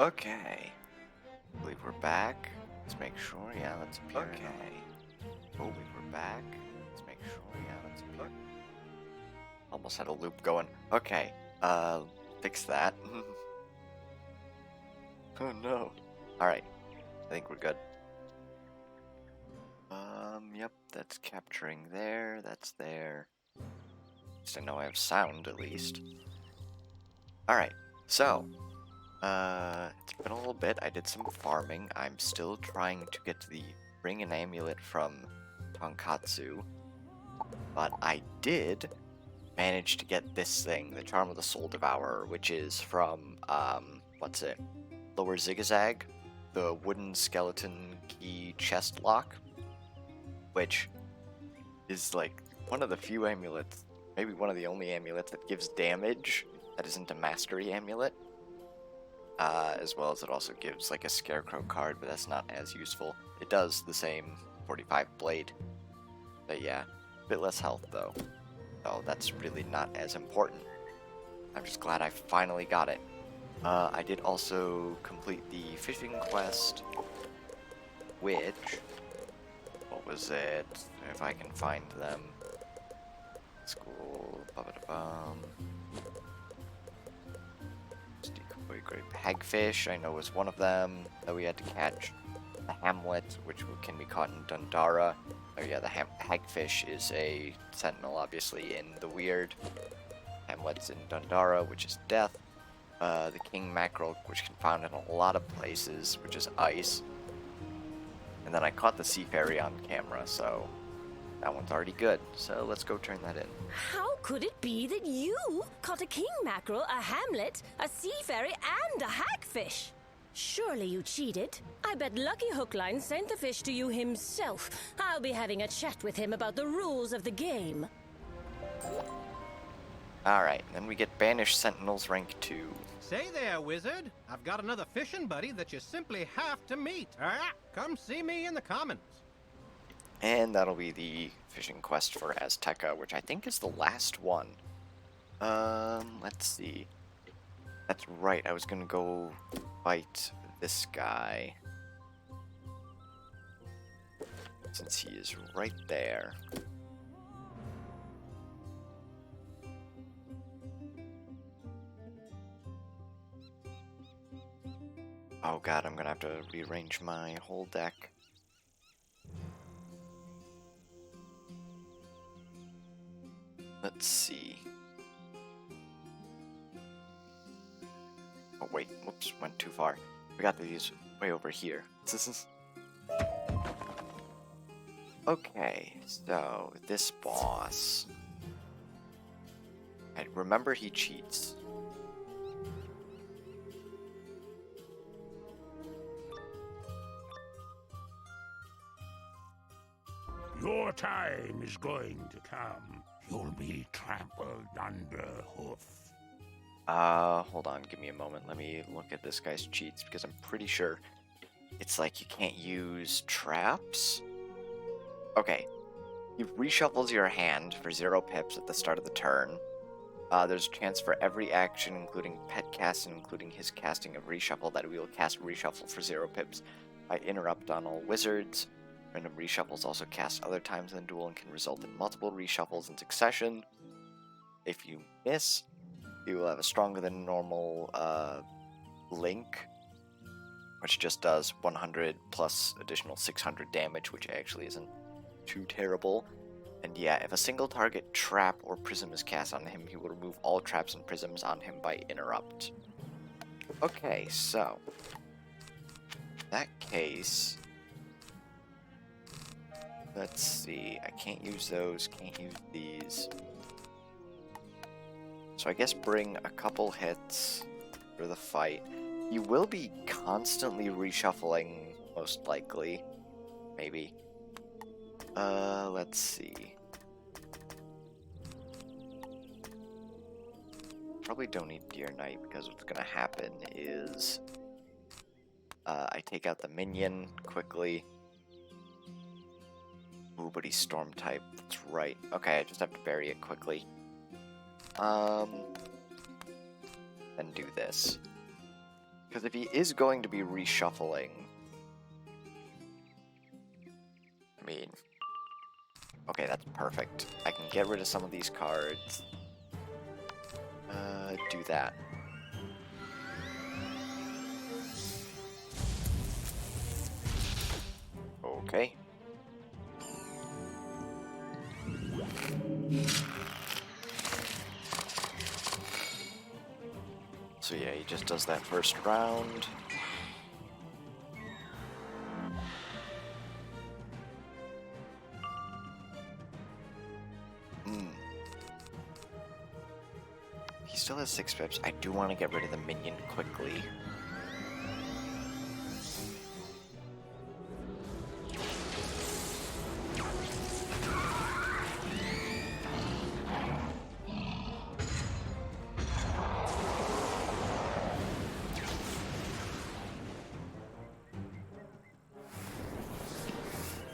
Okay. I believe we're back. Let's make sure. Yeah, let's appear. Okay. Oh, we're back. Let's make sure. Yeah, let's appear. Almost had a loop going. Okay. Fix that. Oh no. Alright. I think we're good. Yep, that's capturing there. That's there. At least I know I have sound, at least. Alright. So, it's been a little bit. I did some farming. I'm still trying to get to the ring and amulet from Tonkatsu. But I did manage to get this thing, the Charm of the Soul Devourer, which is from, what's it? Lower Zigzag, the wooden skeleton key chest lock, which is like one of the few amulets, maybe one of the only amulets that gives damage that isn't a mastery amulet. As well as it also gives like a scarecrow card, but that's not as useful. It does the same 45 blade, but yeah, a bit less health though. So that's really not as important. I'm just glad I finally got it. I did also complete the fishing quest, which, what was it? If I can find them. School, ba-ba-da-bum. Great hagfish, I know, was one of them that we had to catch. The hamlet, which can be caught in Dundara. Oh yeah, the hagfish is a sentinel, obviously, in the weird. Hamlet's in Dundara, which is death. The king mackerel, which can be found in a lot of places, which is ice. And then I caught the sea fairy on camera, so that one's already good. So let's go turn that in. How could it be that you caught a king mackerel, a hamlet, a sea fairy, and a hagfish? Surely you cheated. I bet Lucky Hookline sent the fish to you himself. I'll be having a chat with him about the rules of the game. Alright, then we get Banished Sentinels rank 2. Say there, wizard. I've got another fishing buddy that you simply have to meet. Come see me in the commons. And that'll be the fishing quest for Azteca, which I think is the last one. Let's see. That's right, I was gonna go fight this guy. Since he is right there. Oh god, I'm gonna have to rearrange my whole deck. Let's see. Oh wait, whoops, went too far. We got these way over here. Okay, so this boss. I remember he cheats. Your time is going to come. You'll be trampled underhoof. Hold on, give me a moment. Let me look at this guy's cheats, because I'm pretty sure it's like you can't use traps. Okay. He reshuffles your hand for 0 pips at the start of the turn. There's a chance for every action, including pet cast and including his casting of reshuffle, that we will cast reshuffle for 0 pips. I interrupt on all wizards. Random reshuffles also cast other times in the duel and can result in multiple reshuffles in succession. If you miss, you will have a stronger than normal link, which just does 100 plus additional 600 damage, which actually isn't too terrible. And yeah, if a single target trap or prism is cast on him, he will remove all traps and prisms on him by interrupt. Okay, so in that case, let's see, I can't use those, can't use these. So I guess bring a couple hits for the fight. You will be constantly reshuffling, most likely. Maybe. Let's see. Probably don't need Deer Knight, because what's gonna happen is I take out the minion quickly. Ooh, but he's storm type. That's right. Okay, I just have to bury it quickly. Then do this. Because if he is going to be reshuffling... I mean... Okay, that's perfect. I can get rid of some of these cards. Do that. Okay. So yeah, he just does that first round. He still has 6 pips. I do want to get rid of the minion quickly.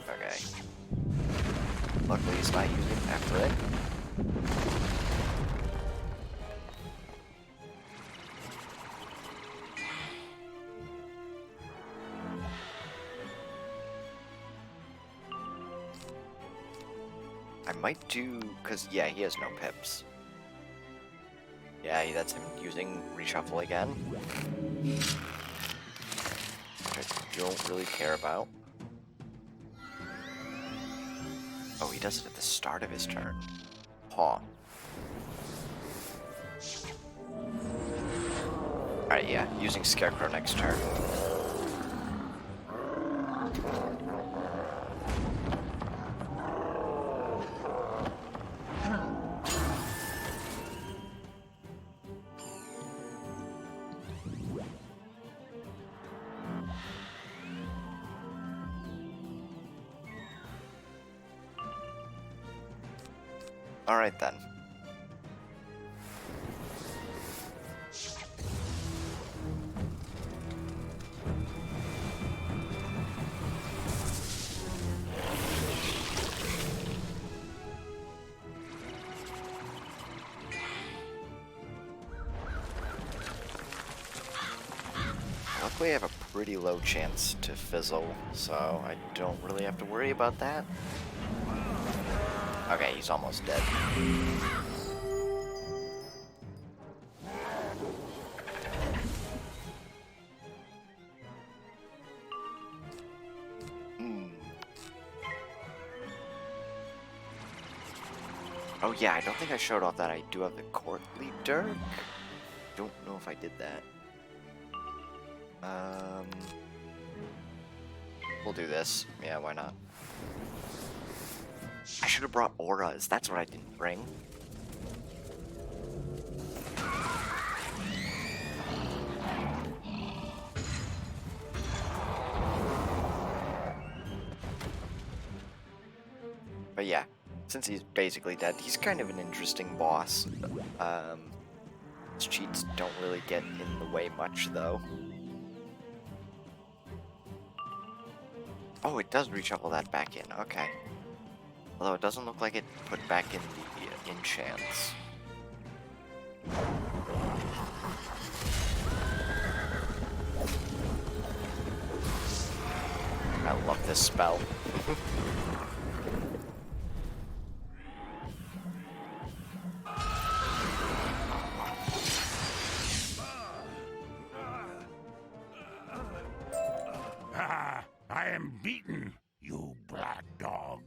Okay. Luckily he's not using Efrit. I might do, because, yeah, he has no pips. Yeah, that's him using reshuffle again. Which I don't really care about. Oh, he does it at the start of his turn. Huh. Alright, yeah, using Scarecrow next turn. Alright then. Luckily I have a pretty low chance to fizzle, so I don't really have to worry about that. Okay, he's almost dead. Oh yeah, I don't think I showed off that I do have the Courtly Dirk. Don't know if I did that. We'll do this. Yeah, why not? I should have brought auras. That's what I didn't bring. But yeah, since he's basically dead, he's kind of an interesting boss. His cheats don't really get in the way much, though. Oh, it does reshuffle that back in. Okay. Although it doesn't look like it put back in the enchants. I love this spell. I am beaten, you black dog.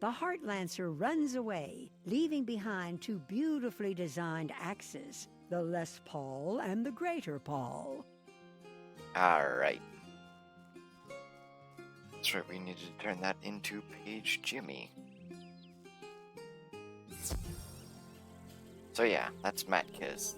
The Heartlancer runs away, leaving behind 2 beautifully designed axes, the Les Paul and the Greater Paul. Alright. That's right, we needed to turn that into Page Jimmy. So yeah, that's Matkiz.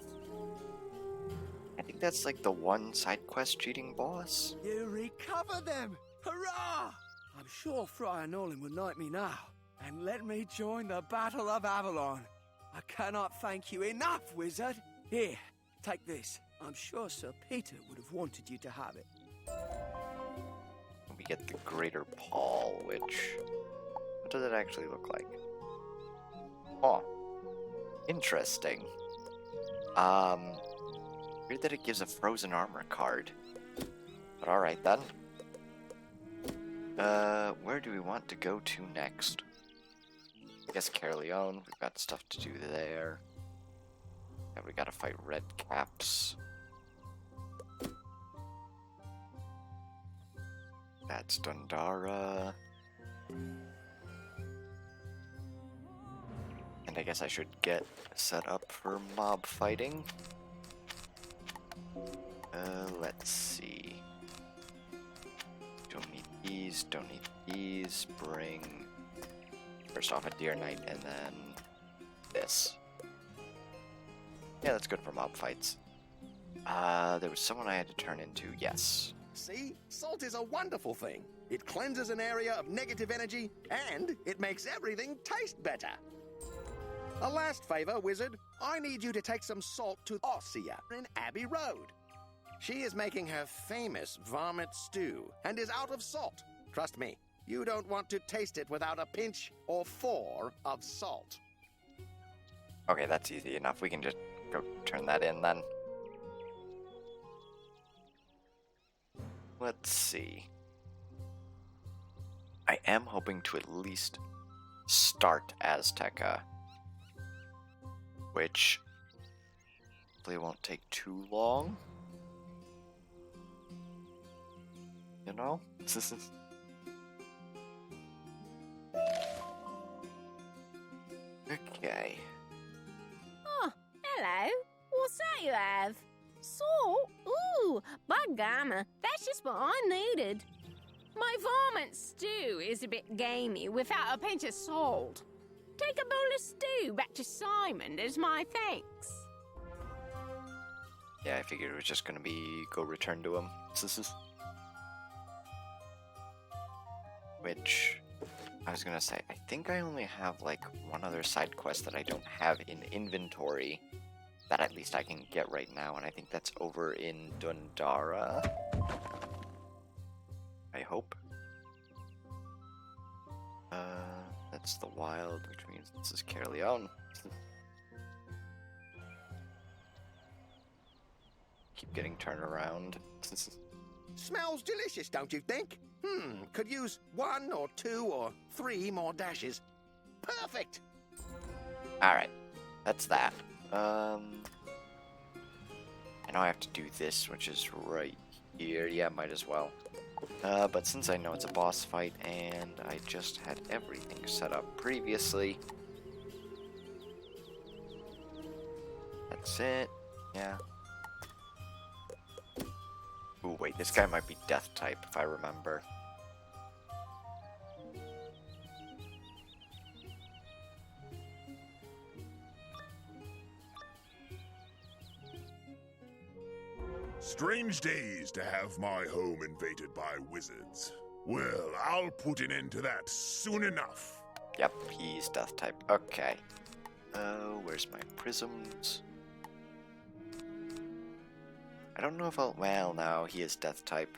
I think that's like the one side quest cheating boss. You recover them! Hurrah! I'm sure Friar Nolan would like me now, and let me join the Battle of Avalon. I cannot thank you enough, wizard. Here, take this. I'm sure Sir Peter would have wanted you to have it. We get the Greater Paul, which... what does it actually look like? Oh. Interesting. Weird that it gives a frozen armor card. But alright then. Where do we want to go to next? I guess Caerleon, we've got stuff to do there. Yeah, we gotta fight red caps. That's Dundara. And I guess I should get set up for mob fighting. Let's see. Don't need these, don't need these. Bring first off a Deer Knight and then this. Yeah, that's good for mob fights. There was someone I had to turn into, yes. See? Salt is a wonderful thing. It cleanses an area of negative energy, and it makes everything taste better. A last favor, wizard. I need you to take some salt to Ossia in Abbey Road. She is making her famous varmint stew, and is out of salt. Trust me, you don't want to taste it without a pinch or 4 of salt. Okay, that's easy enough. We can just go turn that in then. Let's see. I am hoping to at least start Azteca, which hopefully won't take too long. You know? Okay. Oh, hello. What's that you have? Salt? Ooh, by gamma, that's just what I needed. My varmint stew is a bit gamey without a pinch of salt. Take a bowl of stew back to Simon as my thanks. Yeah, I figured it was just gonna be go return to him. Which, I was gonna say, I think I only have like one other side quest that I don't have in inventory that at least I can get right now, and I think that's over in Dundara. I hope. That's the wild, which means this is Caerleon. Keep getting turned around. Smells delicious, don't you think? Could use 1 or 2 or 3 more dashes. Perfect! Alright, that's that. I know I have to do this, which is right here. Yeah, might as well. But since I know it's a boss fight, and I just had everything set up previously. That's it. Yeah. Ooh, wait, this guy might be death type, if I remember. Strange days to have my home invaded by wizards. Well, I'll put an end to that soon enough. Yep, he's death type. Okay. Where's my prisms? I don't know if I'll... Well, no, he is death type.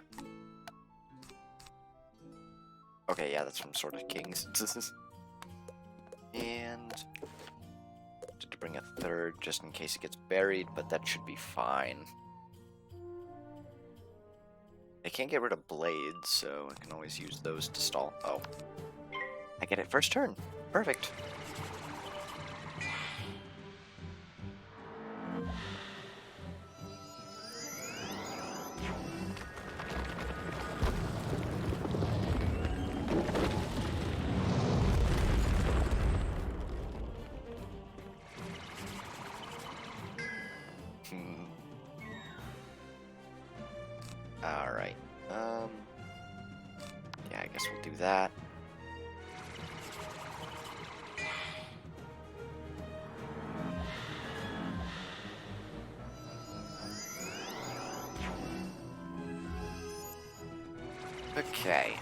Okay, yeah, that's from Sword of Kings. And... to bring a third, just in case it gets buried, but that should be fine. I can't get rid of blades, so I can always use those to stall. Oh. I get it first turn. Perfect. Alright. Yeah, I guess we'll do that. Okay,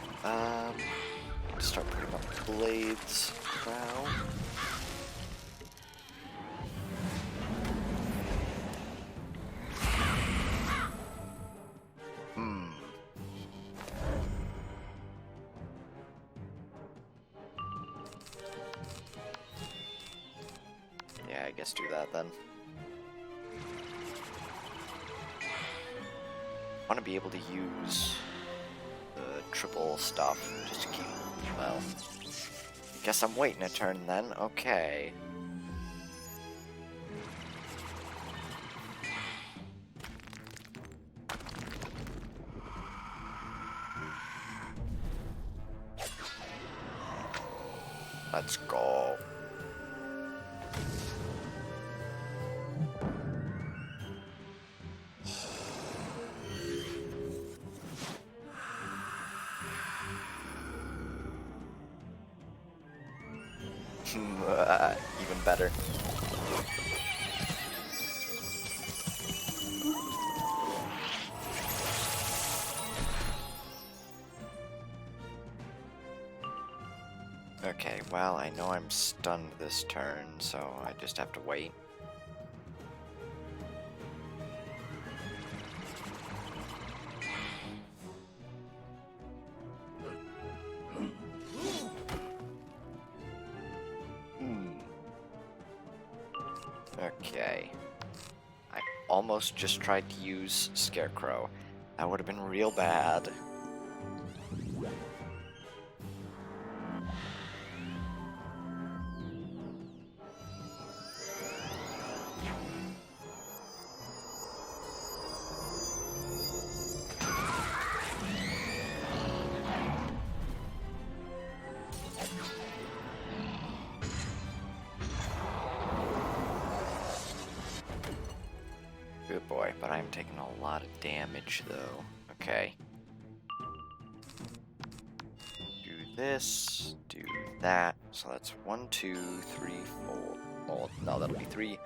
start putting up blades now. Yeah, I guess do that then. want to be able to use the triple stuff just to keep, well, guess I'm waiting a turn then. Okay. Let's go. Even better. Okay, well, I know I'm stunned this turn, so I just have to wait. Okay. I almost just tried to use Scarecrow. That would have been real bad. Good boy, but I'm taking a lot of damage though. Okay. Do this, do that. So that's 1, 2, 3, 4. Oh, no, that'll be 3,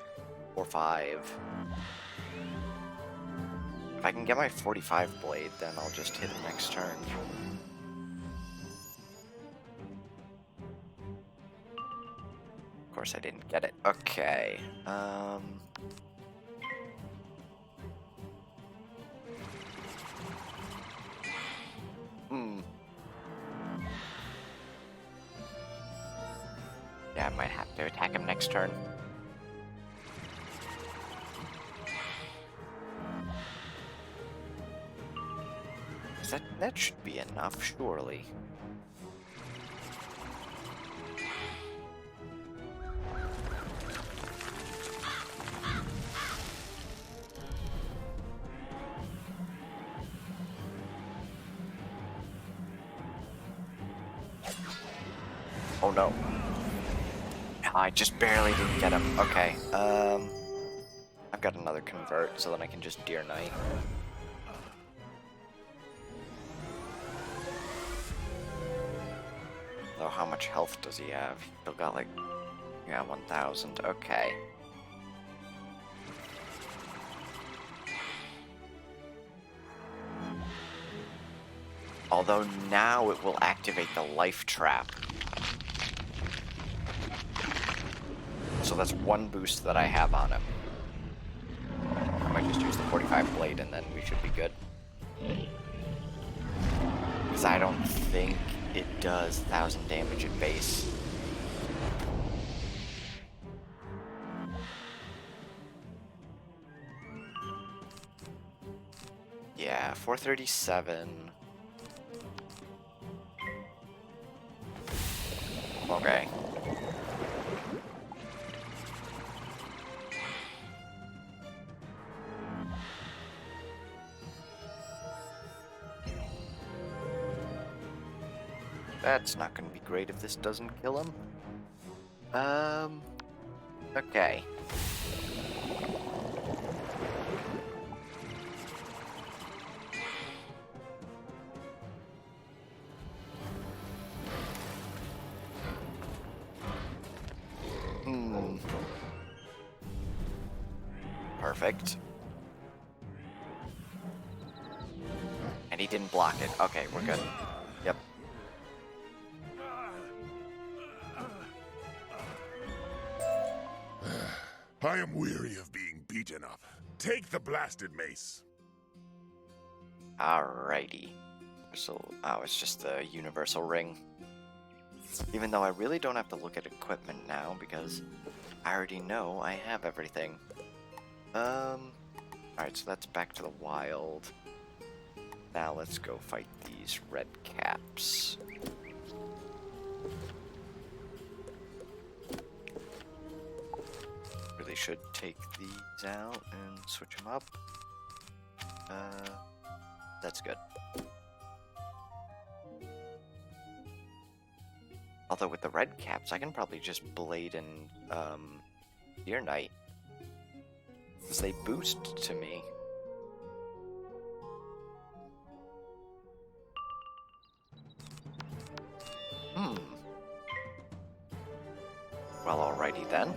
4, 5. If I can get my 45 blade, then I'll just hit it next turn. Of course, I didn't get it. Okay. Yeah, I might have to attack him next turn. That should be enough, surely. Oh no. I just barely didn't get him. Okay, I've got another convert, so then I can just Deer Knight. Though how much health does he have? He still got like, yeah, 1,000. Okay. Although now it will activate the life trap. So that's one boost that I have on him. I might just use the 45 blade and then we should be good. Because I don't think it does 1,000 damage at base. Yeah, 437. Okay. That's not going to be great if this doesn't kill him. Okay. Perfect. And he didn't block it. Okay, we're good. Yep. I am weary of being beaten up. Take the blasted mace. Alrighty. So, oh, it's just the universal ring. Even though I really don't have to look at equipment now because I already know I have everything. Alright, so that's back to the wild. Now let's go fight these red caps. Really should take these out and switch them up. That's good. Although with the red caps, I can probably just blade and Deer Knight, because they boost to me. Well, alrighty then.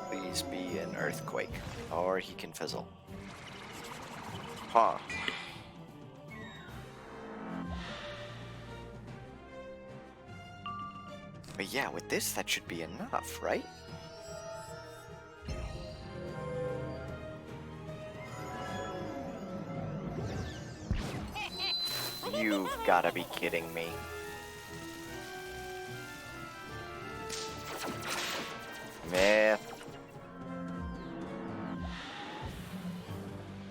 Please be an earthquake, or he can fizzle. Huh. But yeah, with this, that should be enough, right? You've gotta be kidding me. Meh.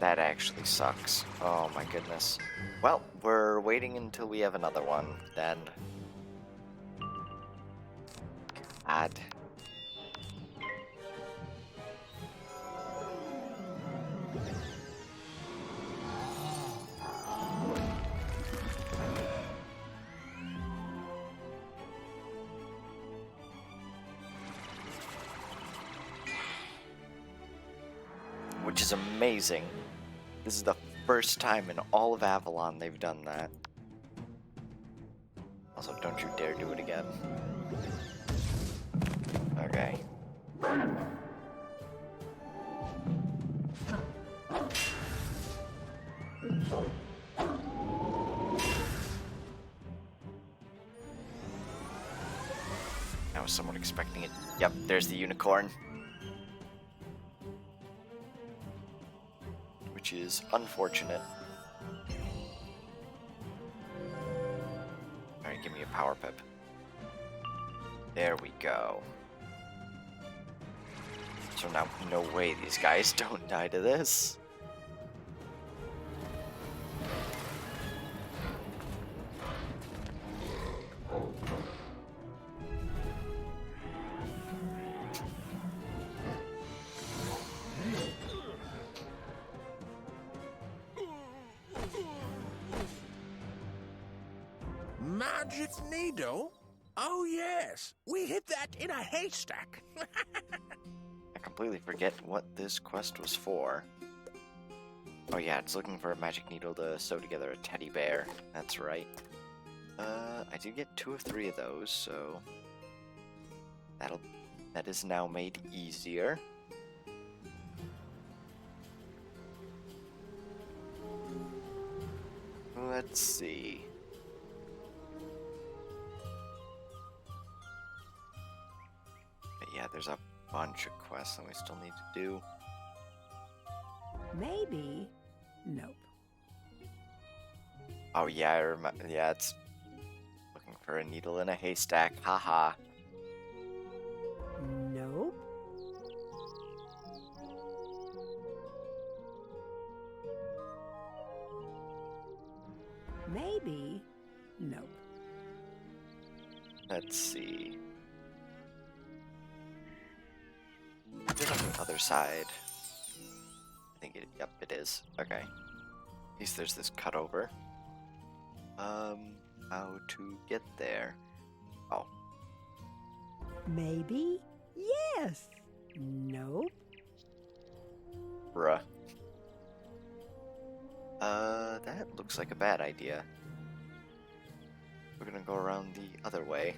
That actually sucks. Oh my goodness. Well, we're waiting until we have another one, then. God. Which is amazing. This is the first time in all of Avalon they've done that. Also, don't you dare do it again. Okay. Now is someone expecting it? Yep, there's the unicorn. Which is unfortunate. Alright, give me a power pip. There we go. So now, no way these guys don't die to this. Magic needle? Oh yes, we hid that in a haystack. I completely forget what this quest was for. Oh yeah, it's looking for a magic needle to sew together a teddy bear. That's right. I did get 2 of 3 of those, so that is now made easier. Let's see. But yeah, there's a bunch of quests that we still need to do. Maybe. Nope. Oh yeah, I remember. Yeah, it's looking for a needle in a haystack. Haha. Nope. Maybe. Nope. Let's see. Is it on the other side? I think it. Yep, it is. Okay. At least there's this cutover. How to get there? Oh. Maybe. Yes. Nope. Bruh. That looks like a bad idea. We're gonna go around the other way.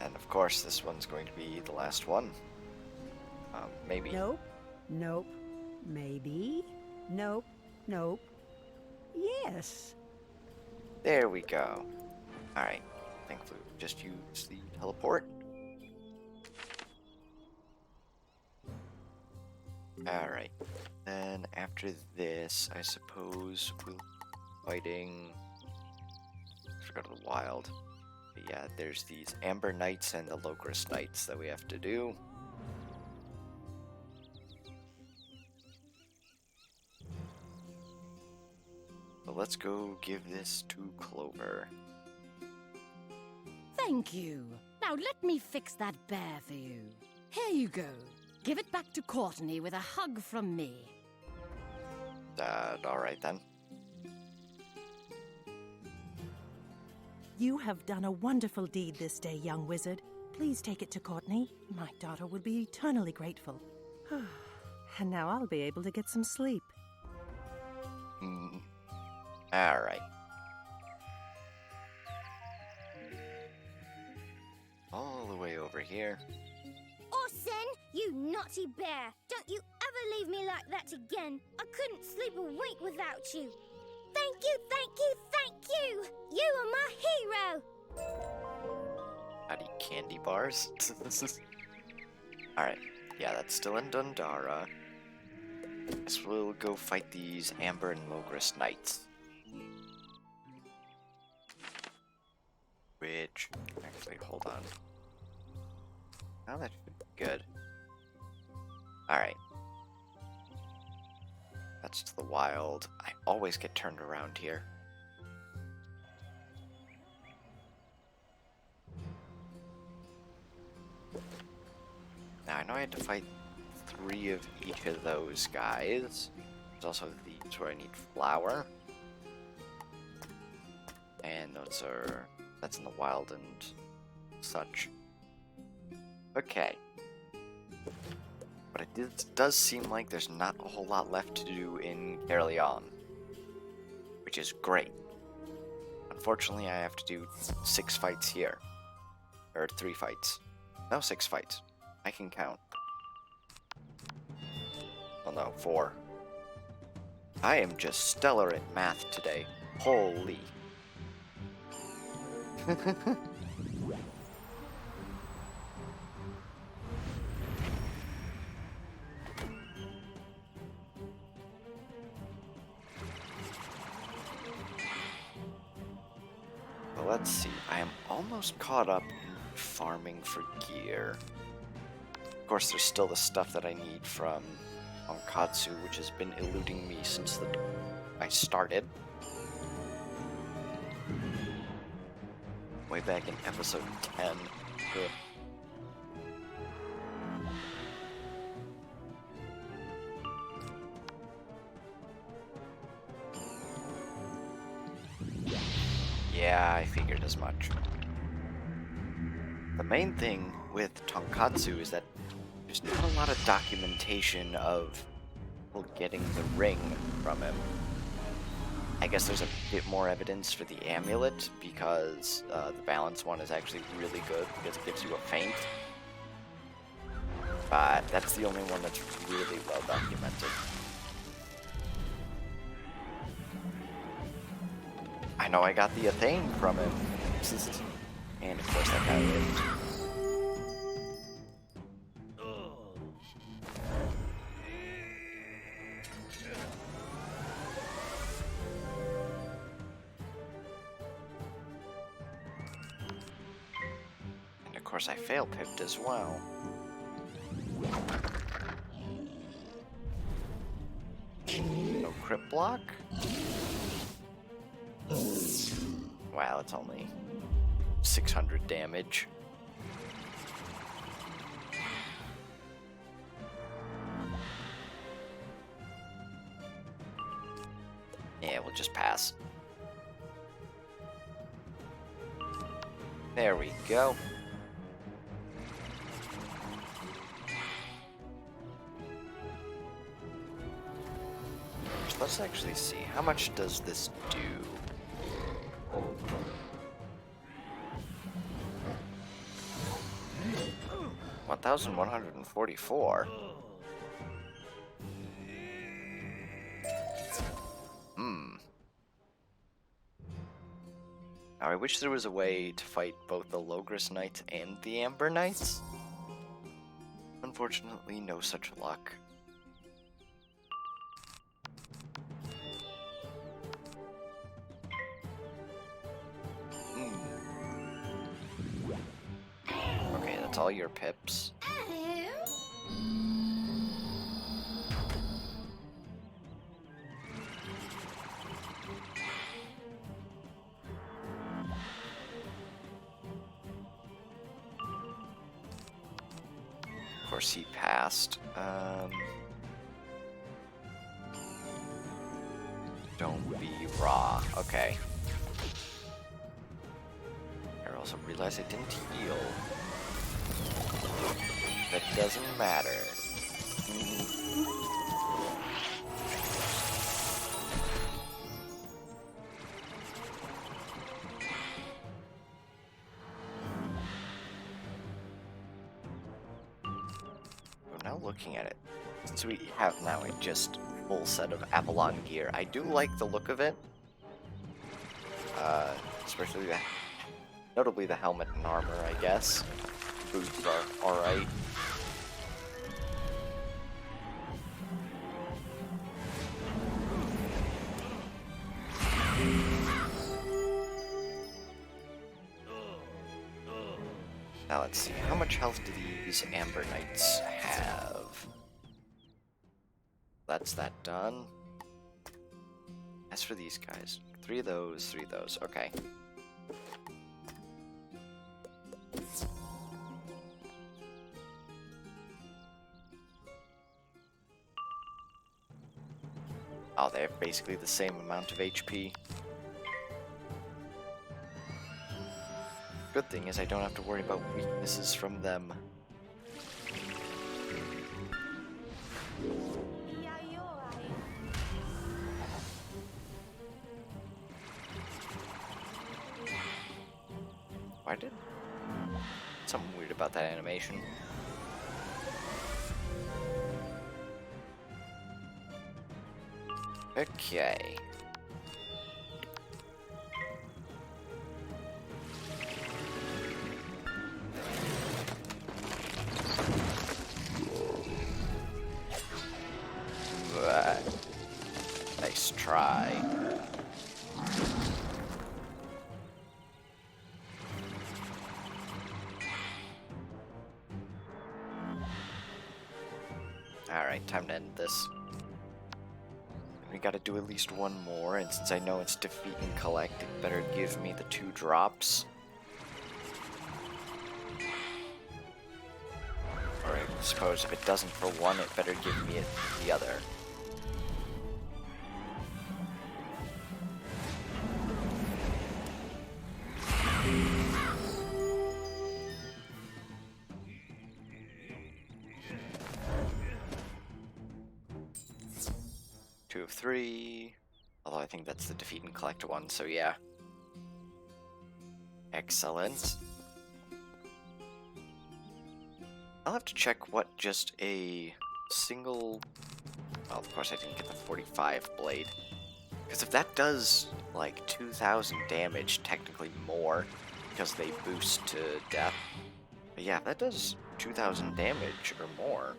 And of course, this one's going to be the last one. Maybe. Nope. Nope. Maybe. Nope. Nope. Yes. There we go. Alright. Thankfully, just use the teleport. Alright. Then after this, I suppose we'll be fighting... Let's go to the wild. But yeah, there's these Amber Knights and the Logris Knights that we have to do. So let's go give this to Clover. Thank you. Now let me fix that bear for you. Here you go. Give it back to Courtney with a hug from me. Alright then. You have done a wonderful deed this day, young wizard. Please take it to Courtney. My daughter will be eternally grateful. And now I'll be able to get some sleep. Alright. All the way over here. Orson, you naughty bear! Don't you ever leave me like that again! I couldn't sleep a wink without you! Thank you, thank you, thank you! You are my hero! I eat candy bars. Alright, yeah, that's still in Dundara. Guess we'll go fight these Amber and Logris Knights. Which, actually, hold on. Oh, that should be good. Alright. That's to the wild. I always get turned around here. Now, I know I had to fight 3 of each of those guys. There's also these where I need flour. And those are... that's in the wild and such. Okay. But it does seem like there's not a whole lot left to do in Caerleon. Which is great. Unfortunately, I have to do 6 fights here. Or 3 fights. No, 6 fights. I can count. Oh no, 4. I am just stellar at math today. Holy. Well, let's see. I am almost caught up in farming for gear. Of course, there's still the stuff that I need from Tonkatsu, which has been eluding me since I started. Way back in episode 10. Ugh. Yeah, I figured as much. The main thing with Tonkatsu is that there's not a lot of documentation of people getting the ring from him. I guess there's a bit more evidence for the amulet, because the balance one is actually really good, because it gives you a feint. But that's the only one that's really well documented. I know I got the Athane from him. And of course that guy lived. And of course I fail-pipped as well. No crit block? Wow, it's only 600 damage. Yeah, we'll just pass. There we go. Let's actually see, how much does this do? 1,144. Now I wish there was a way to fight both the Logris Knights and the Amber Knights. Unfortunately, no such luck. all your pips. Of course, he passed. Don't be raw. Okay. I also realized I didn't heal. That doesn't matter. Now looking at it, since we have now a just full set of Avalon gear, I do like the look of it. Especially notably the helmet and armor, I guess. Boots are alright. Now let's see, how much health do these Amber Knights have? That's that done. As for these guys, 3 of those, 3 of those, okay. Oh, they have basically the same amount of HP. Good thing is I don't have to worry about weaknesses from them. Why did something weird about that animation? Okay. Nice try. Alright, time to end this. We gotta do at least one more, and since I know it's defeat and collect, it better give me the 2 drops. Or I suppose if it doesn't for one, it better give me it the other. Two of 3, although I think that's the defeat and collect one, so yeah. Excellent. I'll have to check what just a single... Well, of course I didn't get the 45 blade. Because if that does, like, 2,000 damage, technically more, because they boost to death. But yeah, if that does 2,000 damage or more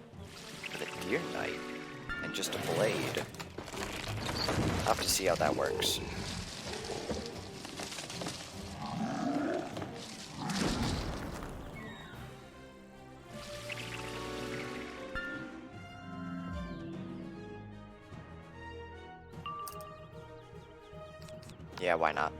for the Deer Knight, and just a blade, I'll have to see how that works. Yeah, why not?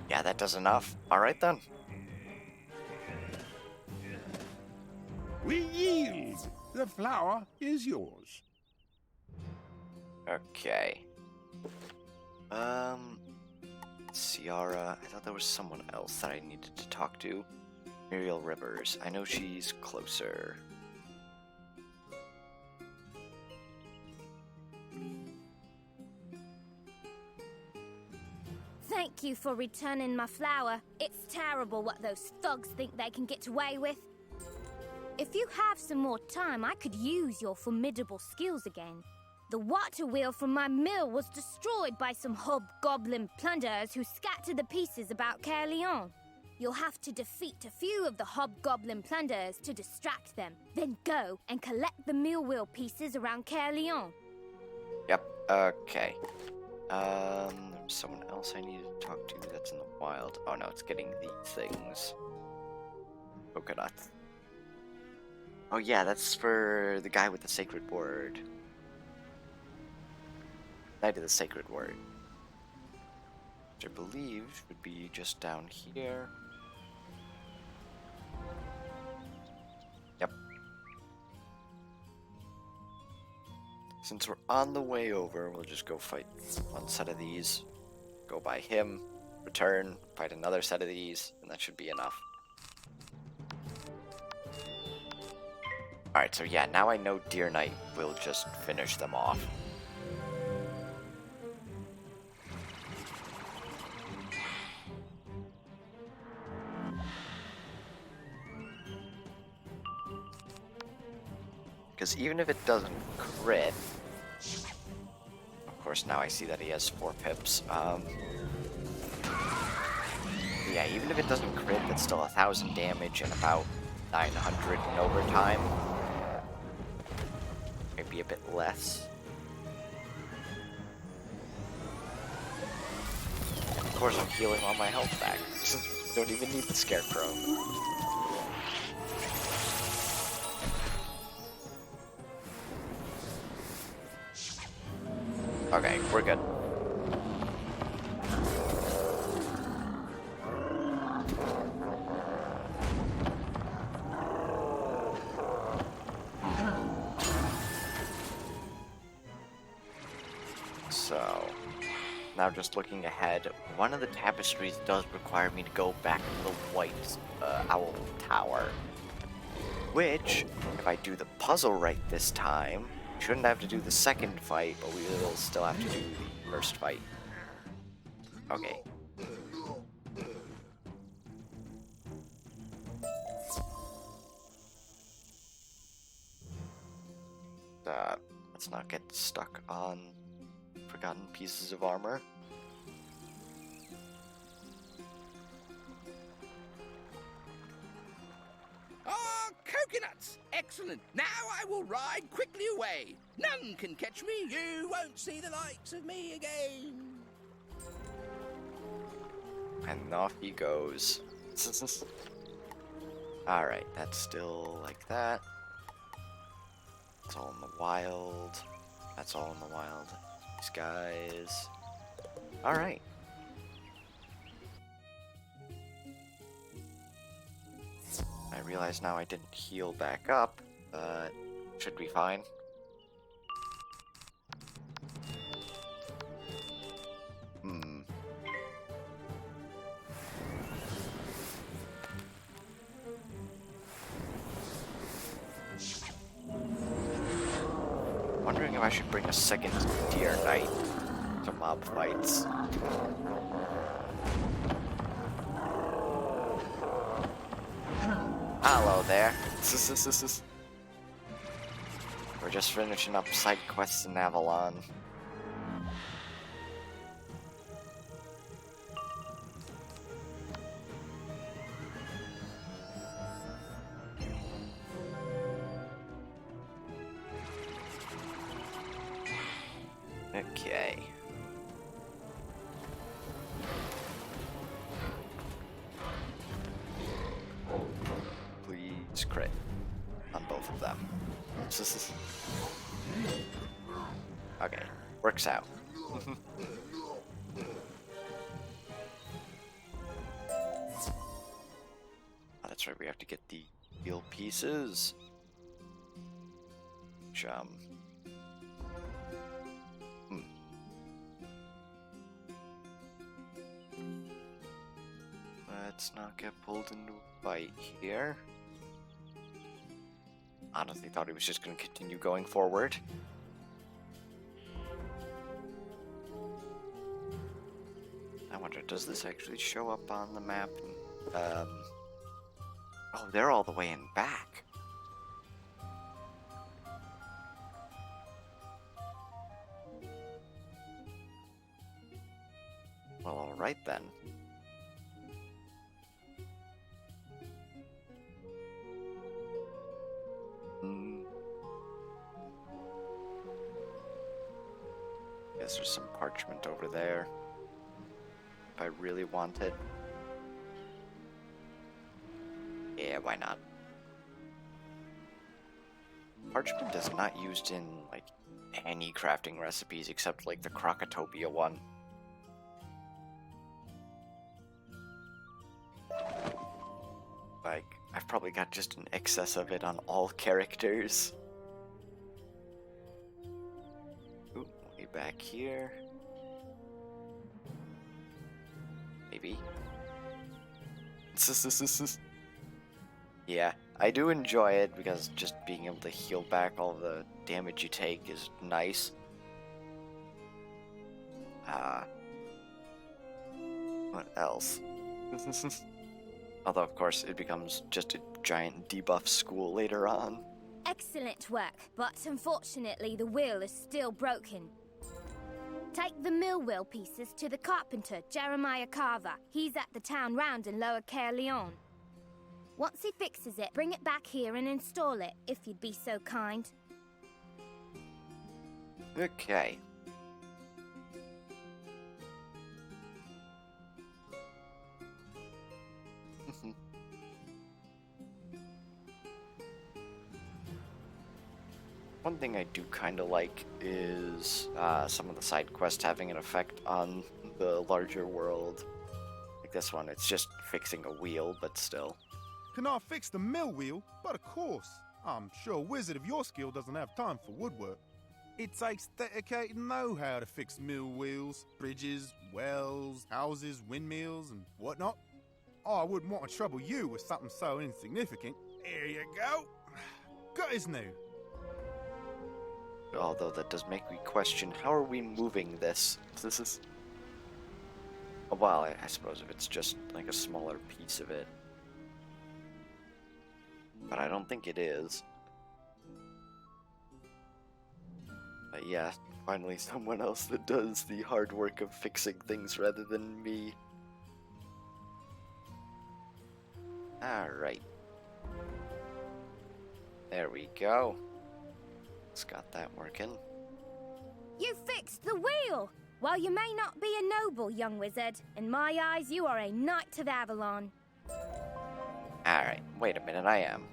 Yeah, that does enough. Alright then. We yield. The flower is yours. Okay. Ciara, I thought there was someone else that I needed to talk to. Muriel Rivers, I know she's closer. Thank you for returning my flower. It's terrible what those thugs think they can get away with. If you have some more time, I could use your formidable skills again. The water wheel from my mill was destroyed by some hobgoblin plunderers who scattered the pieces about Caerleon. You'll have to defeat a few of the hobgoblin plunderers to distract them. Then go and collect the mill wheel pieces around Caerleon. Yep, okay. There's someone else I need to talk to that's in the wild. Oh no, it's getting these things. Coconuts. Oh yeah, that's for the guy with the sacred word. Knight of the Sacred Word. Which I believe would be just down here. Yep. Since we're on the way over, we'll just go fight one set of these. Go by him, return, fight another set of these, and that should be enough. Alright, so yeah, now I know Deer Knight will just finish them off. Because even if it doesn't crit... Of course, now I see that he has 4 pips. Yeah, even if it doesn't crit, that's still 1,000 damage and about 900 in overtime. Maybe a bit less. Of course, I'm healing all my health back. Don't even need the Scarecrow. Okay, we're good. So, now just looking ahead, one of the tapestries does require me to go back to the White Owl Tower. Which, if I do the puzzle right this time, shouldn't have to do the second fight, but we will still have to do the first fight. Okay. Let's not get stuck on forgotten pieces of armor. Ah, coconuts! Excellent! Now I will ride quickly away. None can catch me. You won't see the likes of me again. And off he goes. Alright, that's still like that. It's all in the wild. That's all in the wild. These guys. Alright. I realize now I didn't heal back up, but should be fine. Wondering if I should bring a second Deer Knight to mob fights. Hello there. We're just finishing up side quests in Avalon. Okay. Please crit on both of them. Okay, works out. Oh, that's right, we have to get the steel pieces. Which, Let's not get pulled into a fight here. Honestly thought he was just going to continue going forward. I wonder, does this actually show up on the map? Oh, they're all the way in back. Well, alright then. guess there's some parchment over there. If I really wanted. Yeah, why not? Parchment is not used in, like, any crafting recipes except, like, the Krokotopia one. Like, I've probably got just an excess of it on all characters. Ooh, way back here. Maybe. Yeah, I do enjoy it because just being able to heal back all the damage you take is nice. What else? Although, of course, it becomes just a giant debuff school later on. Excellent work, but unfortunately the wheel is still broken. Take the mill wheel pieces to the carpenter, Jeremiah Carver. He's at the town round in Lower Caerleon. Once he fixes it, bring it back here and install it, if you'd be so kind. Okay. One thing I do kind of like is some of the side quests having an effect on the larger world. Like this one, it's just fixing a wheel, but still. Can I fix the mill wheel? But of course. I'm sure a wizard of your skill doesn't have time for woodwork. It takes dedicated know-how to fix mill wheels, bridges, wells, houses, windmills, and whatnot. I wouldn't want to trouble you with something so insignificant. Here you go. Gut is new. Although that does make me question, how are we moving this? This is... Well, I suppose if it's just like a smaller piece of it. But I don't think it is. But yeah, finally someone else that does the hard work of fixing things rather than me. Alright. There we go. It's got that working. You fixed the wheel! While you may not be a noble, young wizard, in my eyes you are a knight of Avalon. Alright, wait a minute, I am.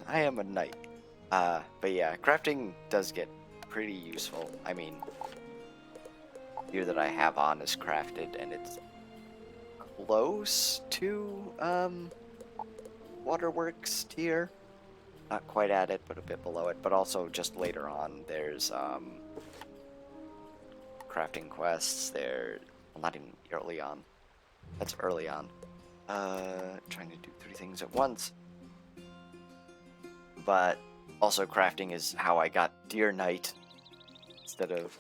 I am a knight. But yeah, crafting does get pretty useful. I mean, gear that I have on is crafted, and it's close to, Waterworks tier. Not quite at it, but a bit below it. But also, just later on, there's, crafting quests. There, well, not even early on. That's early on. Trying to do 3 things at once. But also crafting is how I got Deer Knight instead of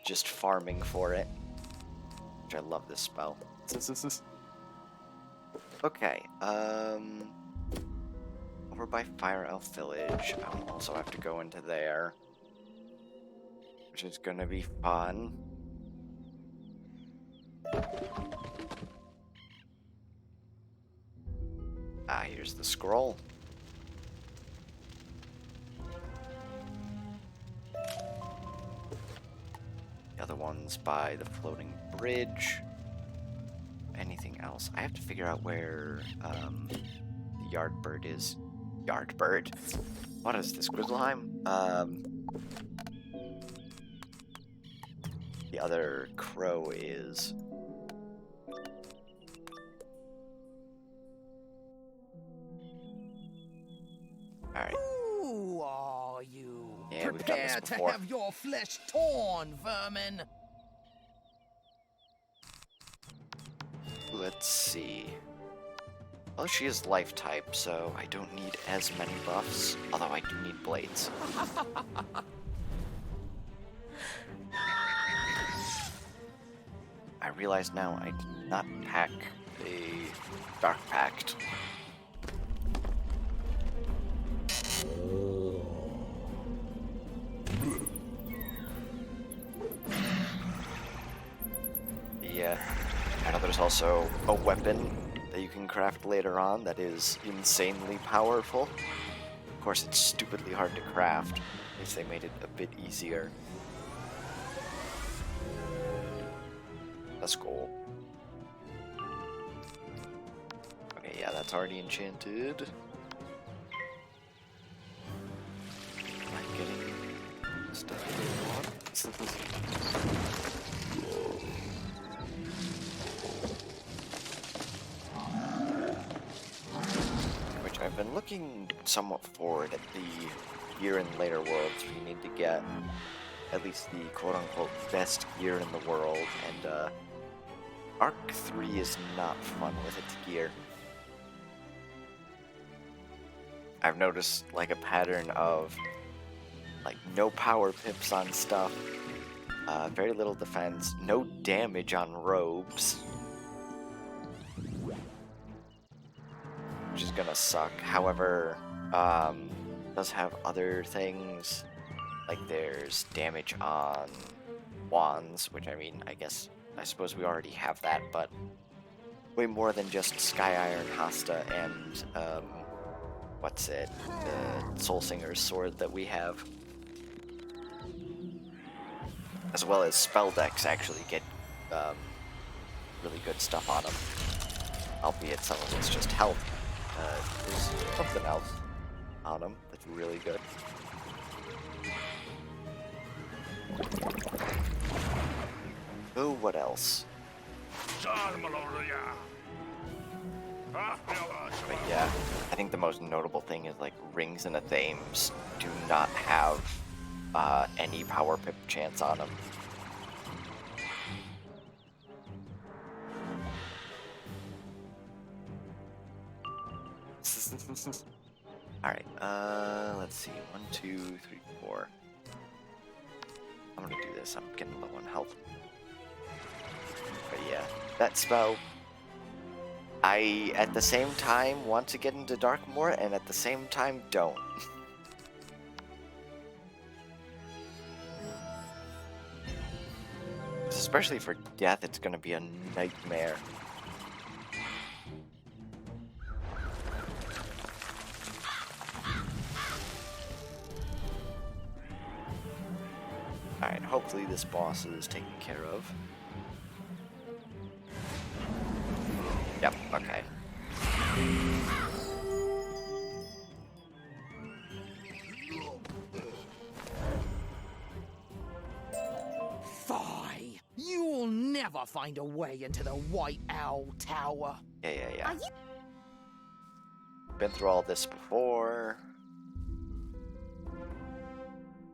just farming for it. Which I love this spell. Okay, over by Fire Elf Village. I'll also have to go into there, which is gonna be fun. Here's the scroll. The other one's by the floating bridge. Anything else? I have to figure out where the Yardbird is. Yardbird? What is this, Grizzleheim? The other crow is. Alright. Who are you? Yeah, we've done this Prepare to before. have your flesh torn, vermin. Let's see. Well, she is life type, so I don't need as many buffs. Although I do need blades. I realize now I did not pack the Dark Pact. Yeah, I know there's also a weapon that you can craft later on that is insanely powerful. Of course, it's stupidly hard to craft, if they made it a bit easier. That's cool. Okay, yeah, that's already enchanted. Am I getting stuff I want? Which I've been looking somewhat forward at the gear in later worlds. We need to get at least the quote-unquote best gear in the world, and Arc 3 is not fun with its gear. I've noticed like a pattern of like no power pips on stuff, very little defense, no damage on robes, which is gonna suck. However, does have other things, like there's damage on wands, which I mean, I suppose we already have that, but way more than just Sky Iron Hasta and what's it, the Soul Singer's sword that we have. As well as spell decks actually get really good stuff on them, albeit some of it's just health. There's something else on them that's really good. Oh, what else? But yeah, I think the most notable thing is like Rings and Athames do not have any power pip chance on them. Alright, let's see. 1, 2, 3, 4. I'm gonna do this. I'm getting low on health. But yeah, that spell, I at the same time want to get into Darkmoor and at the same time don't. Especially for death, it's gonna be a nightmare. Alright, hopefully this boss is taken care of. Yep, okay. Fie! You'll never find a way into the White Owl Tower. Yeah. Been through all this before.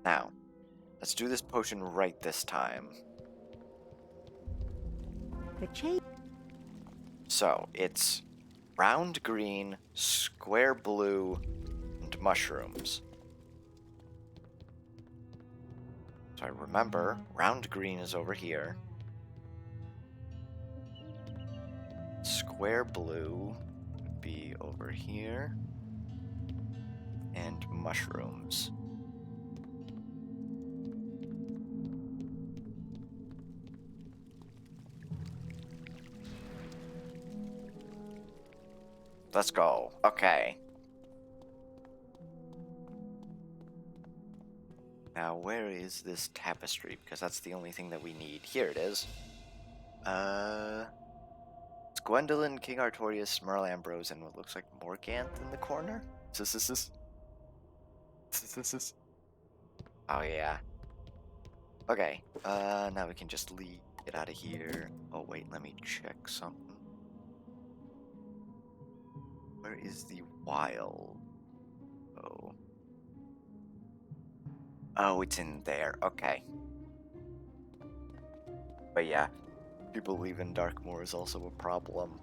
Now, let's do this potion right this time. The chain. So, it's round green, square blue, and mushrooms. So I remember, round green is over here. Square blue would be over here. And mushrooms. Let's go. Okay. Now, where is this tapestry? Because that's the only thing that we need. Here it is. It's Gwendolyn, King Artorias, Merle Ambrose, and what looks like Morganth in the corner? Oh, yeah. Okay. Now we can just get out of here. Oh, wait, let me check something. Where is the wild? Oh, it's in there. Okay. But yeah, people leaving Darkmoor is also a problem.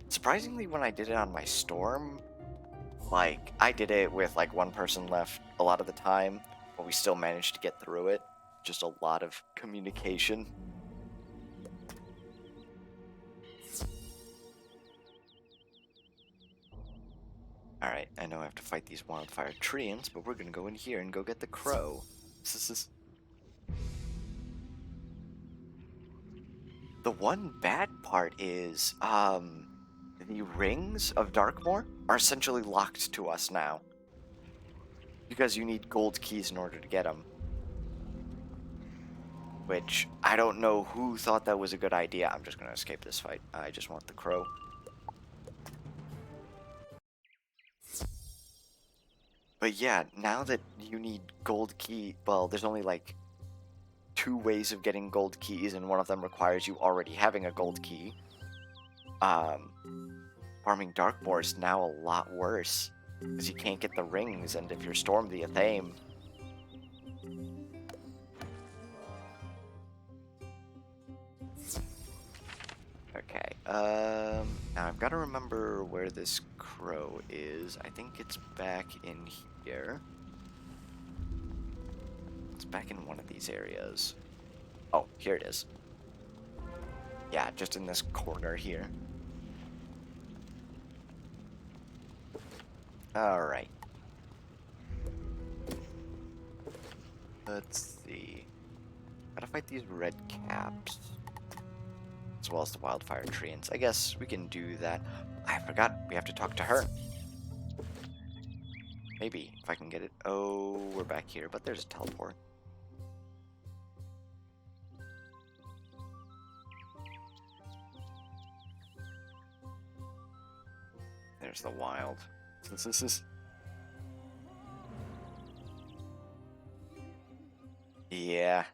Surprisingly, when I did it on my storm, like, I did it with like one person left a lot of the time, but we still managed to get through it. Just a lot of communication. Alright, I know I have to fight these wildfire treants, but we're gonna go in here and go get the crow. The one bad part is, the rings of Darkmoor are essentially locked to us now. Because you need gold keys in order to get them. Which, I don't know who thought that was a good idea. I'm just gonna escape this fight. I just want the crow. But yeah, now that you need gold key, well, there's only like 2 ways of getting gold keys, and one of them requires you already having a gold key. Farming Darkmoor is now a lot worse, because you can't get the rings, and if you're Storm the Athame... Okay, now I've got to remember where this crow is. I think it's back in here. It's back in one of these areas. Oh, here it is. Yeah, just in this corner here. Alright. Let's see. Gotta fight these red caps. As well as the wildfire treants. I guess we can do that. I forgot, we have to talk to her. Maybe, if I can get it. Oh, we're back here, but there's a teleport. There's the wild. This is... Yeah.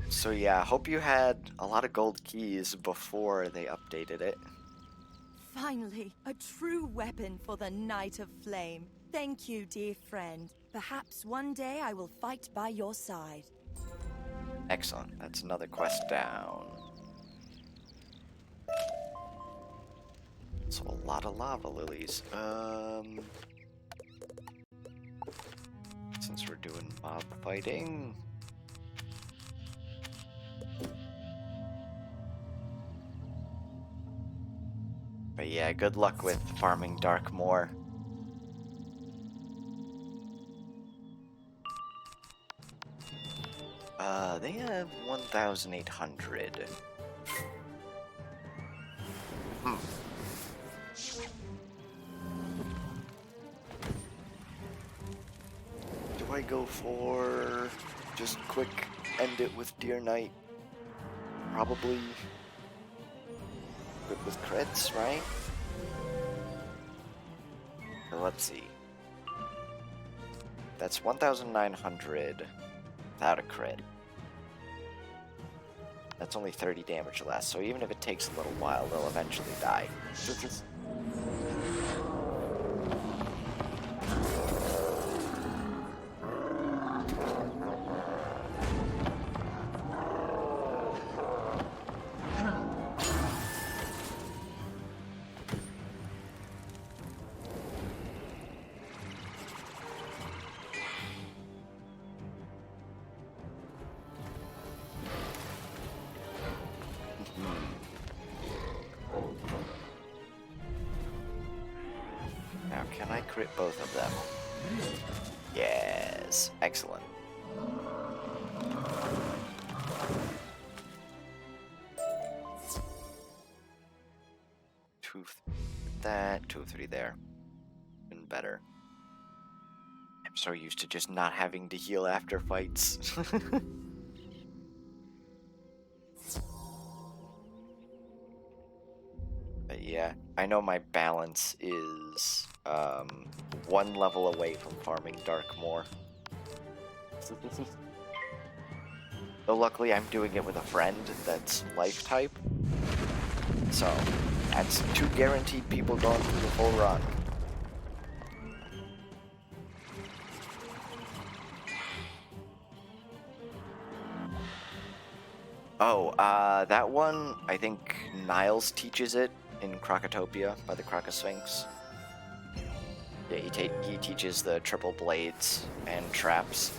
So yeah, hope you had a lot of gold keys before they updated it. Finally, a true weapon for the Knight of Flame. Thank you, dear friend. Perhaps one day I will fight by your side. Excellent. That's another quest down. So a lot of lava lilies. Since we're doing mob fighting... But yeah, good luck with farming Darkmoor. They have 1,800. Do I go for just quick end it with Deer Knight? Probably good with crits, right? So let's see. That's 1,900 without a crit. That's only 30 damage less, so even if it takes a little while, they'll eventually die. Now, can I crit both of them? Yes, excellent. Two of that, 2 of 3 there. Even better. I'm so used to just not having to heal after fights. But yeah, I know my balance is 1 level away from farming Darkmoor. Though luckily I'm doing it with a friend that's life type. So, that's 2 guaranteed people going through the full run. Oh, that one, I think Niles teaches it in Krokotopia by the Krokosphinx. Yeah, he teaches the triple blades and traps.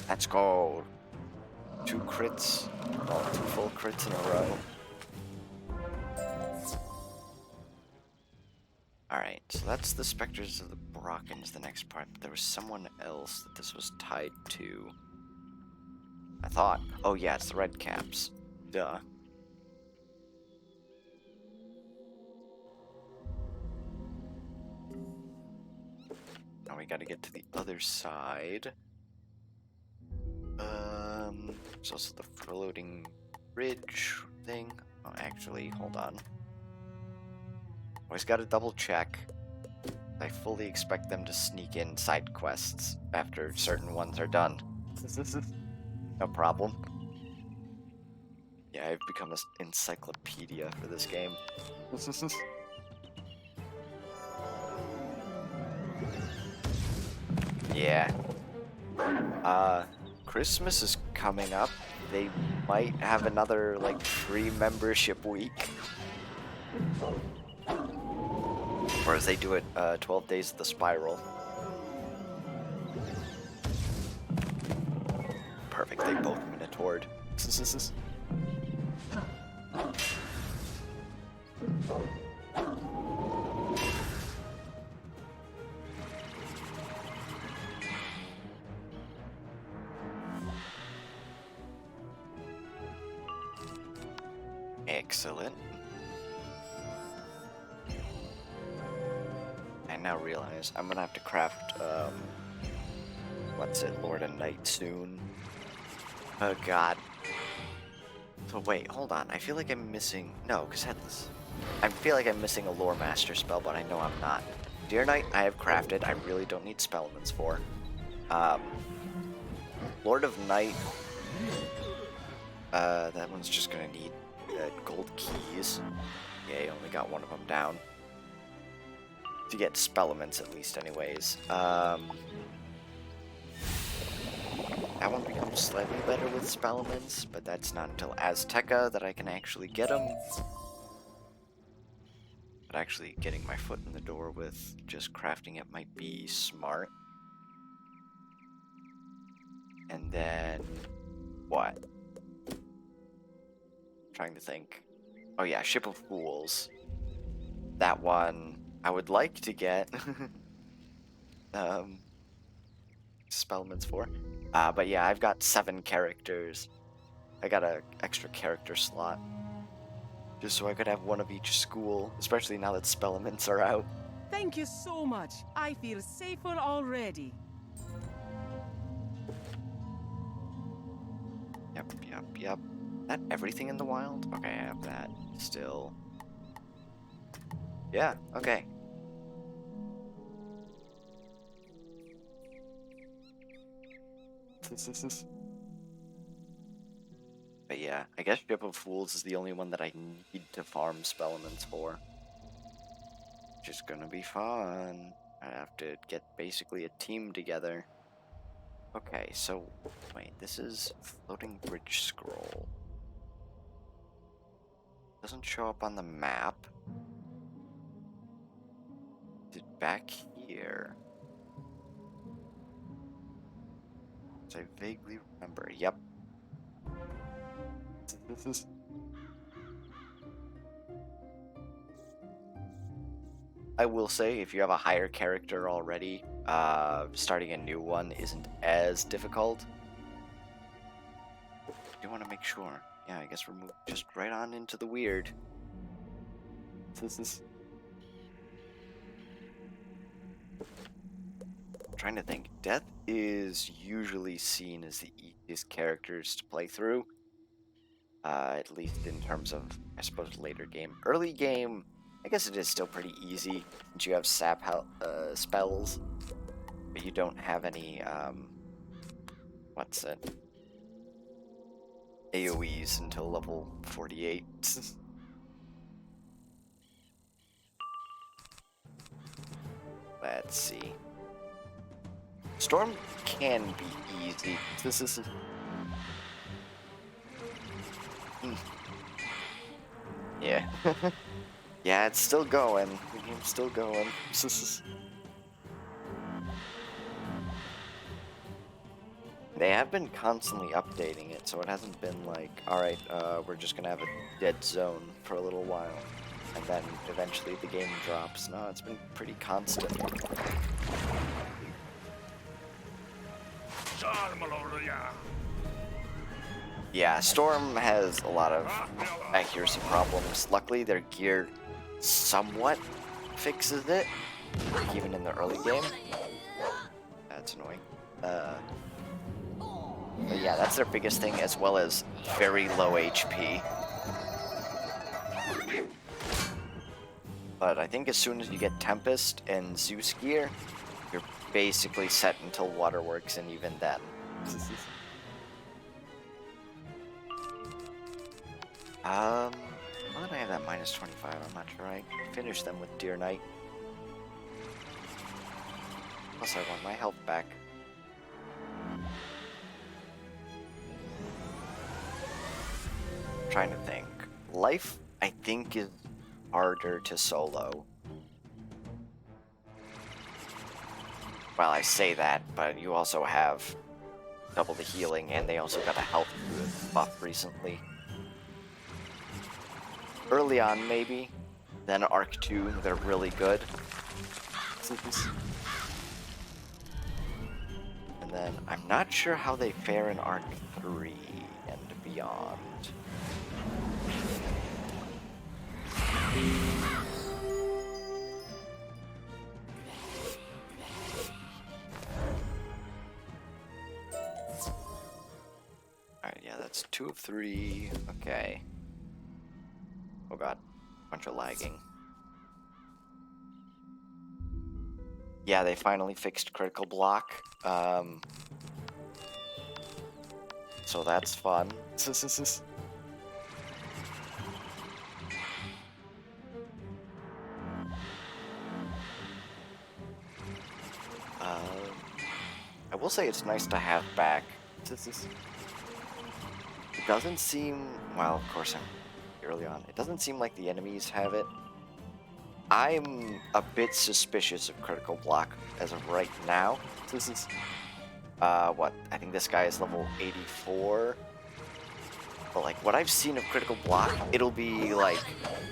Let's go. 2 crits. Well, 2 full crits in a row. Alright, so that's the Spectres of the Brockens, the next part. But there was someone else that this was tied to. I thought. Oh yeah, it's the Red Caps. Duh. Now we gotta get to the other side. There's also the floating bridge thing. Oh, actually, hold on. Always gotta double check. I fully expect them to sneak in side quests after certain ones are done. No problem. Yeah, I've become an encyclopedia for this game. Yeah. Christmas is coming up. They might have another, like, free membership week. Or as they do it, 12 Days of the Spiral. Perfect, they both Minotaured. Excellent. I now realize I'm gonna have to craft, what's it, Lord and Knight soon. Oh god. So wait, hold on. I feel like I'm missing... No, because Headless. I feel like I'm missing a Lore Master spell, but I know I'm not. Dear Knight, I have crafted. I really don't need Spellmans for. Lord of Night... that one's just gonna need gold keys. Yeah, you only got one of them down. To get Spellmans, at least, anyways. That one becomes slightly better with Spellmans, but that's not until Azteca that I can actually get them. But actually getting my foot in the door with just crafting it might be smart. And then... what? I'm trying to think. Oh yeah, Ship of Fools. That one I would like to get Spellmans for. But yeah, I've got 7 characters. I got an extra character slot. Just so I could have one of each school, especially now that Spellmans are out. Thank you so much. I feel safer already. Yep. That everything in the wild? Okay, I have that still. Yeah, okay. But yeah, I guess Ship of Fools is the only one that I need to farm Spellmans for. Which is gonna be fun. I have to get basically a team together. Okay, so wait, this is Floating Bridge Scroll. Doesn't show up on the map. Is it back here? I vaguely remember. Yep. I will say, if you have a higher character already, starting a new one isn't as difficult. You want to make sure. Yeah, I guess we're moving just right on into the weird. I'm trying to think. Death is usually seen as the easiest characters to play through. At least in terms of, I suppose, later game. Early game, I guess it is still pretty easy, since you have sap spells, but you don't have any, what's it? AoEs until level 48. Let's see. Storm can be easy. This is... Yeah. Yeah, it's still going. The game's still going. They have been constantly updating it, so it hasn't been like, alright, we're just gonna have a dead zone for a little while. and then eventually the game drops. No, it's been pretty constant. Yeah, Storm has a lot of accuracy problems. Luckily, their gear somewhat fixes it, even in the early game. That's annoying. But yeah, that's their biggest thing, as well as very low HP. But I think as soon as you get Tempest and Zeus gear, you're basically set until Waterworks, and even then. Now that I have that minus 25, I'm not sure I finish them with Deer Knight. Plus, I want my health back. I'm trying to think. Life, I think, is harder to solo. Well, I say that, but you also have double the healing, and they also got a health buff recently. Early on, maybe. Then Arc 2, they're really good. And then I'm not sure how they fare in Arc 3 and beyond. Alright, yeah, that's 2 of 3. Okay. Oh god, bunch of lagging. Yeah, they finally fixed critical block. So that's fun. I will say it's nice to have back. It doesn't seem... Well, of course I'm early on. It doesn't seem like the enemies have it. I'm a bit suspicious of critical block as of right now. This is what? I think this guy is level 84. But like what I've seen of critical block, it'll be like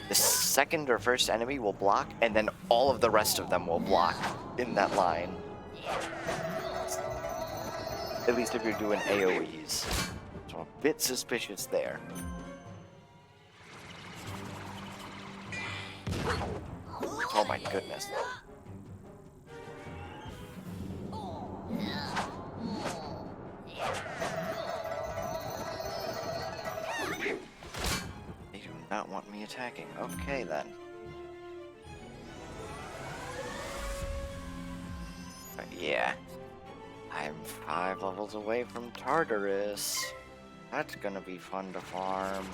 the second or first enemy will block, and then all of the rest of them will block in that line. At least if you're doing AoEs. So I'm a bit suspicious there. Oh my goodness. They do not want me attacking. Okay then. But yeah. I'm 5 levels away from Tartarus. That's gonna be fun to farm.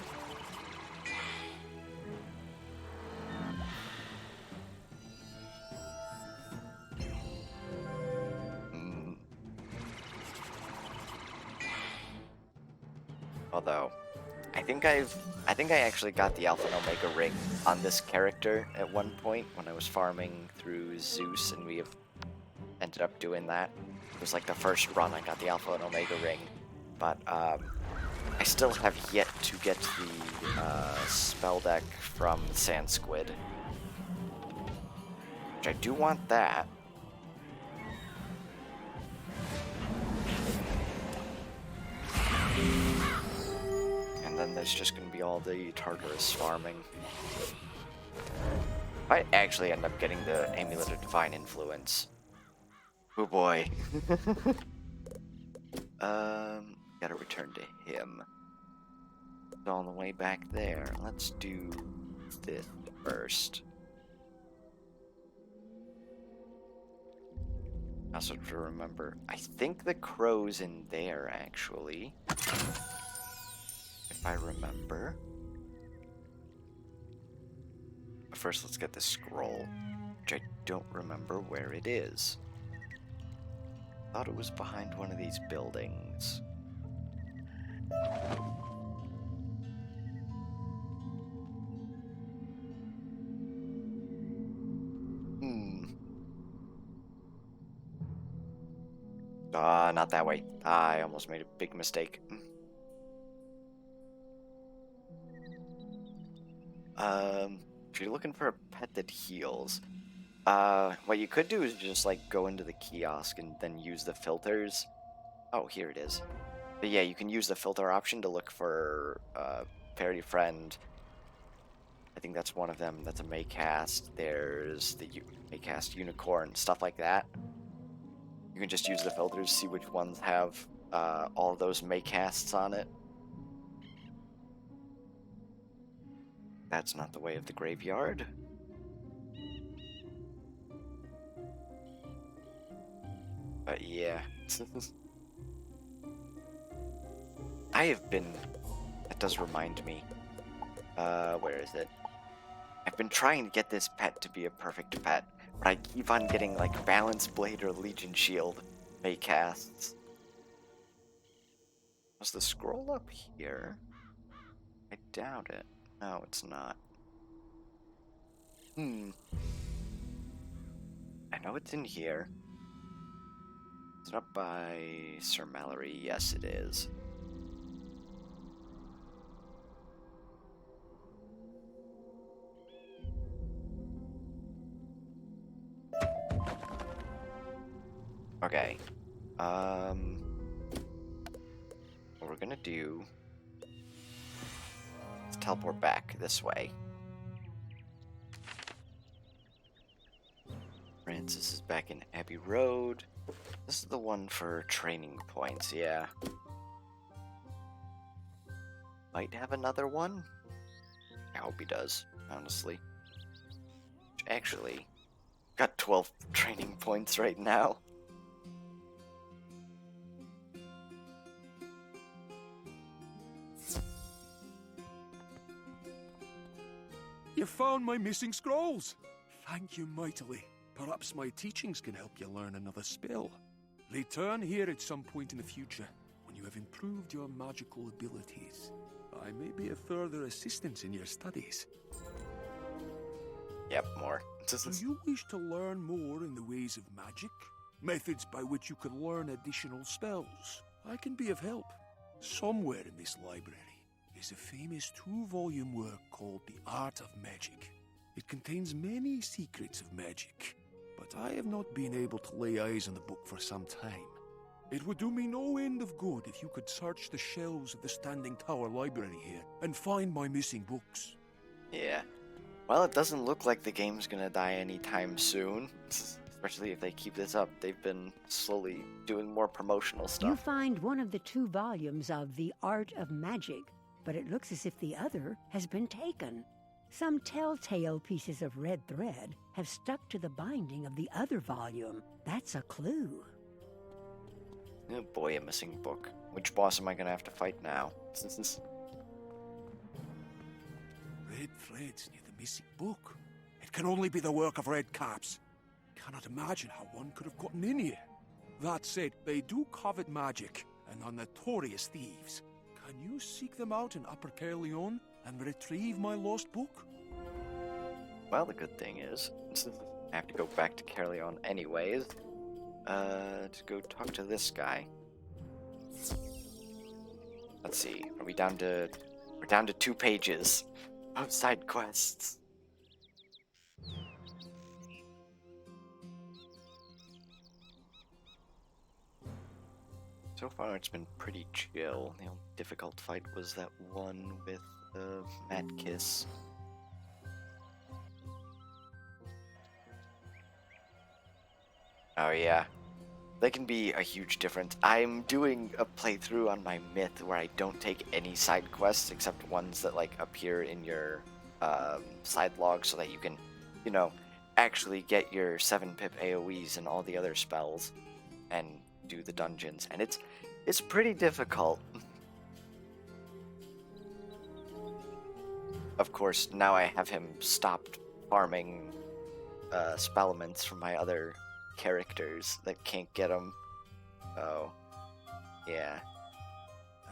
Although, I think I actually got the Alpha and Omega ring on this character at one point when I was farming through Zeus, and we have ended up doing that. It was like the first run I got the Alpha and Omega ring, but I still have yet to get the spell deck from Sand Squid, which I do want that. And then there's just going to be all the Tartarus farming. I actually end up getting the Amulet of Divine Influence. Oh boy. Gotta return to him. It's on the way back there. Let's do this first. Also to remember, I think the crow's in there actually. If I remember. But first let's get the scroll, which I don't remember where it is. Thought it was behind one of these buildings. Not that way. I almost made a big mistake. if you're looking for a pet that heals, what you could do is just like go into the kiosk and then use the filters. Oh, here it is. But yeah, you can use the filter option to look for fairy friend. I think that's one of them. That's a Maycast. There's the Maycast unicorn, stuff like that. You can just use the filters, see which ones have all of those Maycasts on it. That's not the way of the graveyard. But yeah. I have been... That does remind me. Where is it? I've been trying to get this pet to be a perfect pet, but I keep on getting like Balance Blade or Legion Shield Maycasts. Was the scroll up here? I doubt it. No, it's not. I know it's in here. Is it up by Sir Mallory? Yes, it is. Okay. What we're gonna do is teleport back this way. Francis is back in Abbey Road. This is the one for training points, yeah. Might have another one? I hope he does, honestly. Actually, got 12 training points right now. You found my missing scrolls. Thank you mightily. Perhaps my teachings can help you learn another spell. Return here at some point in the future, when you have improved your magical abilities. I may be of further assistance in your studies. Yep, more. Do you wish to learn more in the ways of magic? Methods by which you can learn additional spells? I can be of help. Somewhere in this library is a famous 2-volume work called The Art of Magic. It contains many secrets of magic, but I have not been able to lay eyes on the book for some time. It would do me no end of good if you could search the shelves of the Standing Tower Library here and find my missing books. Yeah. Well, it doesn't look like the game's gonna die anytime soon. Especially if they keep this up. They've been slowly doing more promotional stuff. You find one of the 2 volumes of The Art of Magic, but it looks as if the other has been taken. Some telltale pieces of red thread have stuck to the binding of the other volume. That's a clue. Oh boy, a missing book. Which boss am I gonna have to fight now? Red threads near the missing book. It can only be the work of red caps. Cannot imagine how one could have gotten in here. That said, they do covet magic and are notorious thieves. Can you seek them out in Upper Caerleon and retrieve my lost book? Well, the good thing is, I have to go back to Caerleon anyways. To go talk to this guy. Let's see, are we down to... We're down to 2 pages of side quests. So far, it's been pretty chill. The only difficult fight was that one with Mad Kiss. Oh yeah, they can be a huge difference. I'm doing a playthrough on my Myth where I don't take any side quests except ones that like appear in your side log, so that you can, you know, actually get your 7-pip AoEs and all the other spells and do the dungeons, and it's pretty difficult. Of course, now I have him stopped farming spellements from my other characters that can't get them. Oh, yeah.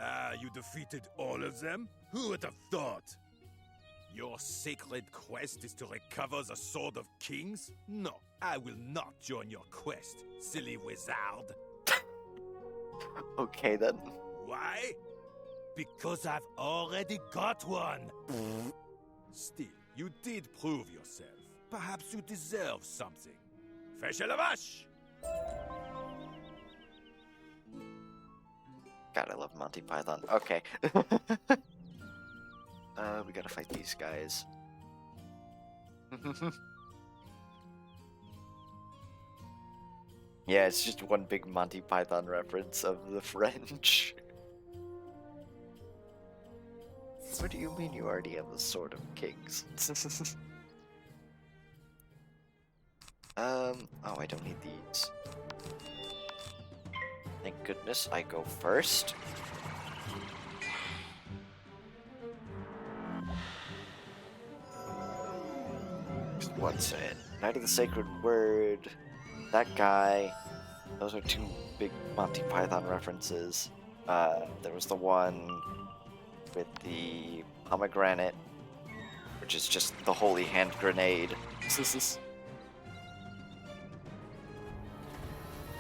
Ah, you defeated all of them? Who would have thought? Your sacred quest is to recover the Sword of Kings? No, I will not join your quest, silly wizard. Okay then. Why? Because I've already got one. Still, You did prove yourself. Perhaps you deserve something. Fetch la vache! God, I love Monty Python. Okay. We gotta fight these guys. Yeah, it's just one big Monty Python reference of the French. What do you mean you already have the Sword of Kings? Oh, I don't need these. Thank goodness I go first. What's it? Knight of the Sacred Word. That guy. Those are two big Monty Python references. There was the one with the pomegranate, which is just the holy hand grenade.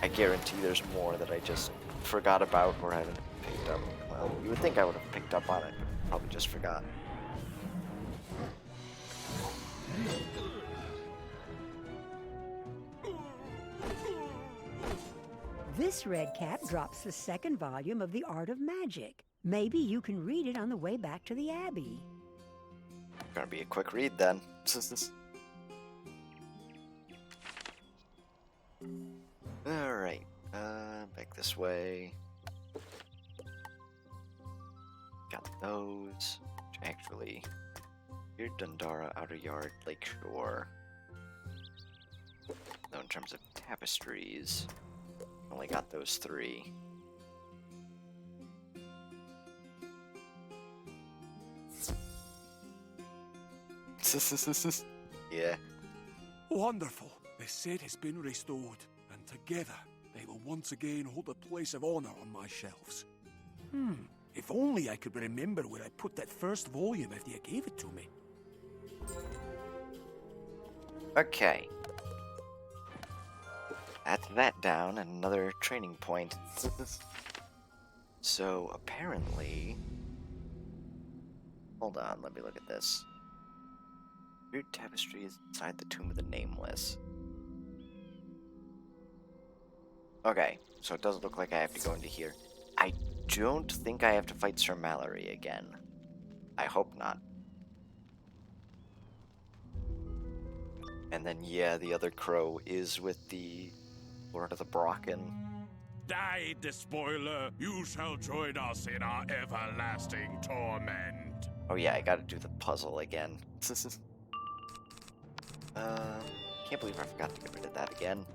I guarantee there's more that I just forgot about or haven't picked up. Well, you would think I would have picked up on it, but probably just forgot. This red cap drops the second volume of The Art of Magic. Maybe you can read it on the way back to the Abbey. Gonna be a quick read then. Alright, back this way. Got those. Actually, here, Dundara, Outer Yard, Lakeshore. Though in terms of tapestries, only got those 3. Yeah. Wonderful. The set has been restored, and together they will once again hold a place of honor on my shelves. If only I could remember where I put that first volume if you gave it to me. Okay. That's that down, and another training point. So, apparently... Hold on, let me look at this. Weird tapestry is inside the Tomb of the Nameless. Okay, so it doesn't look like I have to go into here. I don't think I have to fight Sir Mallory again. I hope not. And then, yeah, the other crow is with the Lord of the Brocken. Die, despoiler! You shall join us in our everlasting torment. Oh yeah, I gotta do the puzzle again. Can't believe I forgot to get rid of that again.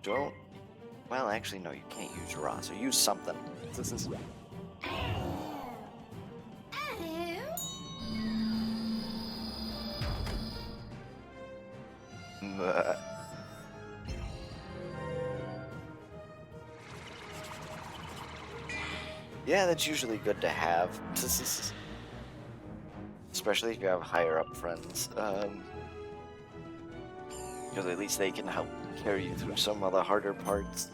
Don't... Well, actually, no, you can't use raw, so use something. This is... Yeah, that's usually good to have. Especially if you have higher up friends. Because at least they can help carry you through some of the harder parts.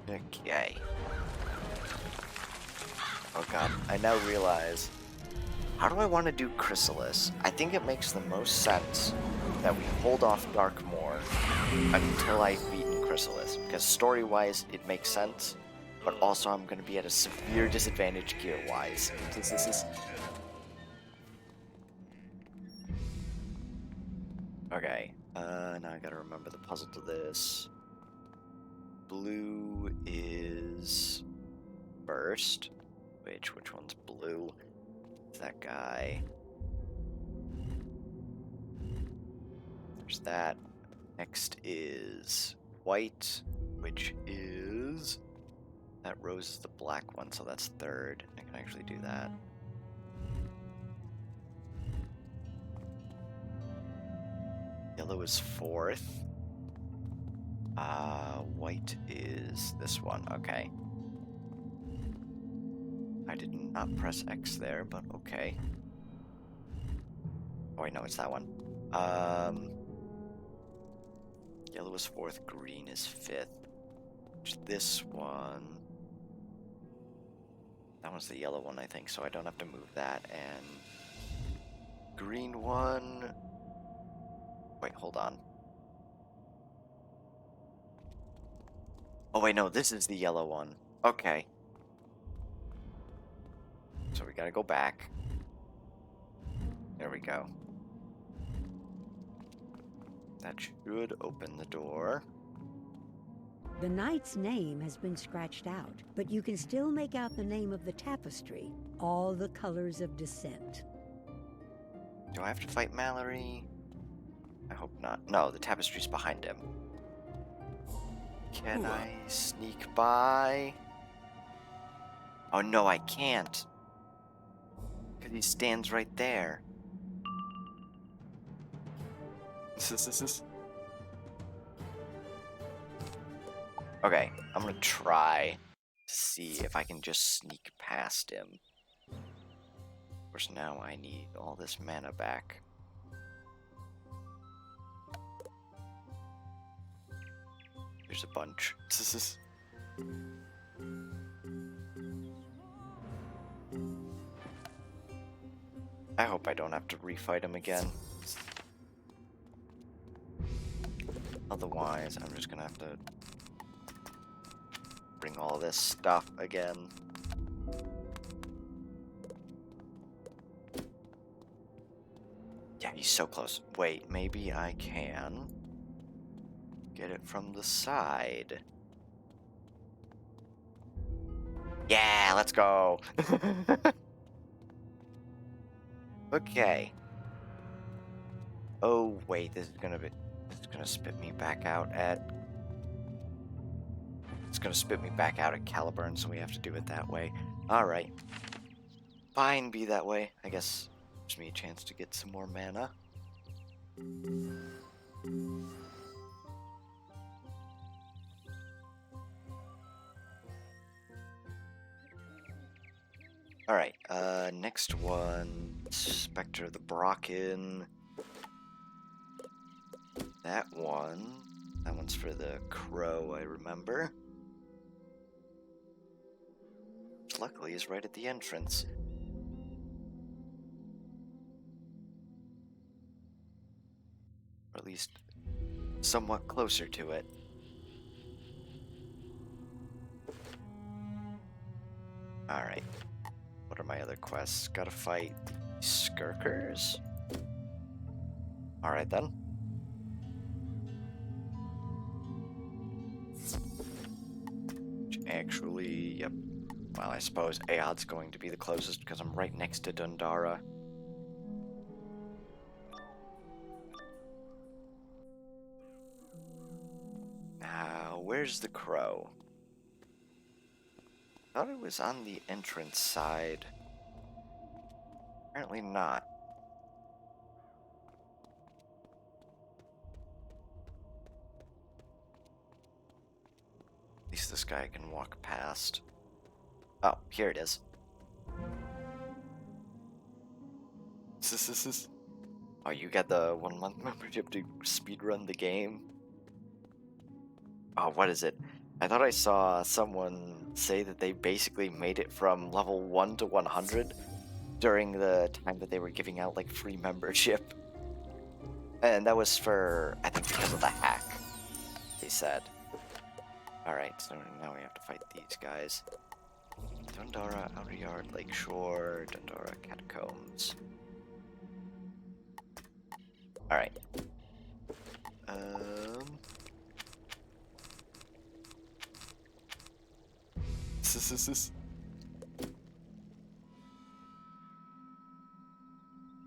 Okay. Oh god, I now realize, how do I want to do Chrysalis? I think it makes the most sense that we hold off Darkmoor until I've beaten Chrysalis, because story-wise it makes sense, but also I'm going to be at a severe disadvantage gear-wise. This is... Okay, now I gotta remember the puzzle to this. Blue is first. Which one's blue? It's that guy. There's that. Next is white, which is... That rose is the black one, so that's third. I can actually do that. Yellow is 4th. White is this one. Okay. I did not press X there, but okay. Oh wait, no, it's that one. Yellow is 4th, green is 5th. This one... That one's the yellow one, I think, so I don't have to move that. And... green one... Wait, hold on. Oh wait, no, this is the yellow one. Okay. So we gotta go back. There we go. That should open the door. The knight's name has been scratched out, but you can still make out the name of the tapestry, all the colors of descent. Do I have to fight Mallory? I hope not. No, the tapestry's behind him. Can I sneak by? Oh no, I can't. Because he stands right there. Okay, I'm gonna try to see if I can just sneak past him. Of course, now I need all this mana back. There's a bunch. I hope I don't have to refight him again. Otherwise, I'm just gonna have to bring all this stuff again. Yeah, he's so close. Wait, maybe I can get it from the side. Yeah, let's go. Okay. Oh wait, this is gonna spit me back out at... It's gonna spit me back out at Caliburn, so we have to do it that way. Alright. Fine, be that way. I guess gives me a chance to get some more mana. Alright, next one, Spectre of the Brocken. That one's for the crow, I remember. Which luckily is right at the entrance. Or at least somewhat closer to it. Alright. What are my other quests? Gotta fight Skirkers? Alright then. Which actually, yep. Well, I suppose Aod's going to be the closest because I'm right next to Dundara. Now, where's the crow? I thought it was on the entrance side. Apparently not. At least this guy can walk past. Oh, here it is. Oh, you got the 1-month membership to speedrun the game? Oh, what is it? I thought I saw someone say that they basically made it from level 1 to 100 during the time that they were giving out like free membership. And that was for, I think, because of the hack, they said. Alright, so now we have to fight these guys. Dundara, Outer Yard, Lakeshore, Dundara, Catacombs. Alright.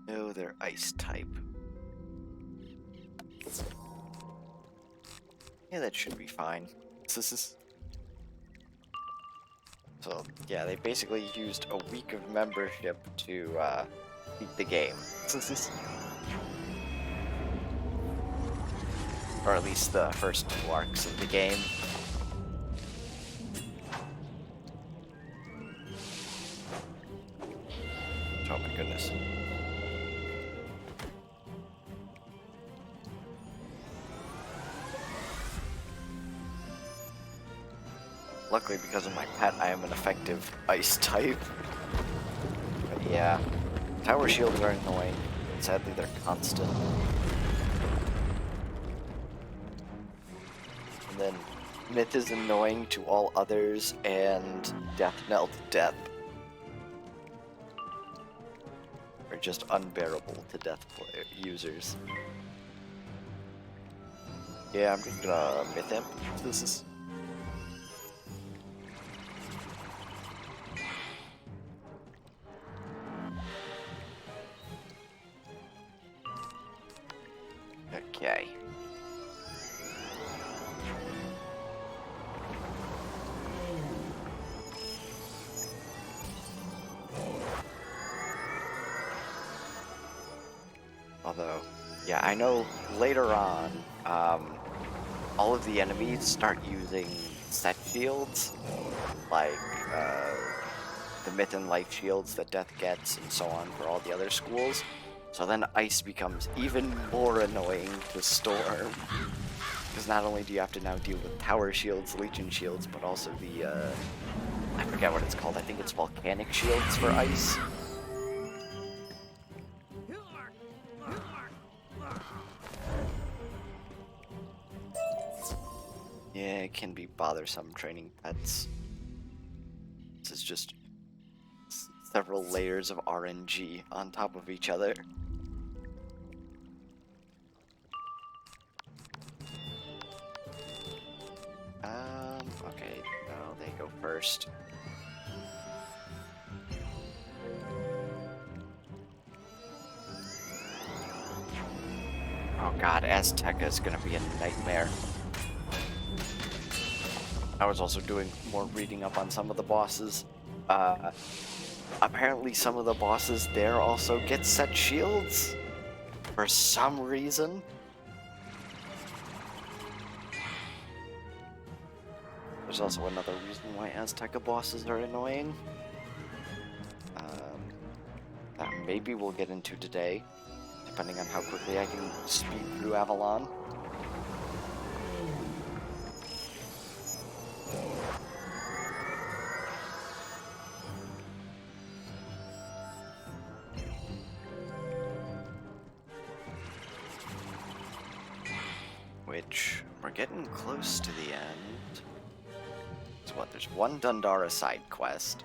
No, they're ice type. Yeah, that should be fine. So, yeah, they basically used a week of membership to beat the game. Or at least the first 2 arcs of the game. Oh my goodness. Luckily, because of my pet, I am an effective ice type. But yeah, tower shields are annoying. Sadly, they're constant. And then Myth is annoying to all others, and Death Knell to death are just unbearable to death users. Yeah, I'm just gonna Myth him. This is. Okay. Although, yeah, I know later on, all of the enemies start using set shields, like the Myth and Life shields that Death gets, and so on for all the other schools. So then Ice becomes even more annoying to Storm. Because not only do you have to now deal with Tower Shields, Legion Shields, but also the, I forget what it's called, I think it's Volcanic Shields for Ice. Yeah, it can be bothersome training pets. This is just several layers of RNG on top of each other. Okay, no, they go first. Oh god, Azteca is gonna be a nightmare. I was also doing more reading up on some of the bosses. Apparently some of the bosses there also get set shields for some reason. There's also another reason why Azteca bosses are annoying. That maybe we'll get into today, depending on how quickly I can speed through Avalon. Which, we're getting close to the end. So what, there's one Dundara side quest.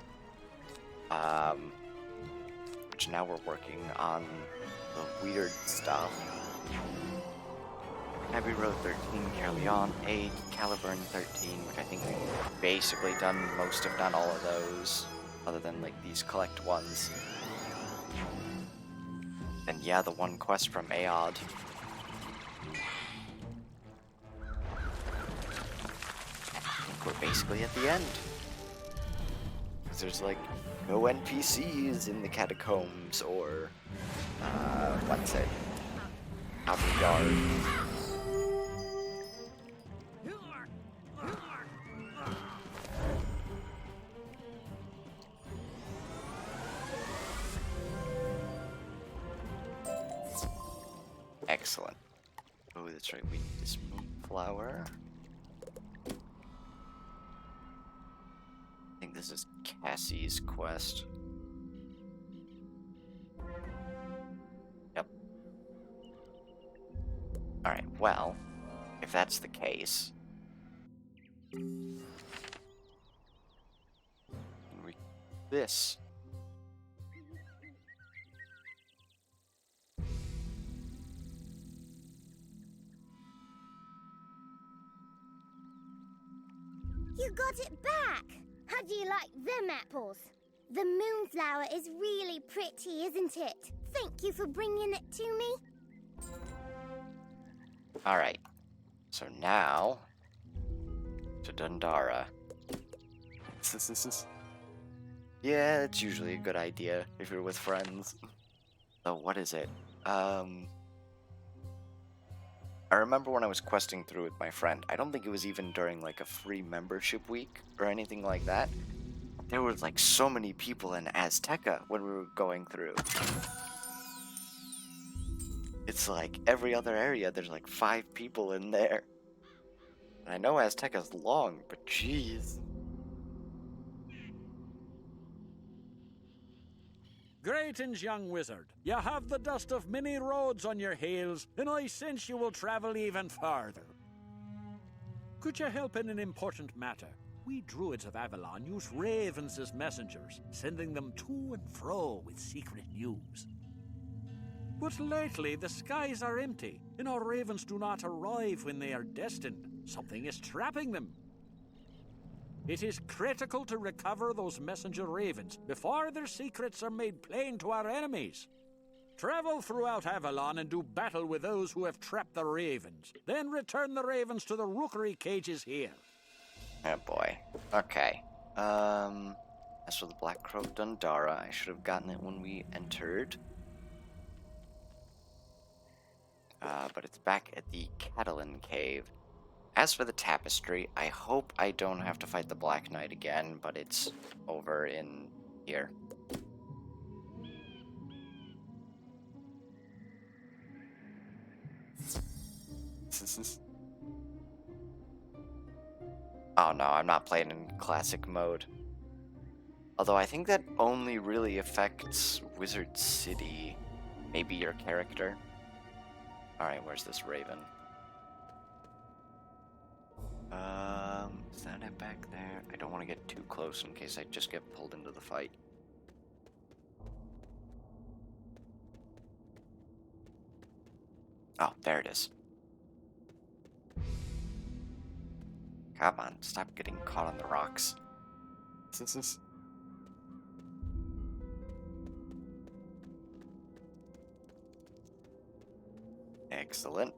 Which now we're working on the weird stuff. Abbey Road 13, Caerleon 8, Caliburn 13, which I think we've basically done most, if not all of those, other than like these collect ones. And yeah, the one quest from Aod. We're basically at the end. Because there's like no NPCs in the catacombs or, what's it? Abbey Yard. Excellent. Oh, that's right, we need this Moonflower. I think this is Cassie's quest. Yep. Alright, well, if that's the case... This. You got it back! How do you like them apples? The moonflower is really pretty, isn't it? Thank you for bringing it to me. Alright. So now... to Dundara. Yeah, it's usually a good idea if you're with friends. Oh, what is it? Are I remember when I was questing through with my friend, I don't think it was even during like a free membership week or anything like that. There were like so many people in Azteca when we were going through. It's like every other area, there's like 5 people in there. And I know Azteca's long, but jeez. Greetings, young wizard. You have the dust of many roads on your heels, and I sense you will travel even farther. Could you help in an important matter? We druids of Avalon use ravens as messengers, sending them to and fro with secret news. But lately, the skies are empty, and our ravens do not arrive when they are destined. Something is trapping them. It is critical to recover those messenger ravens before their secrets are made plain to our enemies. Travel throughout Avalon and do battle with those who have trapped the ravens. Then return the ravens to the rookery cages here. Oh boy. Okay. As for the Black Crow Dundara, I should have gotten it when we entered. But it's back at the Catalan Cave. As for the tapestry, I hope I don't have to fight the Black Knight again, but it's over in here. Oh no, I'm not playing in classic mode. Although I think that only really affects Wizard City. Maybe your character. Alright, where's this raven? Is that it back there? I don't want to get too close in case I just get pulled into the fight. Oh, there it is. Come on, stop getting caught on the rocks. Excellent.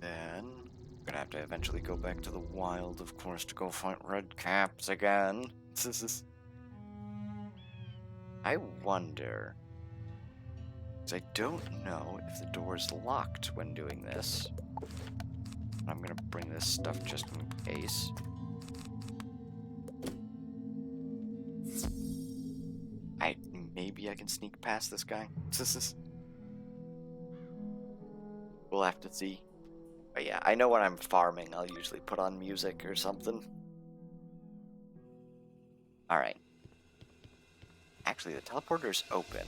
Then, I'm gonna have to eventually go back to the wild, of course, to go fight red caps again. I wonder, because I don't know if the door is locked when doing this. I'm gonna bring this stuff just in case. Maybe I can sneak past this guy. We'll have to see. But yeah, I know when I'm farming, I'll usually put on music or something. Alright. Actually, the teleporter's open.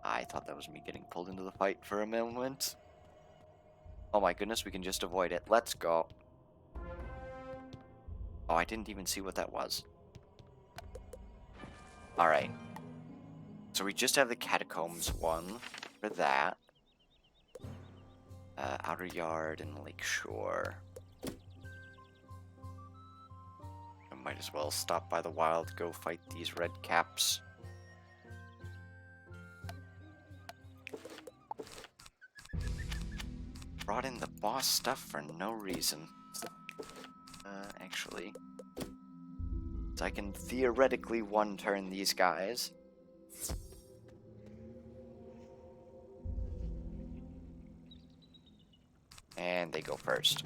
I thought that was me getting pulled into the fight for a moment. Oh my goodness, we can just avoid it. Let's go. Oh, I didn't even see what that was. Alright. So we just have the Catacombs one for that. Outer Yard and Lakeshore. I might as well stop by the wild, go fight these red caps. Brought in the boss stuff for no reason. Actually, so I can theoretically one-turn these guys. And they go first.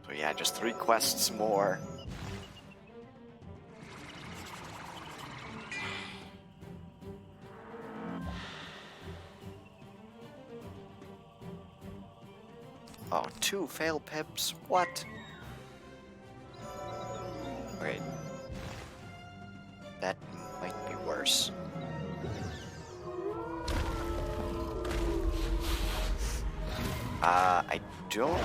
So yeah, just 3 quests more. Oh, 2 fail pips? What? Wait. That might be worse. I don't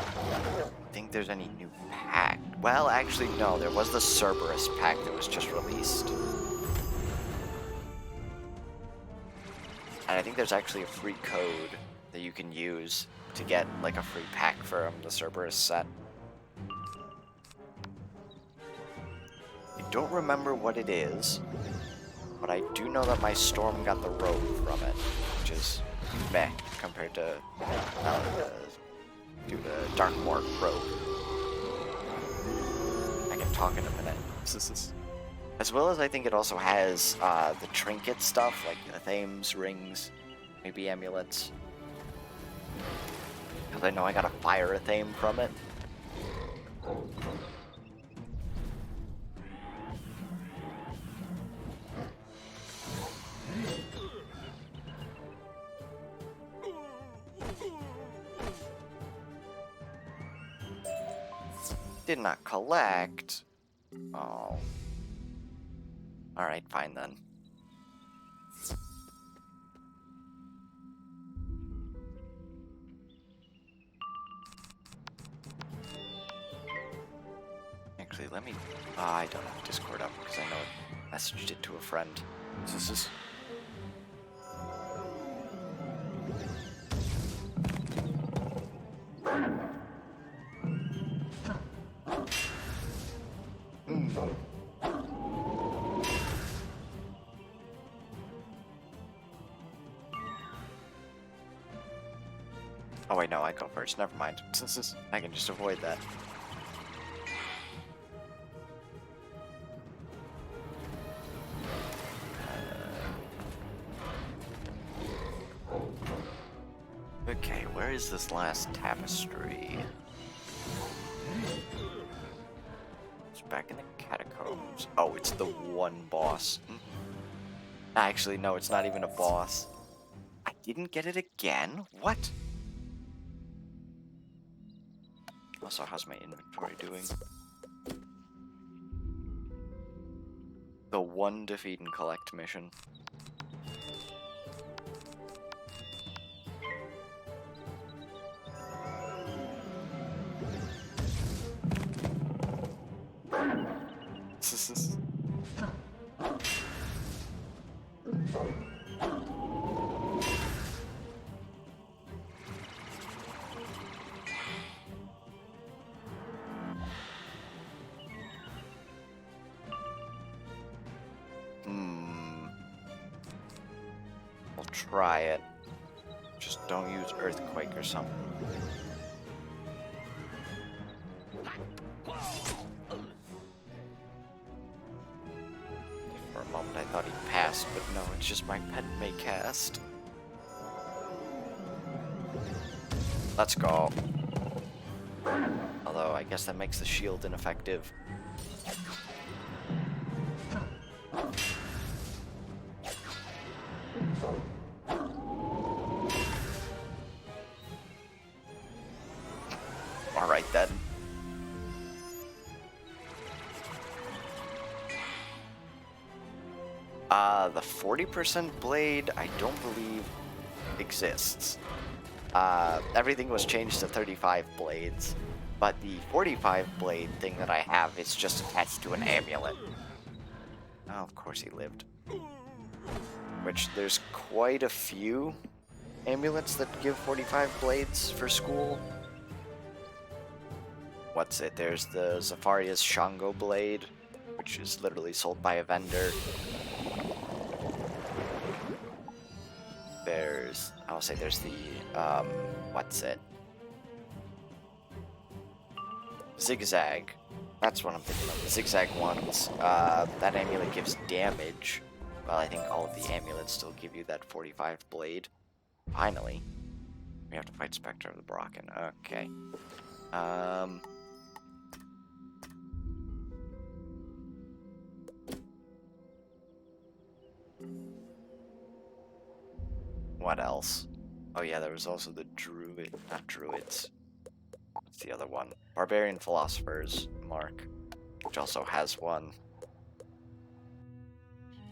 think there's any new pack. Well, actually, no. There was the Cerberus pack that was just released. And I think there's actually a free code that you can use to get, like, a free pack from the Cerberus set. I don't remember what it is, but I do know that my Storm got the robe from it, which is meh compared to do the Darkmoor probe. I can talk in a minute. As well as I think it also has the trinket stuff, like Thames, rings, maybe amulets. Because I know I got a fire Athame from it. Did not collect. Oh. Alright, fine then. Actually, let me... I don't have Discord up because I know I messaged it to a friend. This is... Oh wait, no, I go first. Never mind. I can just avoid that. Okay, where is this last tapestry? It's back in the catacombs. Oh, it's the one boss. Actually, no, it's not even a boss. I didn't get it again? What? Also, how's my inventory doing? The one defeat and collect mission. I'll try it. Just don't use Earthquake or something. For a moment I thought he passed, but no, it's just my pet may cast. Let's go. Although I guess that makes the shield ineffective. Alright then. The 40% blade, I don't believe exists. Everything was changed to 35 blades, but the 45 blade thing that I have is just attached to an amulet. Oh, of course he lived. Which, there's quite a few amulets that give 45 blades for school. What's it? There's the Zafaria's Shango blade, which is literally sold by a vendor. There's, I'll say there's the, what's it? Zigzag. That's what I'm thinking of, the zigzag ones. That amulet gives damage. Well, I think all of the amulets still give you that 45 blade. Finally. We have to fight Spectre of the Brocken. Okay. What else? Oh yeah, there was also the druid, not druids. What's the other one? Barbarian Philosopher's Mark, which also has one.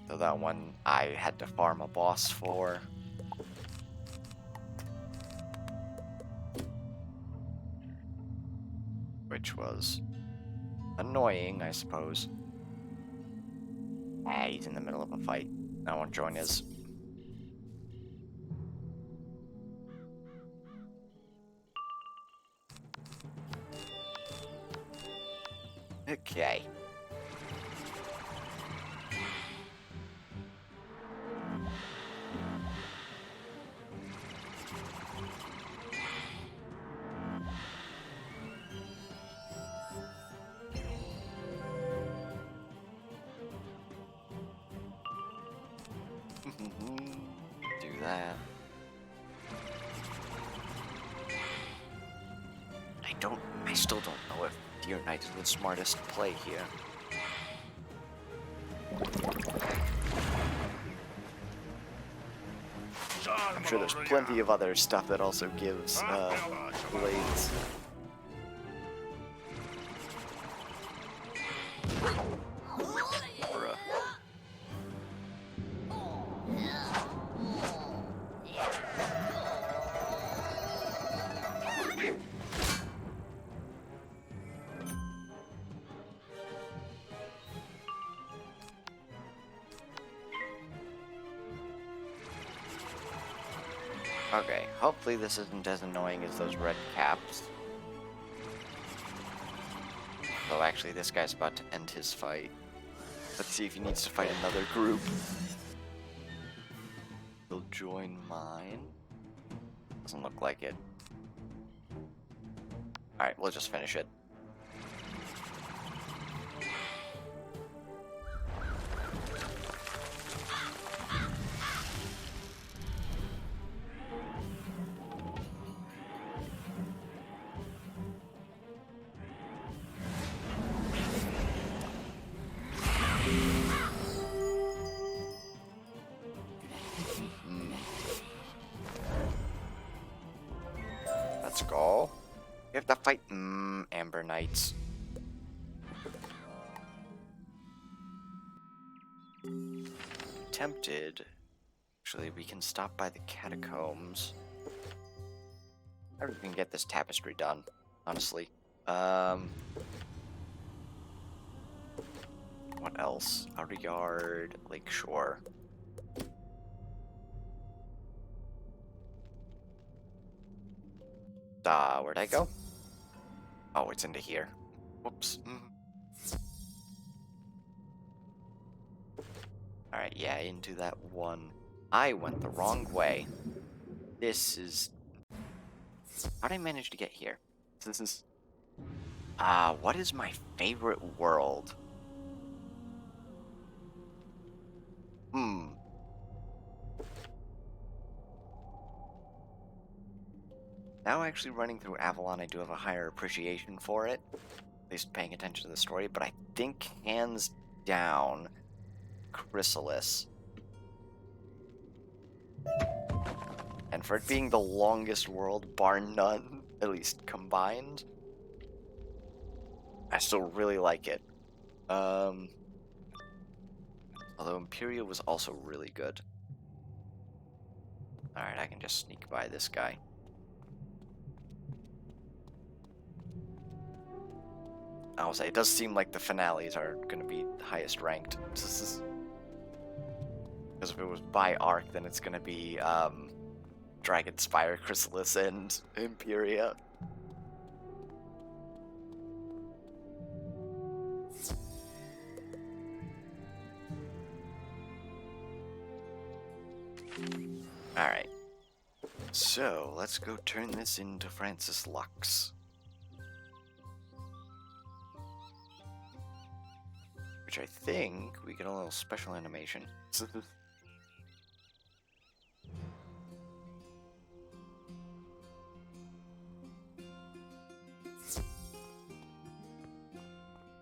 So that one I had to farm a boss for. Which was annoying, I suppose. Ah, he's in the middle of a fight. I won't join his. Okay. that. I still don't know if Deer Knight is the smartest play here. I'm sure there's plenty of other stuff that also gives blades. Bruh. Okay, hopefully this isn't as annoying as those red caps. Though actually this guy's about to end his fight. Let's see if he needs to fight another group. He'll join mine. Doesn't look like it. Alright, we'll just finish it. Let's go. We have to fight Amber Knights. Tempted. Actually, we can stop by the catacombs. I we can get this tapestry done, honestly. What else? Outer Yard, Lakeshore. Where'd I go? Oh, it's into here. Whoops. Alright, yeah, into that one. I went the wrong way. This is... How'd I manage to get here? This is... what is my favorite world? Now actually running through Avalon, I do have a higher appreciation for it. At least paying attention to the story, but I think hands down, Chrysalis. And for it being the longest world, bar none, at least combined, I still really like it. Although Imperia was also really good. Alright, I can just sneak by this guy. I'll say, it does seem like the finales are going to be highest ranked. Because if it was by arc, then it's going to be Dragonspire, Chrysalis, and Imperia. Alright. So, let's go turn this into Francis Lux. Which I think we get a little special animation.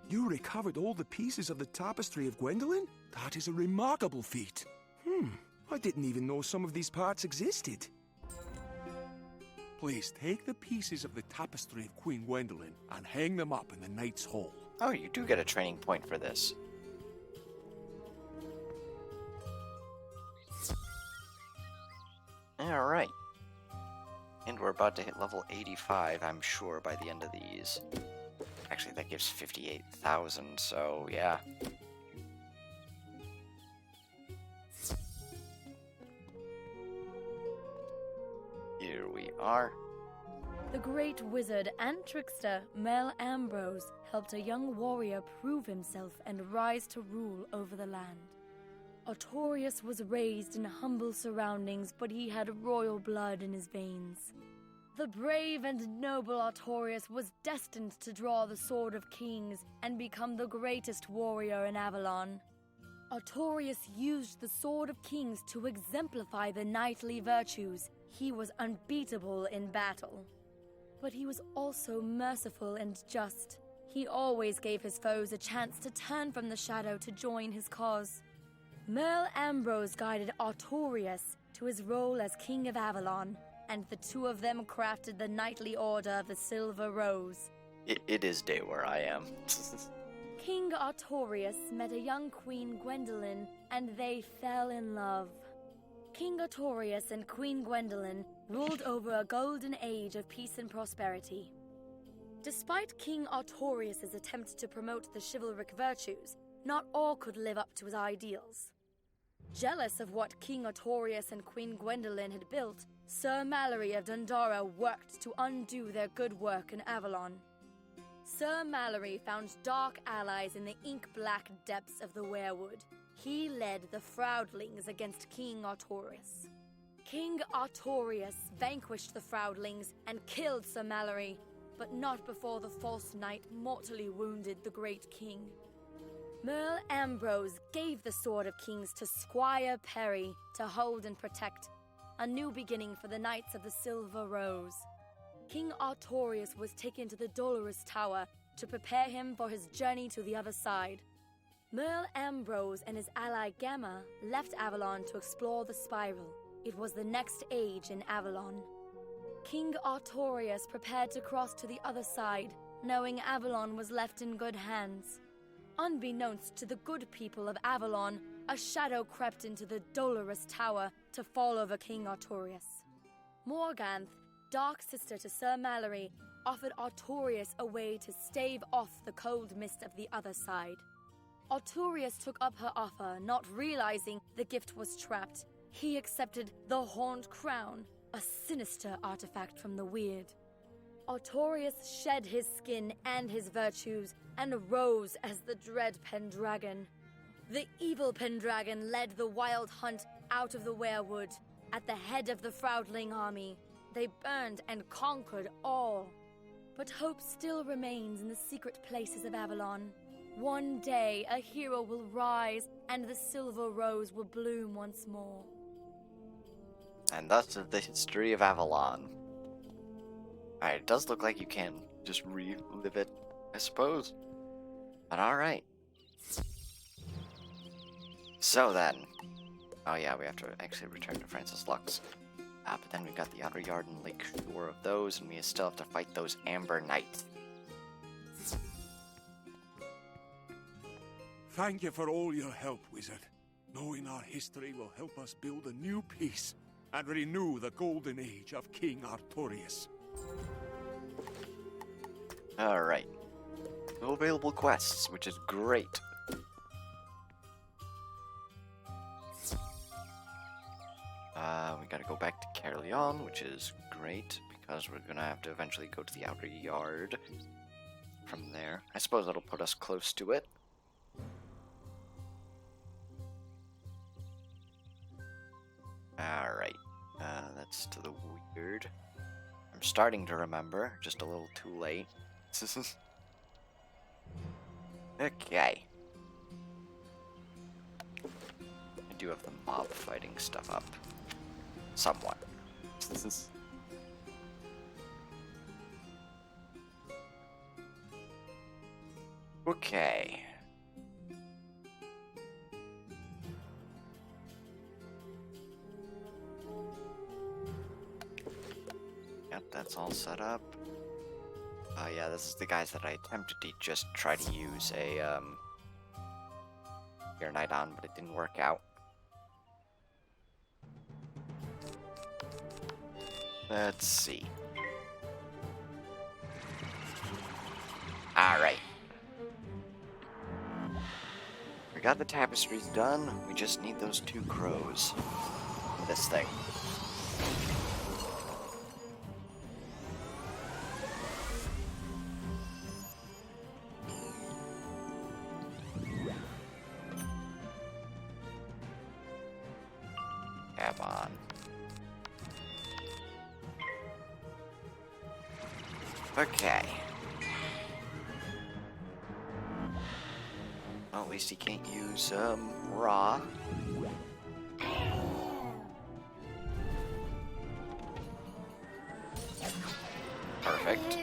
You recovered all the pieces of the tapestry of Gwendolyn? That is a remarkable feat. I didn't even know some of these parts existed. Please take the pieces of the tapestry of Queen Gwendolyn and hang them up in the Knight's Hall. Oh, you do get a training point for this. Alright. And we're about to hit level 85, I'm sure, by the end of these. Actually, that gives 58,000, so yeah. Here we are. The great wizard and trickster Mel Ambrose helped a young warrior prove himself and rise to rule over the land. Artorius was raised in humble surroundings, but he had royal blood in his veins. The brave and noble Artorius was destined to draw the Sword of Kings and become the greatest warrior in Avalon. Artorius used the Sword of Kings to exemplify the knightly virtues. He was unbeatable in battle. But he was also merciful and just. He always gave his foes a chance to turn from the shadow to join his cause. Merle Ambrose guided Artorius to his role as King of Avalon, and the two of them crafted the knightly order of the Silver Rose. It is day where I am. King Artorius met a young Queen Gwendolyn, and they fell in love. King Artorius and Queen Gwendolyn ruled over a golden age of peace and prosperity. Despite King Artorius' attempt to promote the chivalric virtues, not all could live up to his ideals. Jealous of what King Artorius and Queen Gwendolyn had built, Sir Mallory of Dundara worked to undo their good work in Avalon. Sir Mallory found dark allies in the ink-black depths of the werewood. He led the Froudlings against King Artorius. King Artorius vanquished the Froudlings and killed Sir Mallory, but not before the false knight mortally wounded the great king. Merle Ambrose gave the Sword of Kings to Squire Perry to hold and protect, a new beginning for the Knights of the Silver Rose. King Artorius was taken to the Dolorous Tower to prepare him for his journey to the other side. Merle Ambrose and his ally Gamma left Avalon to explore the Spiral. It was the next age in Avalon. King Artorius prepared to cross to the other side, knowing Avalon was left in good hands. Unbeknownst to the good people of Avalon, a shadow crept into the Dolorous Tower to fall over King Artorius. Morganth, dark sister to Sir Mallory, offered Artorius a way to stave off the cold mist of the other side. Artorius took up her offer, not realizing the gift was trapped. He accepted the Horned Crown, a sinister artifact from the weird. Artorius shed his skin and his virtues and rose as the dread Pendragon. The evil Pendragon led the wild hunt out of the werewood. At the head of the Froudling army, they burned and conquered all. But hope still remains in the secret places of Avalon. One day, a hero will rise, and the Silver Rose will bloom once more. And thus is the history of Avalon. Alright, it does look like you can just relive it, I suppose. But alright. So then. Oh yeah, we have to actually return to Francis Lux. But then we've got the Outer Yard and Lake Shore of those, and we still have to fight those Amber Knights. Thank you for all your help, Wizard. Knowing our history will help us build a new peace and renew the golden age of King Artorius. Alright. No available quests, which is great. We gotta go back to Caerleon, which is great, because we're gonna have to eventually go to the Outer Yard from there. I suppose that'll put us close to it. Alright, that's to the weird. I'm starting to remember, just a little too late. Okay. I do have the mob fighting stuff up. Somewhat. Okay. Yep, that's all set up. Yeah, this is the guys that I attempted to just try to use a, Air Knight on, but it didn't work out. Let's see. Alright. We got the tapestries done, we just need those 2 crows for this thing. Come on. Okay. Well, at least he can't use, raw. Perfect.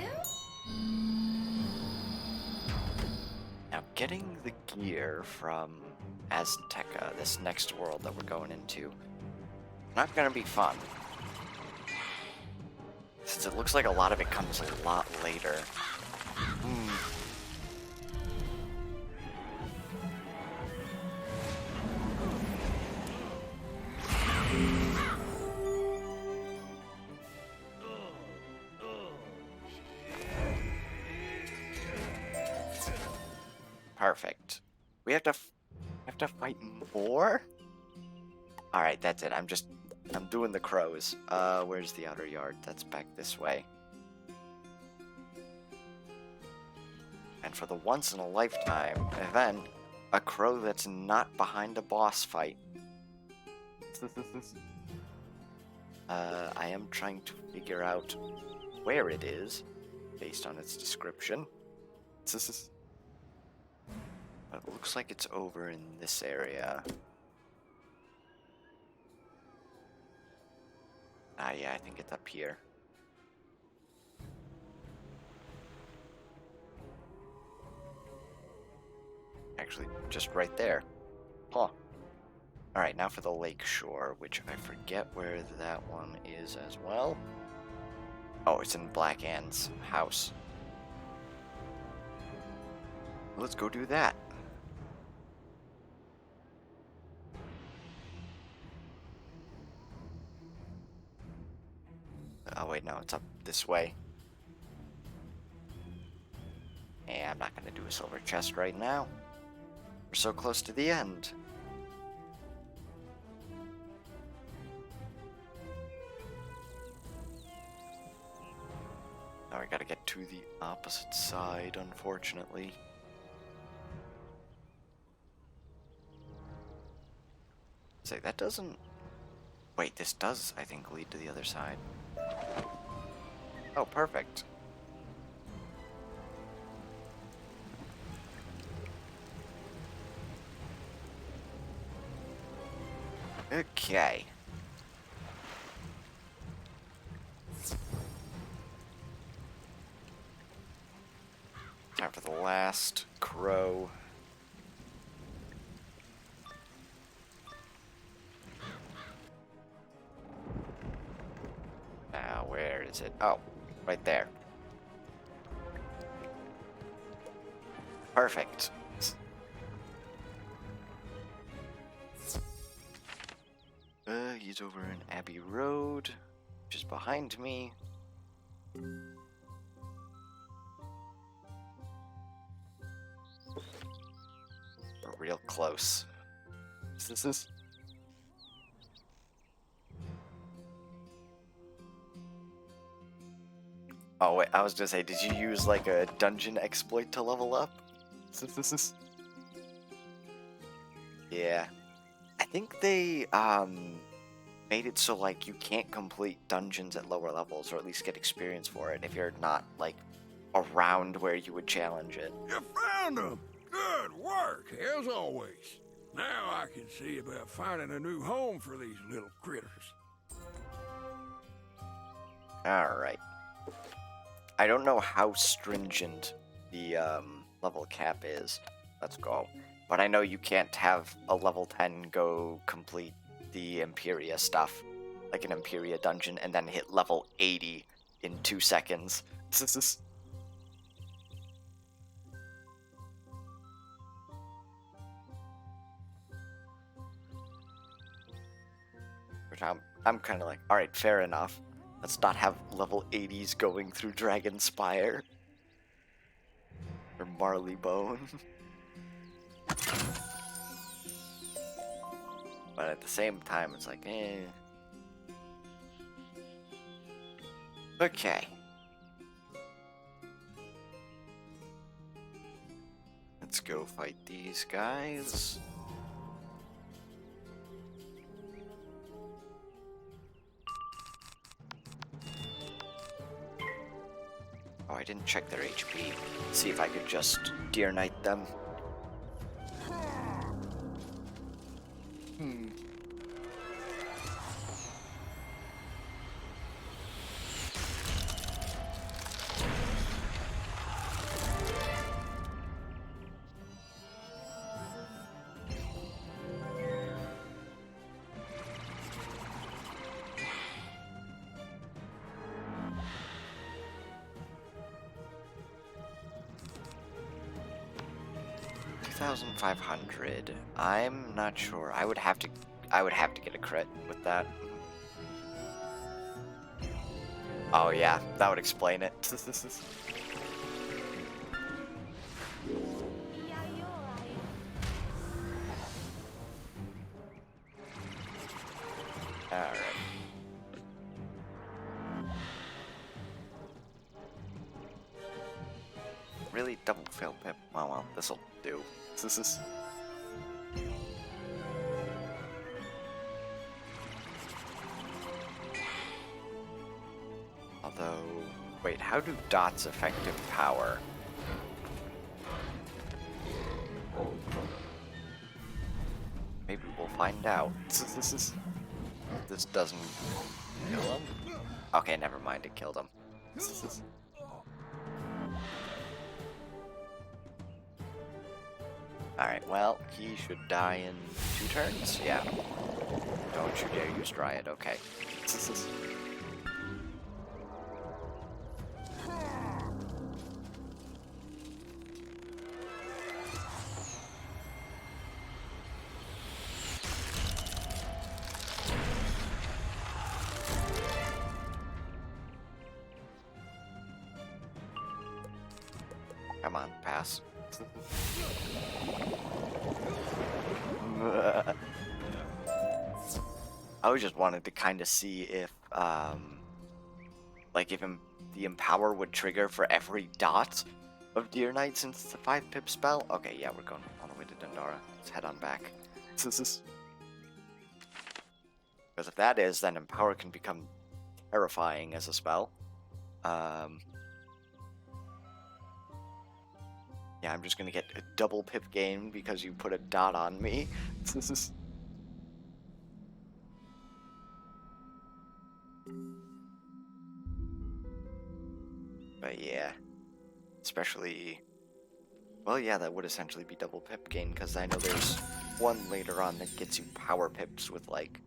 Now, getting the gear from Azteca, this next world that we're going into, not gonna be fun. Since it looks like a lot of it comes a lot later. Perfect. We have to fight more? Alright, that's it. I'm doing the crows. Where's the outer yard? That's back this way. And for the once in a lifetime event, a crow that's not behind a boss fight. I am trying to figure out where it is, based on its description. But it looks like it's over in this area. Ah, yeah, I think it's up here. Actually, just right there. Huh. Alright, now for the lake shore, which I forget where that one is as well. Oh, it's in Black Ann's house. Let's go do that. Oh wait, no, it's up this way. Yeah, I'm not gonna do a silver chest right now. We're so close to the end. Now I gotta get to the opposite side, unfortunately. Say, that doesn't... Wait, this does, I think, lead to the other side. Oh, perfect. Okay. Time for the last crow. Now, where is it? Oh, right there. Perfect. He's over in Abbey Road, which is behind me. We're real close. This is... Oh wait, I was gonna say, did you use like a dungeon exploit to level up? Yeah. I think they made it so like you can't complete dungeons at lower levels, or at least get experience for it if you're not like around where you would challenge it. You found them! Good work, as always. Now I can see about finding a new home for these little critters. Alright. I don't know how stringent the level cap is. Let's go. But I know you can't have a level 10 go complete the Imperia stuff, like an Imperia dungeon, and then hit level 80 in 2 seconds. Which I'm kind of like, alright, fair enough. Let's not have level 80s going through Dragonspire. Or Marleybone. But at the same time, it's like, eh. Okay. Let's go fight these guys. Oh, I didn't check their HP. See if I could just Deer Knight them. $2,500. I'm not sure. I would have to get a crit with that. Oh yeah, that would explain it. Alright. Really? Double fail pip? Oh well, this'll do. This is... Although... Wait, how do dots affect Empower? Maybe we'll find out. This doesn't kill him? Okay, never mind, it killed him. Alright, well, he should die in 2 turns? Yeah. Don't you dare use Dryad, okay. Come on, pass. I just wanted to kind of see if, like, if the Empower would trigger for every dot of Deer Knight since it's a 5-pip spell. Okay, yeah, we're going all the way to Dendara. Let's head on back. Because if that is, then Empower can become terrifying as a spell. Yeah, I'm just gonna get a double pip gain because you put a dot on me. But yeah, especially, well, yeah, that would essentially be double pip gain because I know there's one later on that gets you power pips with like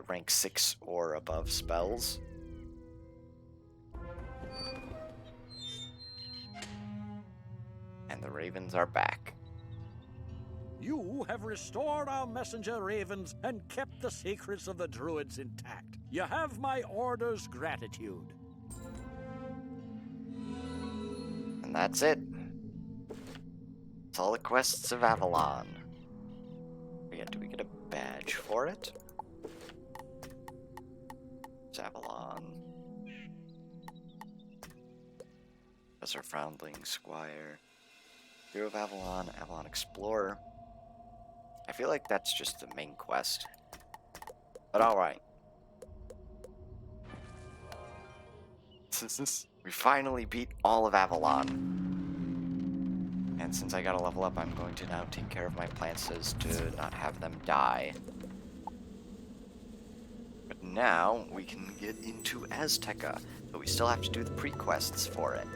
rank 6 or above spells. And the ravens are back. You have restored our messenger ravens and kept the secrets of the druids intact. You have my order's gratitude. And that's it. It's all the quests of Avalon. Do we get a badge for it? It's Avalon. Professor Foundling, Squire. Hero of Avalon, Avalon Explorer. I feel like that's just the main quest. But alright. We finally beat all of Avalon. And since I gotta level up, I'm going to now take care of my plants to not have them die. But now, we can get into Azteca, but we still have to do the pre-quests for it.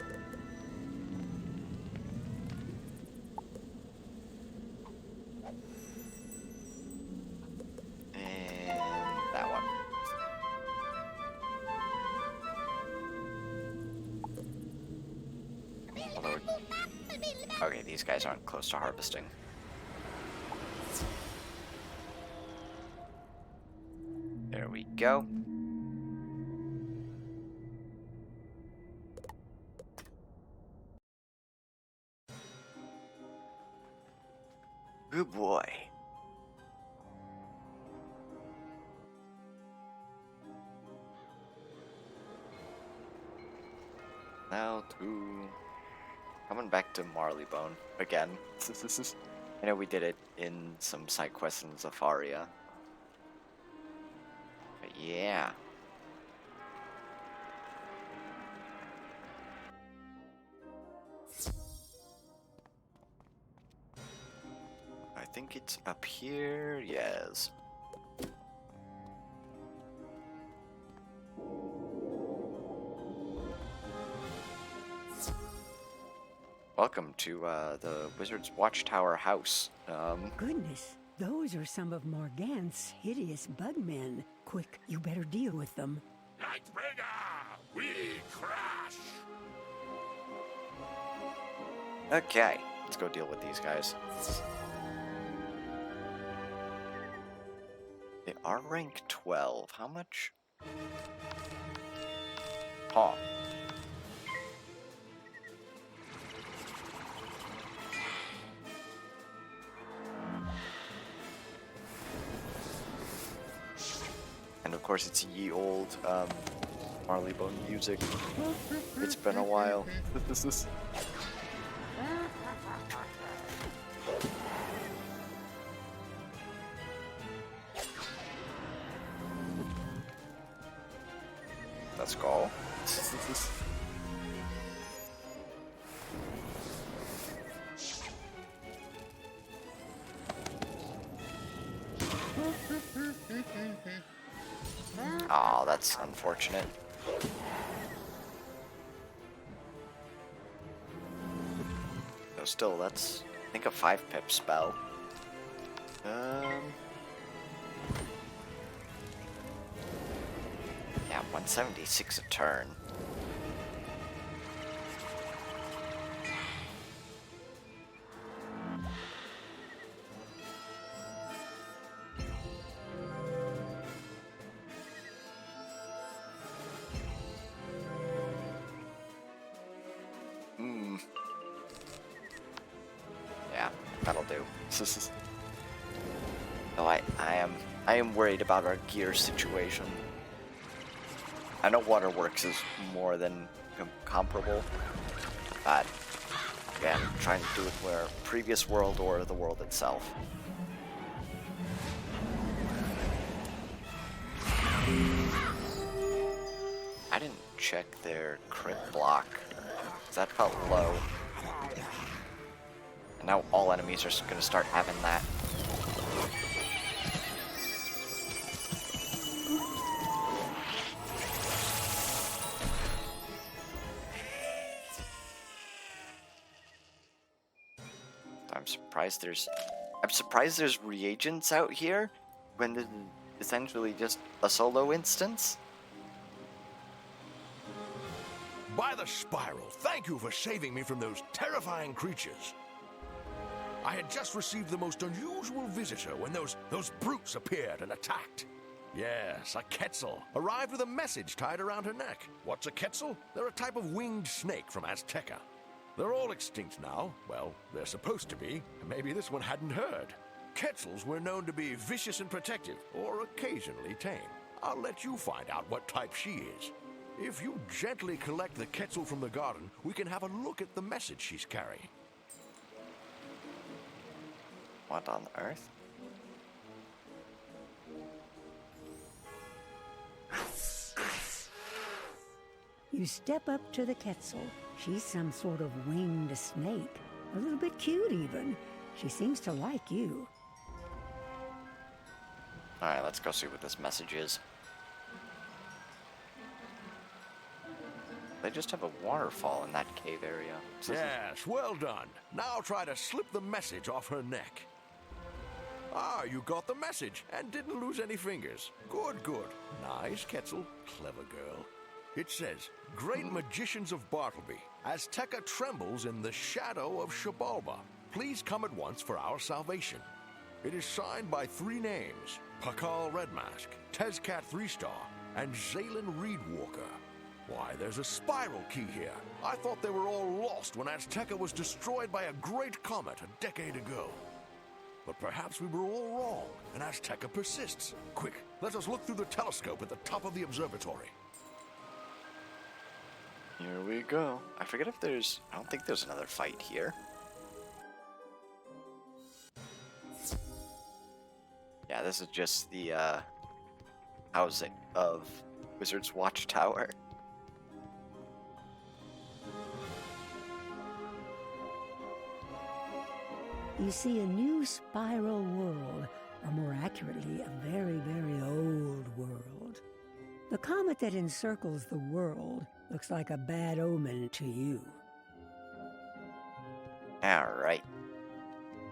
Okay, these guys aren't close to harvesting. There we go. Good boy. Now to... coming back to Marleybone again. I know we did it in some side quests in Zafaria. But yeah. think it's up here. Yes. Welcome to the Wizard's Watchtower house. Goodness, those are some of Morgant's hideous bugmen. Quick, you better deal with them. Lightbringer, we crash! Okay, let's go deal with these guys. They are rank 12. How much? Huh. And of course it's ye old Marleybone music. It's been a while. This is... Let's go. Oh, that's unfortunate. Though still, that's, I think, a 5-pip spell. Yeah, 176 a turn. Yeah, that'll do. Oh, I am worried about our gear situation. I know Waterworks is more than comparable, but again, trying to do it where previous world or the world itself. I didn't check their crit block. That felt low. And now all enemies are going to start having that. I'm surprised there's reagents out here when this is essentially just a solo instance. By the Spiral, thank you for saving me from those terrifying creatures. I had just received the most unusual visitor when those brutes appeared and attacked. Yes, a Quetzal arrived with a message tied around her neck. What's a Quetzal? They're a type of winged snake from Azteca. They're all extinct now. Well, they're supposed to be. Maybe this one hadn't heard. Quetzals were known to be vicious and protective, or occasionally tame. I'll let you find out what type she is. If you gently collect the Quetzal from the garden, we can have a look at the message she's carrying. What on earth? You step up to the Quetzal. She's some sort of winged snake. A little bit cute, even. She seems to like you. Alright, let's go see what this message is. They just have a waterfall in that cave area. Yes, well done. Now try to slip the message off her neck. Ah, you got the message and didn't lose any fingers. Good, good. Nice, Quetzal. Clever girl. It says, Great Magicians of Bartleby, Azteca trembles in the shadow of Xibalba. Please come at once for our salvation. It is signed by 3 names, Pakal Redmask, Tezcat 3-Star, and Zalen Reedwalker. Why, there's a spiral key here. I thought they were all lost when Azteca was destroyed by a great comet a decade ago. But perhaps we were all wrong, and Azteca persists. Quick, let us look through the telescope at the top of the observatory. Here we go. I forget if there's... I don't think there's another fight here. Yeah, this is just the, housing of Wizard's Watchtower. You see a new spiral world, or more accurately, a very, very old world. The comet that encircles the world looks like a bad omen to you. Alright.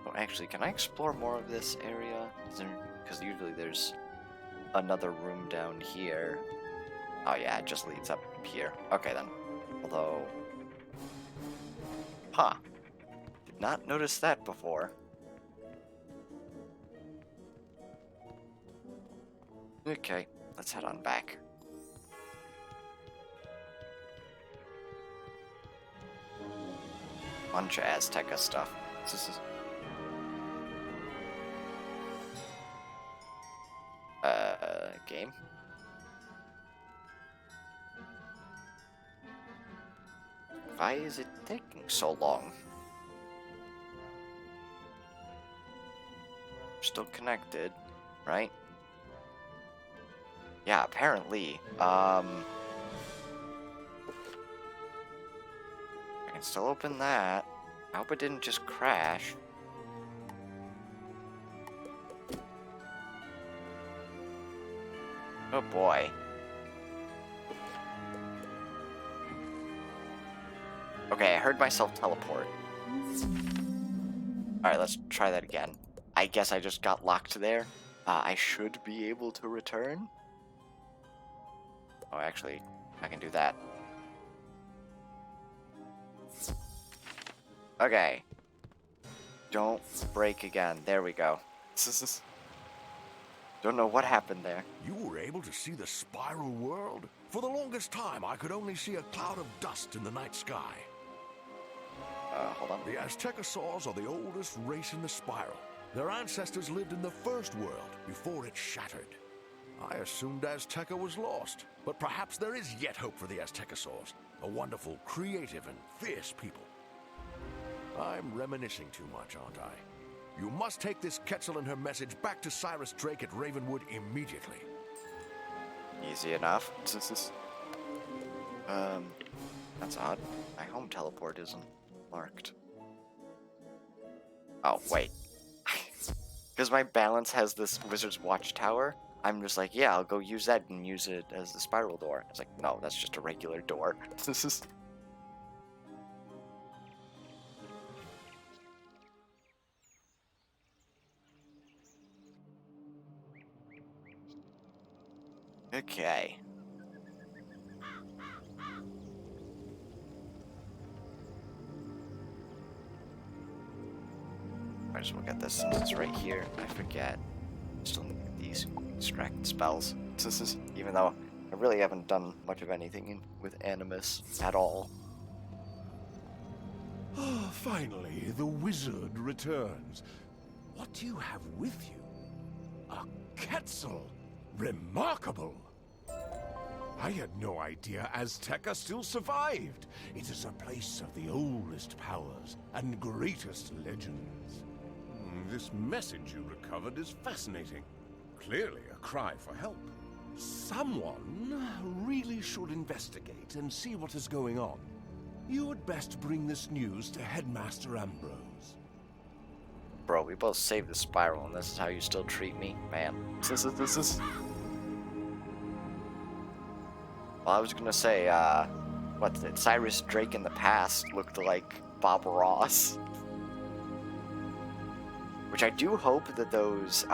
Oh, actually, can I explore more of this area? Because usually there's another room down here. Oh yeah, it just leads up here. Okay then. Although... Huh. Did not notice that before. Okay, let's head on back. Bunch of Azteca stuff. This is... game? Why is it taking so long? Still connected, right? Yeah, apparently. I can still open that. I hope it didn't just crash. Oh boy. Okay, I heard myself teleport. Alright, let's try that again. I guess I just got locked there. I should be able to return. Oh, actually, I can do that. Okay. Don't break again. There we go. Don't know what happened there. You were able to see the spiral world? For the longest time, I could only see a cloud of dust in the night sky. Hold on. The Aztecosaurs are the oldest race in the spiral. Their ancestors lived in the first world before it shattered. I assumed Azteca was lost, but perhaps there is yet hope for the Aztecosaurs, a wonderful, creative, and fierce people. I'm reminiscing too much, aren't I? You must take this Quetzal and her message back to Cyrus Drake at Ravenwood immediately. Easy enough. That's odd. My home teleport isn't marked. Oh, wait. Because my balance has this Wizard's Watchtower, I'm just like, yeah, I'll go use that and use it as the spiral door. It's like, no, that's just a regular door. Okay. Might as well get this since it's right here. I forget. Still need these distract spells. Even though I really haven't done much of anything with Animus at all. Oh, finally, the wizard returns. What do you have with you? A Quetzal. Remarkable! I had no idea Azteca still survived. It is a place of the oldest powers and greatest legends. This message you recovered is fascinating. Clearly a cry for help. Someone really should investigate and see what is going on. You would best bring this news to Headmaster Ambrose. Bro, we both saved the spiral, and this is how you still treat me? Man, this is... Well, I was gonna say, what's it? Cyrus Drake in the past looked like Bob Ross. Which I do hope that those,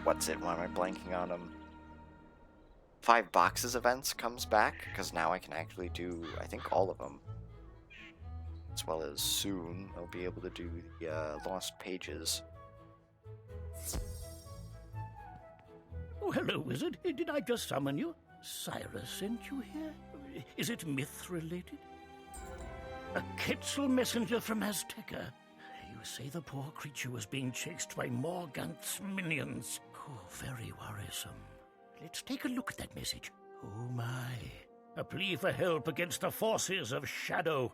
what's it? Why am I blanking on them? 5 Boxes events comes back, because now I can actually do, I think, all of them. As well as soon, I'll be able to do the Lost Pages. Oh, hello, Wizard. Did I just summon you? Cyrus sent you here? Is it myth-related? A Quetzal messenger from Azteca. You say the poor creature was being chased by Morgant's minions. Oh, very worrisome. Let's take a look at that message. Oh, my. A plea for help against the forces of Shadow.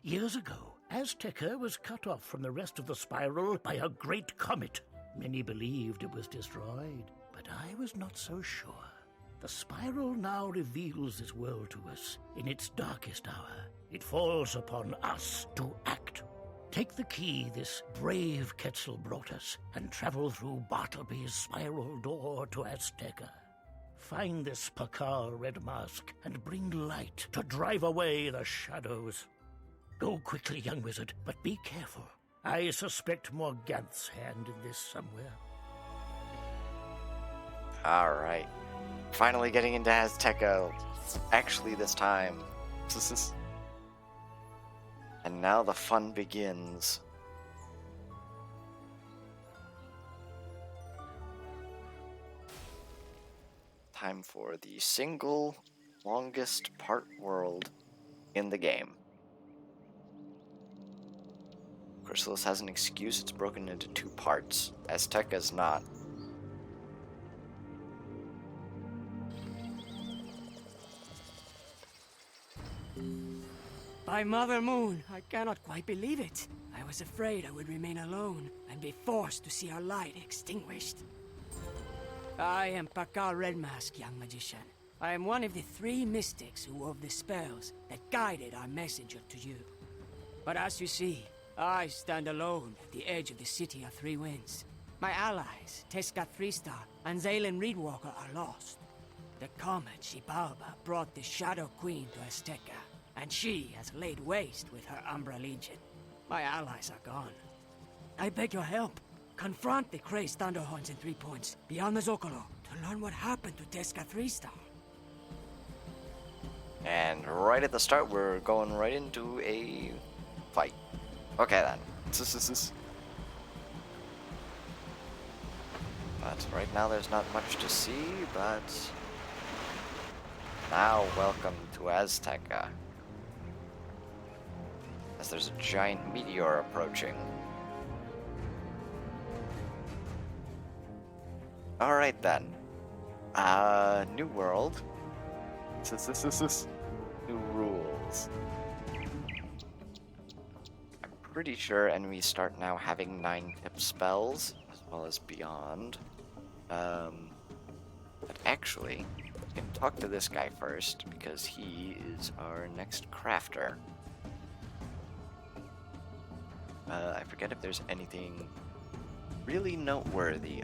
Years ago, Azteca was cut off from the rest of the spiral by a great comet. Many believed it was destroyed, but I was not so sure. The spiral now reveals this world to us in its darkest hour. It falls upon us to act. Take the key this brave Quetzal brought us and travel through Bartleby's spiral door to Azteca. Find this Pakal red mask and bring light to drive away the shadows. Go quickly, young wizard, but be careful. I suspect Morganth's hand in this somewhere. Alright. Finally getting into Azteca. Actually, this time. And now the fun begins. Time for the single longest part world in the game. Chrysalis has an excuse, it's broken into 2 parts. Azteca's not. By Mother Moon, I cannot quite believe it. I was afraid I would remain alone and be forced to see our light extinguished. I am Pakal Redmask, young magician. I am one of the 3 mystics who wove the spells that guided our messenger to you. But as you see, I stand alone at the edge of the City of 3 Winds. My allies, Tezcat 3-Star and Zaylen Reedwalker, are lost. The comet Xibalba brought the Shadow Queen to Azteca, and she has laid waste with her Umbra Legion. My allies are gone. I beg your help. Confront the crazed Thunderhorns in 3 Points, beyond the Zocalo, to learn what happened to Tezcat 3-Star. And right at the start, we're going right into a fight. Okay then. But right now there's not much to see, but now welcome to Azteca. As there's a giant meteor approaching. Alright then. New world. New rules. I'm pretty sure enemies start now having 9-tip spells, as well as beyond. But actually, we can talk to this guy first, because he is our next crafter. I forget if there's anything really noteworthy.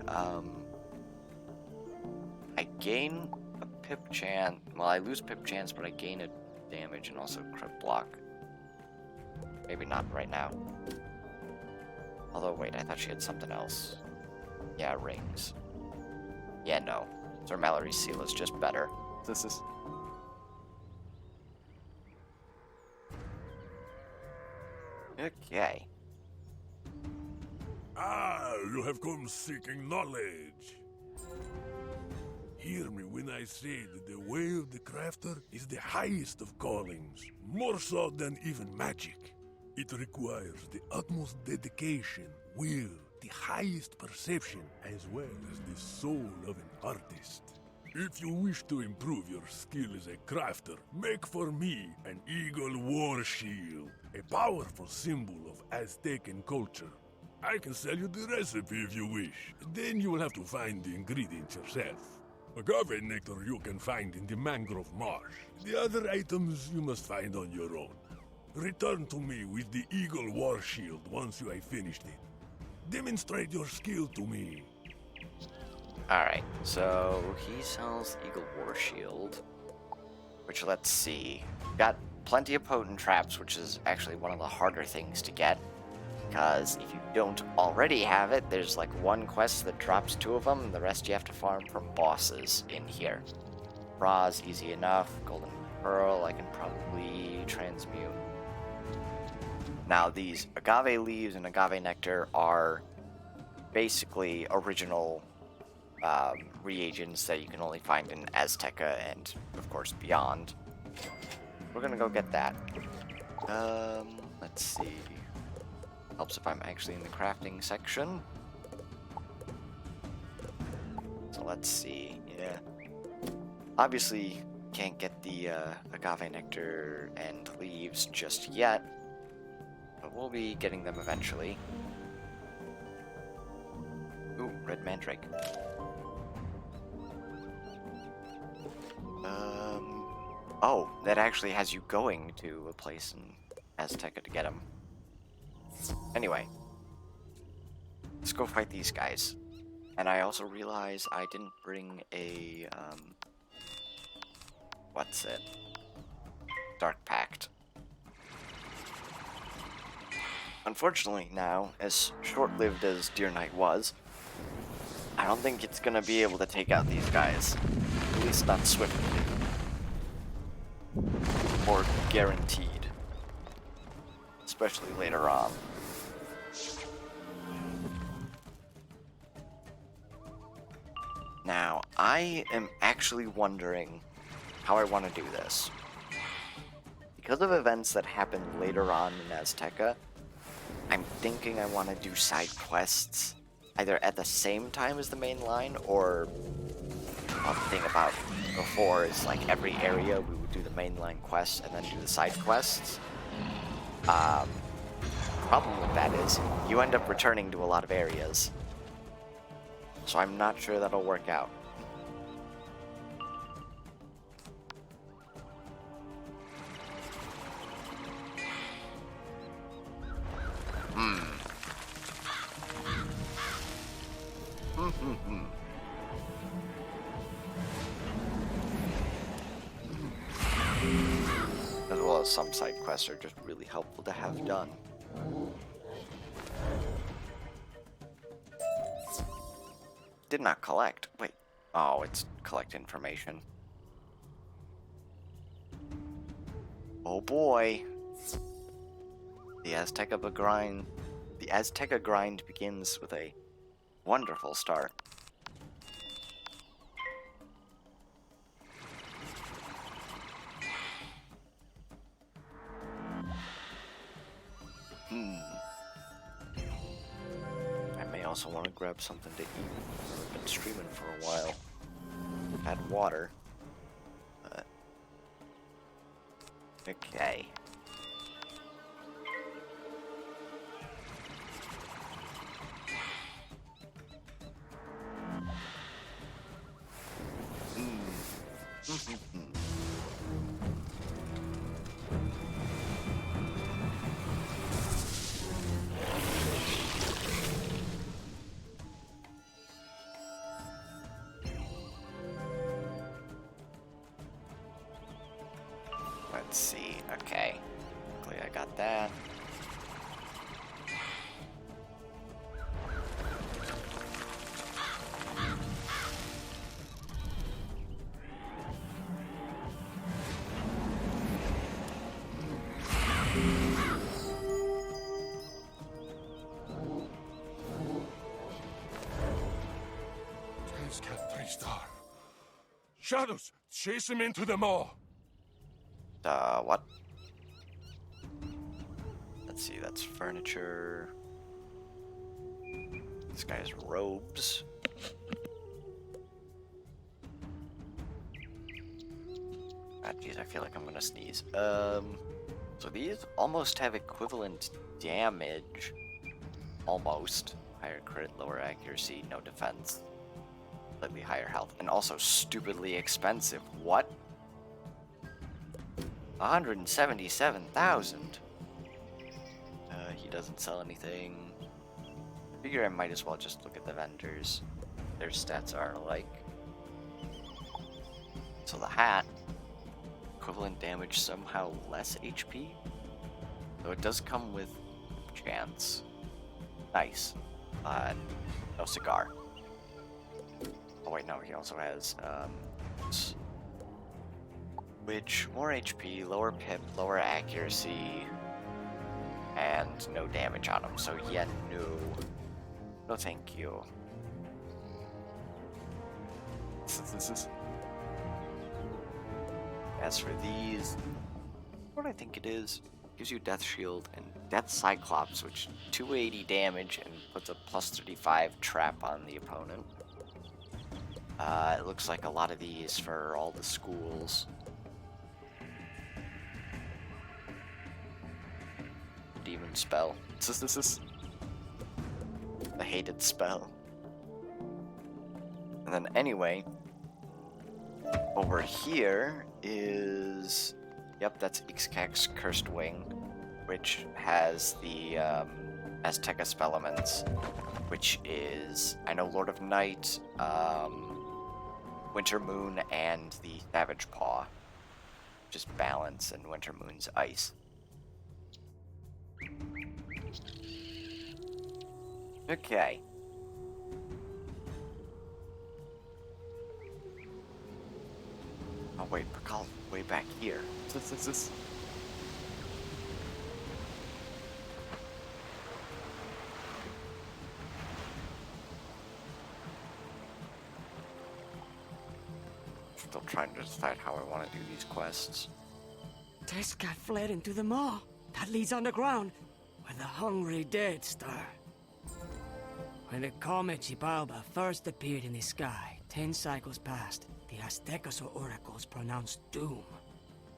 I gain a pip chance. Well, I lose pip chance, but I gain a damage and also crit block. Maybe not right now. Although, wait, I thought she had something else. Yeah, rings. Yeah, no. Sir Mallory's seal is just better. This is... Okay. Ah, you have come seeking knowledge. Hear me when I say that the way of the crafter is the highest of callings, more so than even magic. It requires the utmost dedication, will, the highest perception, as well as the soul of an artist. If you wish to improve your skill as a crafter, make for me an eagle war shield, a powerful symbol of Aztecan culture. I can sell you the recipe if you wish. Then you will have to find the ingredients yourself. Agave nectar you can find in the mangrove marsh. The other items you must find on your own. Return to me with the eagle war shield once you have finished it. Demonstrate your skill to me. Alright, so he sells Eagle War Shield, which, let's see, got plenty of potent traps, which is actually one of the harder things to get, because if you don't already have it, there's like one quest that drops 2 of them, and the rest you have to farm from bosses in here. Ra's easy enough, Golden Pearl I can probably transmute. Now these agave leaves and agave nectar are basically original reagents that you can only find in Azteca and, of course, beyond. We're gonna go get that. Let's see. Helps if I'm actually in the crafting section. So let's see. Yeah. Obviously, can't get the agave nectar and leaves just yet, but we'll be getting them eventually. Ooh, red mandrake. Oh, that actually has you going to a place in Azteca to get them. Anyway. Let's go fight these guys. And I also realize I didn't bring a, what's it? Dark Pact. Unfortunately now, as short-lived as Deer Knight was, I don't think it's gonna be able to take out these guys. At least not swiftly. Or guaranteed. Especially later on. Now, I am actually wondering how I want to do this. Because of events that happened later on in Azteca, I'm thinking I want to do side quests either at the same time as the main line, or one thing about before is like every area we would do the main line quests and then do the side quests. Problem with that is you end up returning to a lot of areas. So I'm not sure that'll work out. As well as some side quests are just really helpful to have done. Did not collect. Wait. Oh, it's collect information. Oh boy. The Azteca grind begins with a wonderful start. I may also want to grab something to eat. I've been streaming for a while. Had water. Okay. Let's see. Okay. Luckily I got that. Shadows, chase him into the mall. What? Let's see, that's furniture. This guy's robes. Ah, jeez, I feel like I'm gonna sneeze. So these almost have equivalent damage. Almost. Higher crit, lower accuracy, no defense. Slightly higher health, and also stupidly expensive. What? 177,000. He doesn't sell anything. Figure I might as well just look at the vendors. Their stats are alike. So the hat, equivalent damage, somehow less HP. Though it does come with chance. Nice. No cigar. Oh wait, no, he also has, which, more HP, lower pip, lower accuracy, and no damage on him, so yeah, no. No thank you. As for these, what I think it is, gives you Death Shield and Death Cyclops, which 280 damage and puts a plus 35 trap on the opponent. It looks like a lot of these for all the schools. Demon spell. This is the hated spell. And then anyway, over here is, yep, that's Ixcac's Cursed Wing, which has the Azteca Spellements, which is, I know, Lord of Night, Winter Moon, and the Savage Paw. Just balance, and Winter Moon's ice. Okay. Oh wait, Pakal's way back here. This. Still trying to decide how I want to do these quests. Tezcat fled into the maw. That leads underground, where the hungry dead stir. When the comet Xibalba first appeared in the sky, 10 cycles passed, the Aztecas or oracles pronounced doom.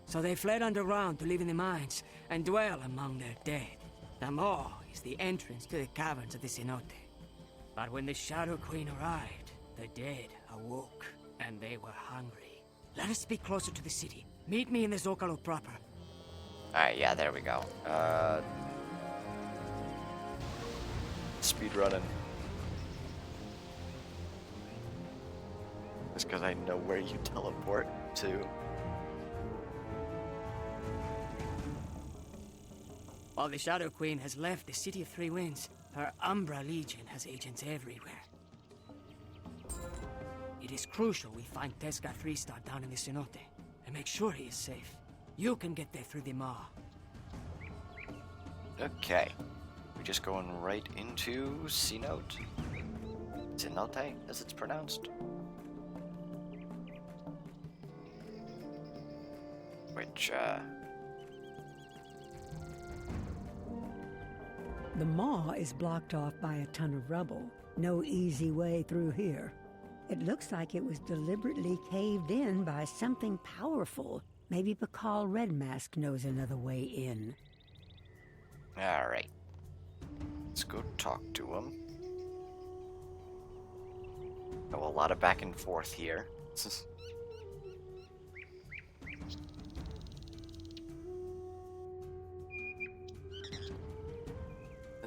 So they fled underground to live in the mines and dwell among their dead. The maw is the entrance to the caverns of the cenote. But when the Shadow Queen arrived, the dead awoke, and they were hungry. Let us speak closer to the city. Meet me in the Zocalo proper. Alright, yeah, there we go. Speed running. Just because I know where you teleport to. While the Shadow Queen has left the City of Three Winds, her Umbra Legion has agents everywhere. It is crucial we find Tezcat 3-Star down in the cenote and make sure he is safe. You can get there through the maw. Okay. We're just going right into Cenote. Cenote, as it's pronounced. Which, The maw is blocked off by a ton of rubble. No easy way through here. It looks like it was deliberately caved in by something powerful. Maybe Pakal Redmask knows another way in. Alright. Let's go talk to him. Oh, a lot of back and forth here. Let's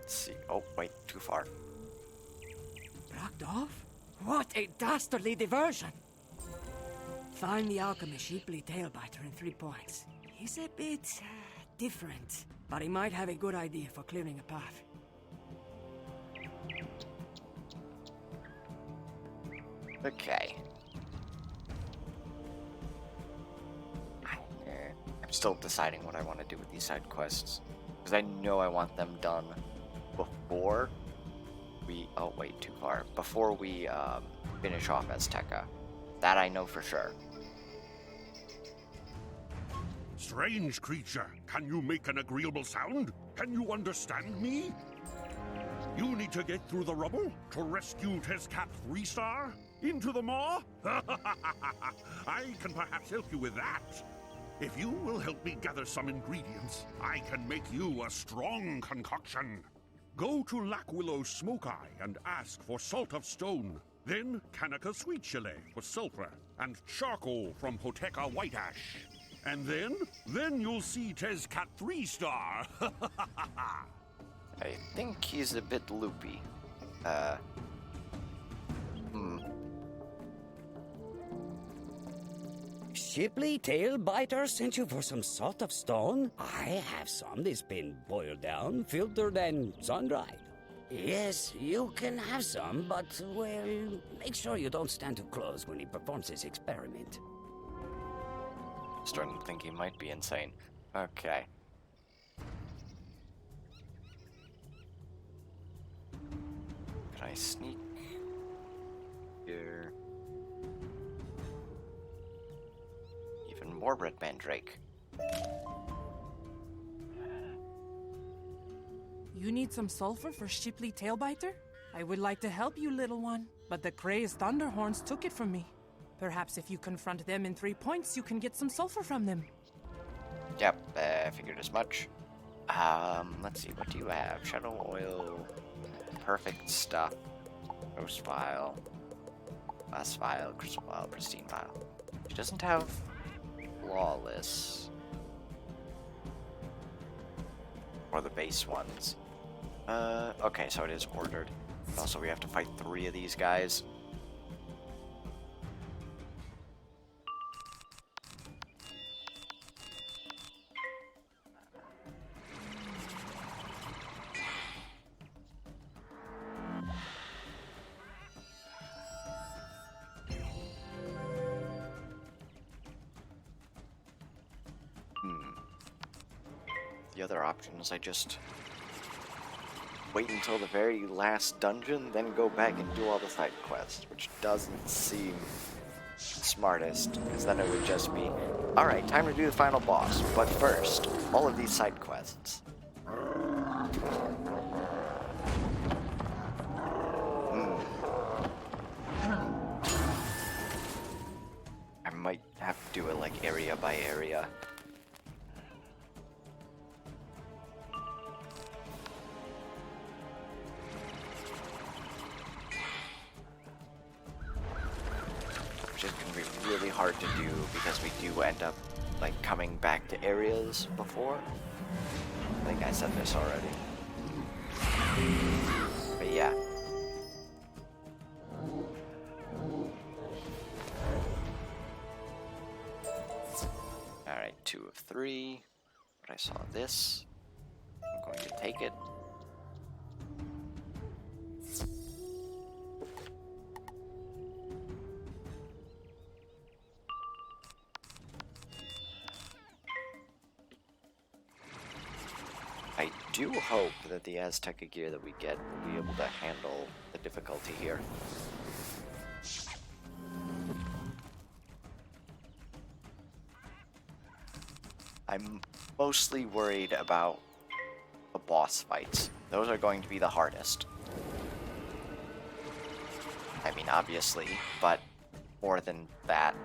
see. Oh, wait, too far. Blocked off? What a dastardly diversion! Find the alchemist Sheepley Tailbiter in 3 points. He's a bit different, but he might have a good idea for clearing a path. Okay. I'm still deciding what I want to do with these side quests. Because I know I want them done before we... Oh, wait, too far. Before we finish off Azteca. That I know for sure. Strange creature, can you make an agreeable sound? Can you understand me? You need to get through the rubble to rescue Tezcat 3-Star? Into the maw? I can perhaps help you with that. If you will help me gather some ingredients, I can make you a strong concoction. Go to Lac Willow Smoke Eye and ask for Salt of Stone. Then Kanika Sweet Chile for sulfur, and charcoal from Hoteca White Ash. And then you'll see Tezcat 3-Star. I think he's a bit loopy. Shipley Tailbiter sent you for some salt of stone? I have some that's been boiled down, filtered, and sun-dried. Yes, you can have some, but, well, make sure you don't stand too close when he performs his experiment. Starting to think he might be insane. Okay. Can I sneak here? Even more Red Mandrake. You need some sulfur for Shipley Tailbiter? I would like to help you, little one, but the crazed Thunderhorns took it from me. Perhaps if you confront them in 3 points, you can get some sulfur from them. Yep, I figured as much. Let's see, what do you have? Shadow Oil, Perfect Stuff, Ghost Vial, Glass Vial, Crystal Vial, Pristine Vial. She doesn't have Flawless. Or the base ones. Okay, so it is ordered. Also, we have to fight 3 of these guys. The other option is I just wait until the very last dungeon, then go back and do all the side quests, which doesn't seem smartest, because then it would just be, alright, time to do the final boss, but first, all of these side quests. I might have to do it like area by area. Hard to do because we do end up like coming back to areas before. I think I said this already. But yeah. Alright, 2 of 3. But I saw this. I'm going to take it. I do hope that the Azteca gear that we get will be able to handle the difficulty here. I'm mostly worried about the boss fights. Those are going to be the hardest. I mean, obviously, but more than that.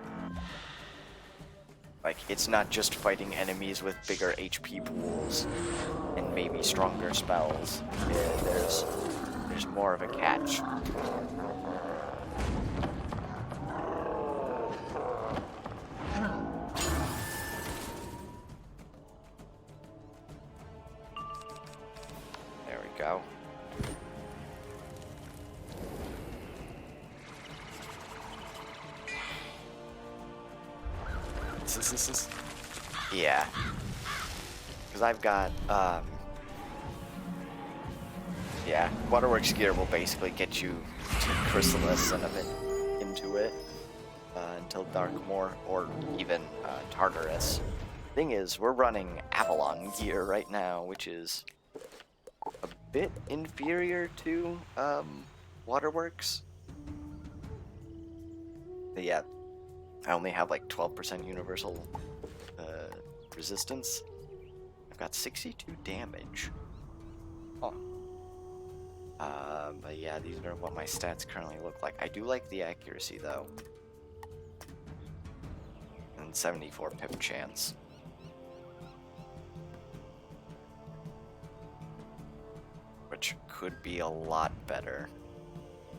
Like, it's not just fighting enemies with bigger HP pools and maybe stronger spells. Yeah, there's more of a catch. There we go. Yeah. Because I've got, yeah, Waterworks gear will basically get you to Chrysalis and a bit into it until Darkmoor or even Tartarus. Thing is, we're running Avalon gear right now, which is a bit inferior to Waterworks. But yeah, I only have like 12% universal resistance. I've got 62 damage. Oh. But yeah, these are what my stats currently look like. I do like the accuracy though. And 74 pip chance. Which could be a lot better.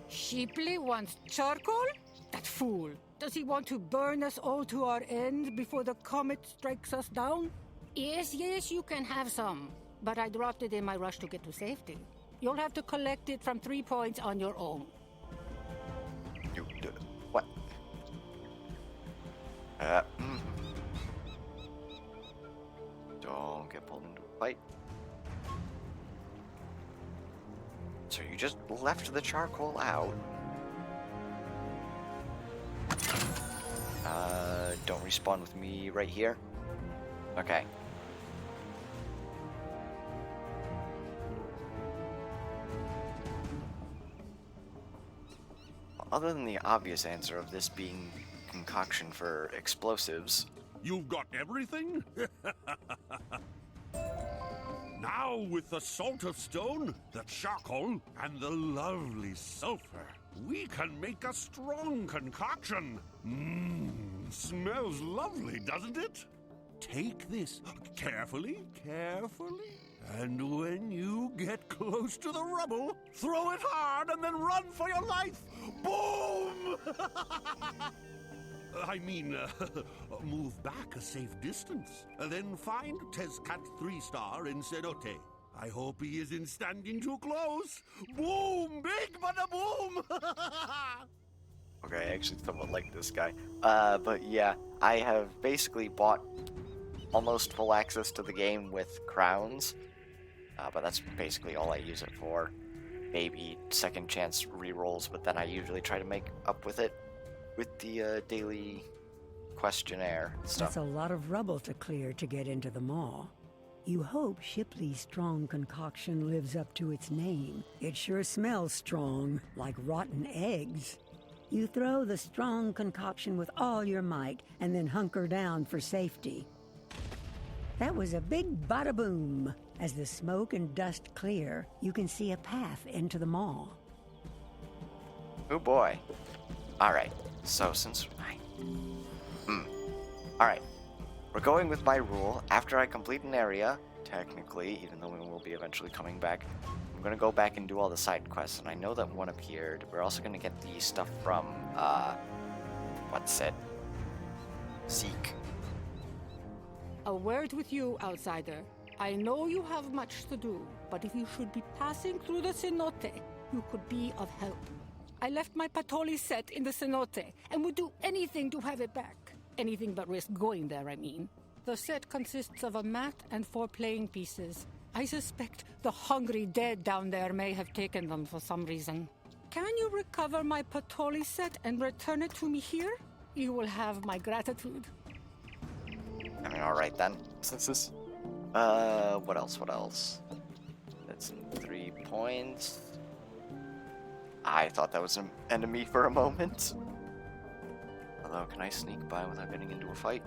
Shipley wants charcoal? That fool! Does he want to burn us all to our end before the comet strikes us down? Yes, you can have some. But I dropped it in my rush to get to safety. You'll have to collect it from 3 points on your own. You do what? Don't get pulled into a fight. So you just left the charcoal out. Don't respawn with me right here. Okay. Well, other than the obvious answer of this being concoction for explosives. You've got everything? Now with the salt of stone, the charcoal, and the lovely sulfur, we can make a strong concoction. Smells lovely, doesn't it? Take this carefully, and when you get close to the rubble, throw it hard and then run for your life. Boom! I mean, move back a safe distance. Then find Tezcat 3-star in Cerote. I hope he isn't standing too close. Boom! Big bada boom! Okay, I actually somewhat like this guy. But yeah, I have basically bought almost full access to the game with crowns. But that's basically all I use it for. Maybe second chance rerolls, but then I usually try to make up with it with the daily questionnaire stuff. That's a lot of rubble to clear to get into the maw. You hope Shipley's strong concoction lives up to its name. It sure smells strong, like rotten eggs. You throw the strong concoction with all your might, and then hunker down for safety. That was a big bada-boom. As the smoke and dust clear, you can see a path into the maw. Oh boy. Alright, so since Alright. We're going with my rule. After I complete an area, technically, even though we will be eventually coming back, I'm gonna go back and do all the side quests, and I know that one appeared. We're also gonna get the stuff from, what's it? Zeke. A word with you, outsider. I know you have much to do, but if you should be passing through the cenote, you could be of help. I left my Patoli set in the cenote, and would do anything to have it back. Anything but risk going there, I mean. The set consists of a mat and 4 playing pieces. I suspect the hungry dead down there may have taken them for some reason. Can you recover my Patoli set and return it to me here? You will have my gratitude. I mean, alright then. Since this... what else? That's 3 points. I thought that was an enemy for a moment. Although, can I sneak by without getting into a fight?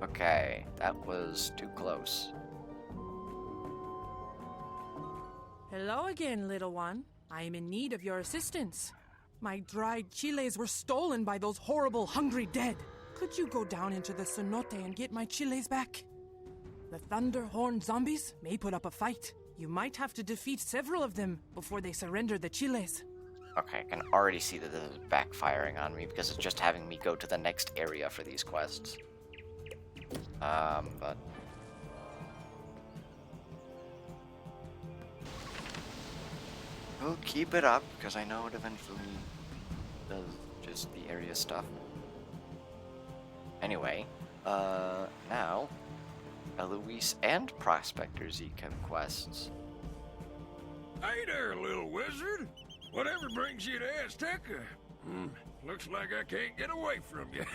Okay, that was too close. Hello again, little one. I am in need of your assistance. My dried chiles were stolen by those horrible hungry dead. Could you go down into the cenote and get my chiles back? The Thunderhorn zombies may put up a fight. You might have to defeat several of them before they surrender the chiles. Okay, I can already see that this is backfiring on me because it's just having me go to the next area for these quests. But... we'll keep it up because I know it eventually does just the area stuff. Anyway, now, Eloise and Prospector Zeke have quests. Hey there, little wizard. Whatever brings you to Azteca? Looks like I can't get away from you.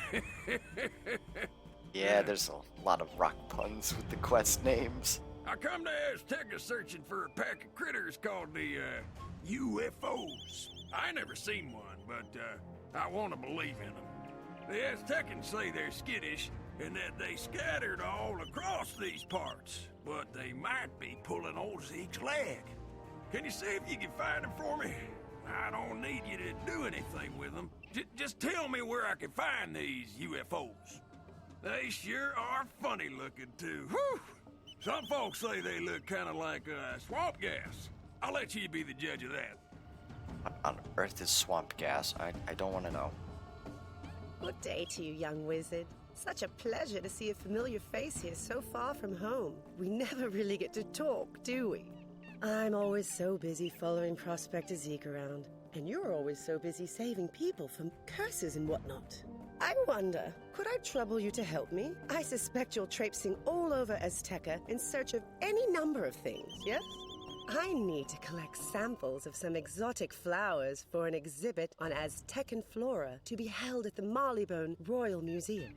Yeah, there's a lot of rock puns with the quest names. I come to Azteca searching for a pack of critters called the, UFOs. I never seen one, but, I want to believe in them. The Aztecans say they're skittish and that they scattered all across these parts, but they might be pulling old Zeke's leg. Can you see if you can find them for me? I don't need you to do anything with them. Just tell me where I can find these UFOs. They sure are funny looking, too. Whew! Some folks say they look kind of like swamp gas. I'll let you be the judge of that. What on earth is swamp gas? I don't want to know. Good day to you, young wizard. Such a pleasure to see a familiar face here so far from home. We never really get to talk, do we? I'm always so busy following Prospector Zeke around, and you're always so busy saving people from curses and whatnot. I wonder, could I trouble you to help me? I suspect you're traipsing all over Azteca in search of any number of things, yes? I need to collect samples of some exotic flowers for an exhibit on Aztecan flora to be held at the Marleybone Royal Museum.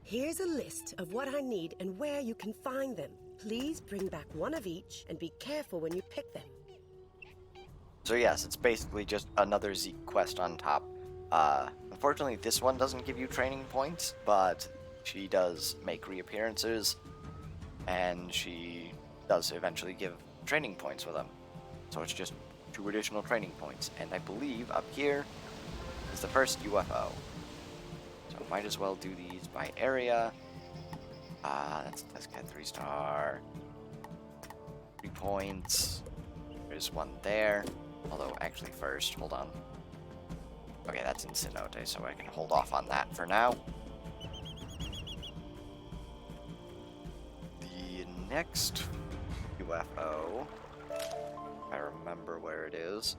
Here's a list of what I need and where you can find them. Please bring back one of each and be careful when you pick them. So yes, it's basically just another Zeke quest on top. Unfortunately, this one doesn't give you training points, but she does make reappearances, and she does eventually give training points with them. So it's just 2 additional training points, and I believe up here is the first UFO. So might as well do these by area. That's got 3-star. 3 points. There's one there. Although, actually first, hold on. Okay, that's in Cenote, so I can hold off on that for now. The next UFO. If I remember where it is.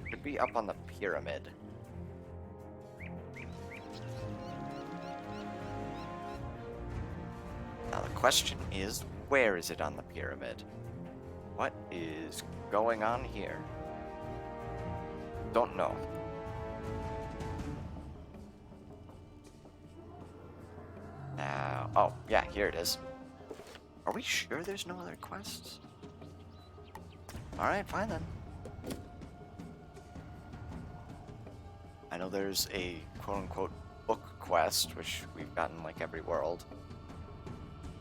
It could be up on the pyramid. Now the question is, where is it on the pyramid? What is going on here? Don't know. Now, oh, yeah, here it is. Are we sure there's no other quests? Alright, fine then. I know there's a quote-unquote book quest, which we've gotten like every world.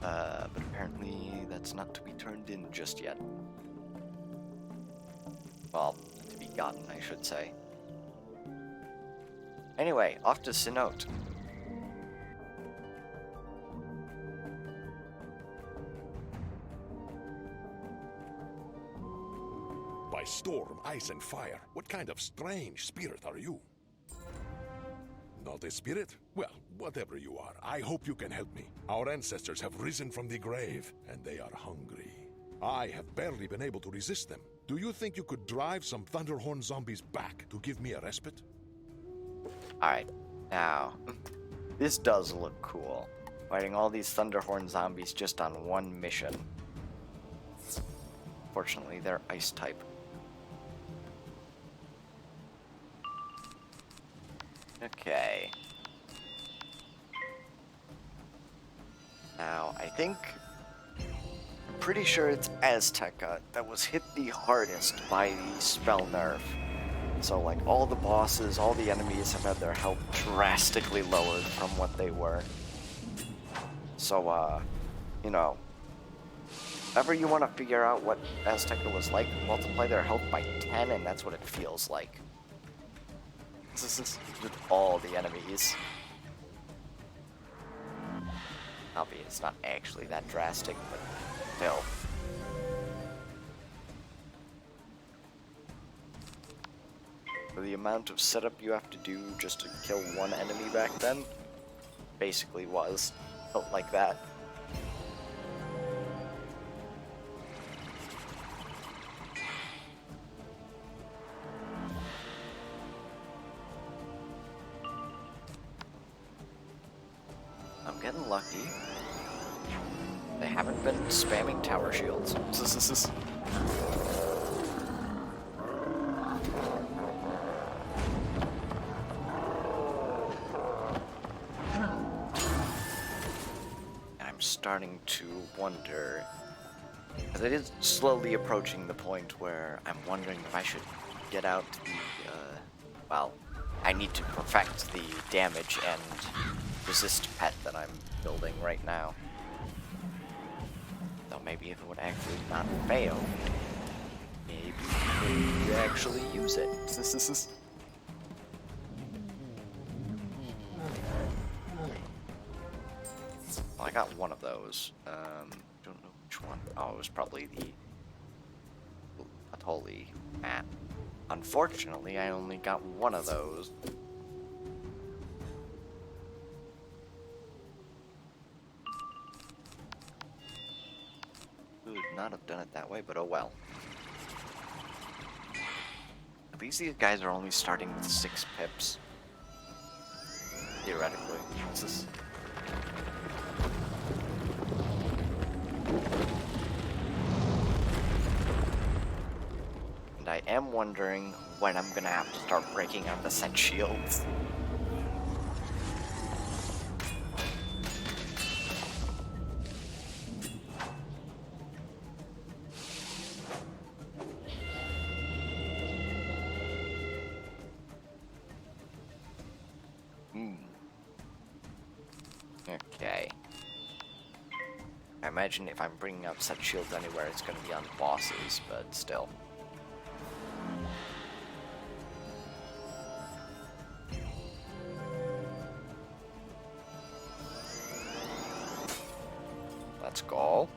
But apparently that's not to be turned in just yet. Well, to be gotten, I should say. Anyway, off to Sinote. By storm, ice, and fire, what kind of strange spirit are you? Not a spirit? Well, whatever you are, I hope you can help me. Our ancestors have risen from the grave, and they are hungry. I have barely been able to resist them. Do you think you could drive some Thunderhorn zombies back to give me a respite? Alright, now, this does look cool. Fighting all these Thunderhorn zombies just on one mission. Fortunately, they're ice type. Okay. Now, I think... I'm pretty sure it's Azteca that was hit the hardest by the spell nerf. So, like, all the bosses, all the enemies have had their health drastically lowered from what they were. So, you know, if ever you want to figure out what Azteca was like, multiply their health by 10, and that's what it feels like. This is with all the enemies. Albeit it's not actually that drastic, but still. For the amount of setup you have to do just to kill one enemy back then, basically felt like that. I'm getting lucky. They haven't been spamming tower shields. I'm starting to wonder, because it is slowly approaching the point where I'm wondering if I should get out the, well, I need to perfect the damage and resist pet that I'm building right now. Though maybe if it would actually not fail, maybe I could actually use it. Well, I got one of those. Don't know which one. Oh, it was probably the Atoli map. Unfortunately, I only got one of those. Would not have done it that way, but oh well. At least these guys are only starting with 6 pips. Theoretically. This is... And I am wondering when I'm gonna have to start breaking out the set shields. Okay. I imagine if I'm bringing out set shields anywhere, it's going to be on bosses, but still. Let's go.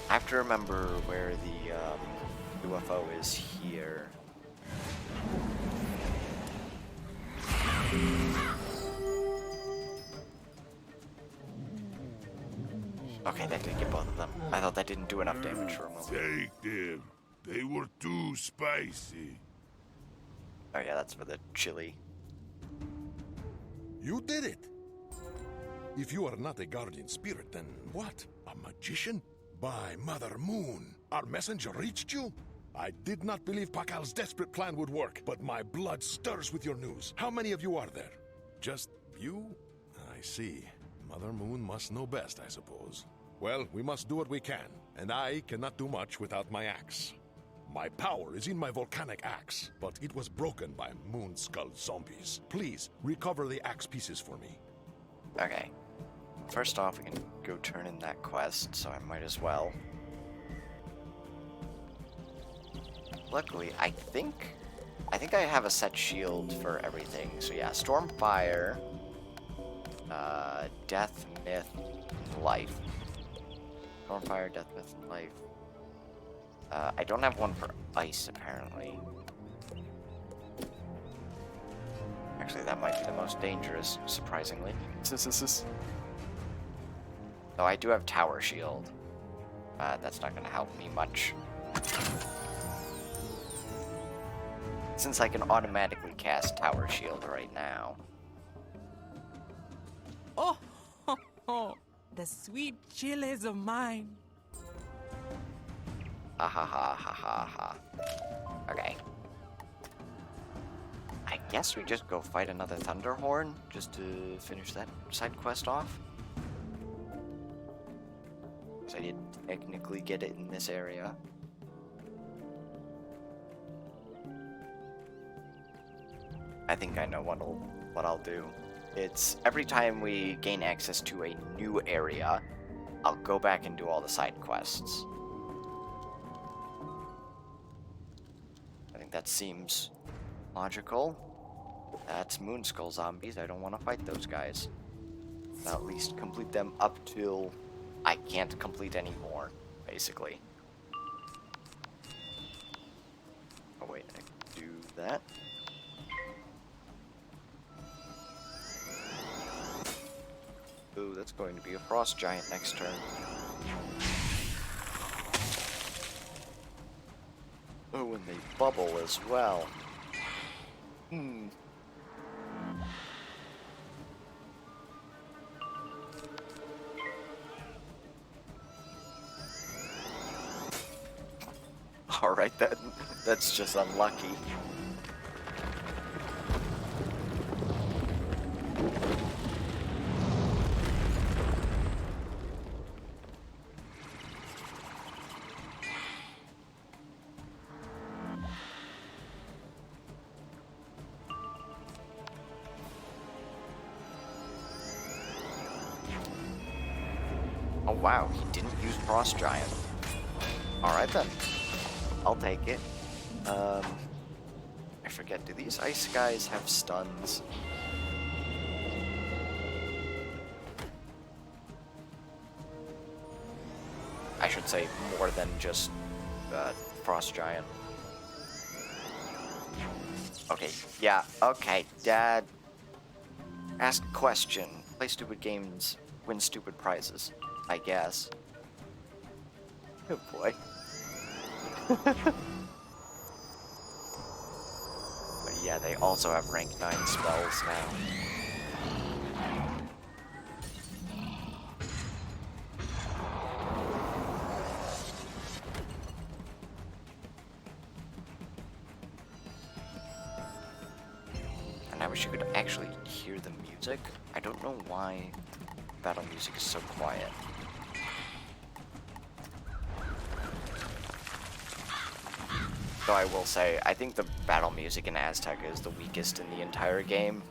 I have to remember where the UFO is here. Okay, that did get both of them. I thought that didn't do enough damage to remove. Take them. They were too spicy. Oh yeah, that's for the chili. You did it. If you are not a guardian spirit, then what? A magician? By Mother Moon, our messenger reached you? I did not believe Pakal's desperate plan would work, but my blood stirs with your news. How many of you are there? Just you? I see. Mother Moon must know best, I suppose. Well, we must do what we can, and I cannot do much without my axe. My power is in my volcanic axe, but it was broken by Moon Skull zombies. Please, recover the axe pieces for me. Okay. First off, we can go turn in that quest, so I might as well. Luckily, I think I have a set shield for everything. So yeah, Stormfire, Death, Myth, and Life. Stormfire, Death, Myth, and Life. I don't have one for Ice, apparently. Actually, that might be the most dangerous, surprisingly. Though I do have Tower Shield. That's not going to help me much. Since I can automatically cast Tower Shield right now. Oh, ho, ho, the sweet chiles of mine. Ha ha ha ha ha ha. Okay. I guess we just go fight another Thunderhorn just to finish that side quest off. Because I did technically get it in this area. I think I know what I'll do. It's every time we gain access to a new area, I'll go back and do all the side quests. I think that seems logical. That's Moonskull zombies. I don't want to fight those guys. I'll at least complete them up till I can't complete any more, basically. Oh wait, I can do that. Ooh, that's going to be a frost giant next turn. Oh, and they bubble as well. Alright, that's just unlucky. Oh wow, he didn't use Frost Giant. Alright then. I'll take it. I forget, do these ice guys have stuns? I should say more than just Frost Giant. Okay, yeah, okay, Dad. Ask a question. Play stupid games, win stupid prizes, I guess. Oh boy. But yeah, they also have rank 9 spells now. And I wish you could actually hear the music. I don't know why battle music is so quiet. Though I will say, I think the battle music in Azteca is the weakest in the entire game.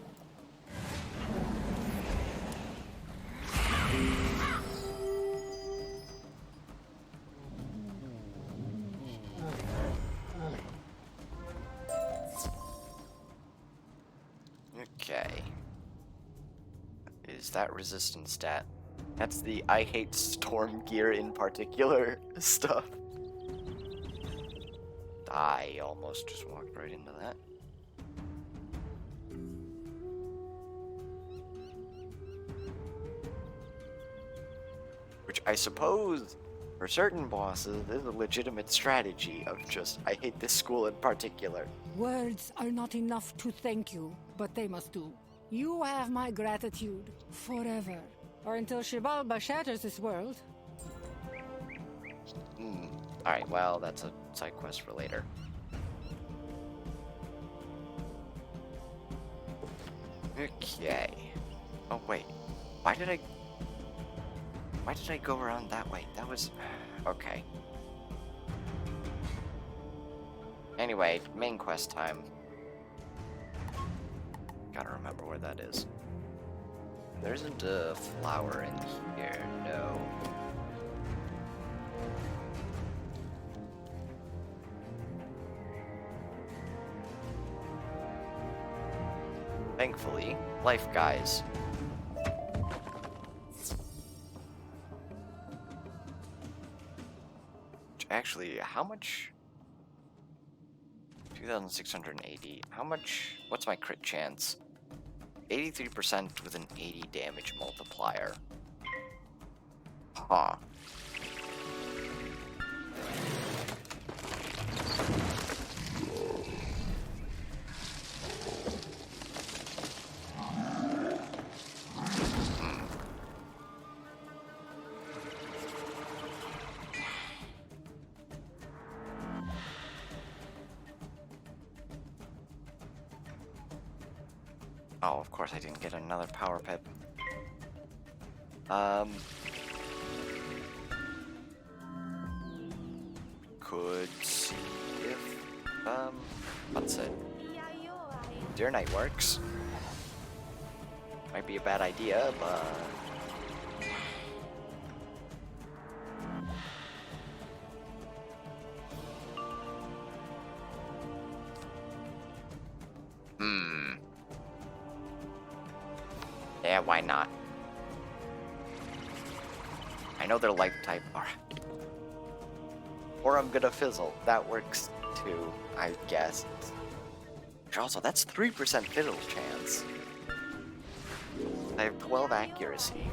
Okay. Is that resistance stat? That's the I hate storm gear in particular stuff. I almost just walked right into that. Which I suppose, for certain bosses, is a legitimate strategy of just, I hate this school in particular. Words are not enough to thank you, but they must do. You have my gratitude forever, or until Shibalba shatters this world. Alright, well, that's a side quest for later. Okay. Oh, wait. Why did I go around that way? That was... Okay. Anyway, main quest time. Gotta remember where that is. There isn't a flower in here, no. Thankfully, life guys. Actually, how much? 2,680. How much? What's my crit chance? 83% with an 80 damage multiplier. Huh. Oh, of course I didn't get another power pip. Could see if, what's it? Deer Knight works. Might be a bad idea, but... Yeah, why not? I know they're light type. Or I'm gonna fizzle. That works too, I guess. Also, that's 3% fizzle chance. I have 12 accuracy.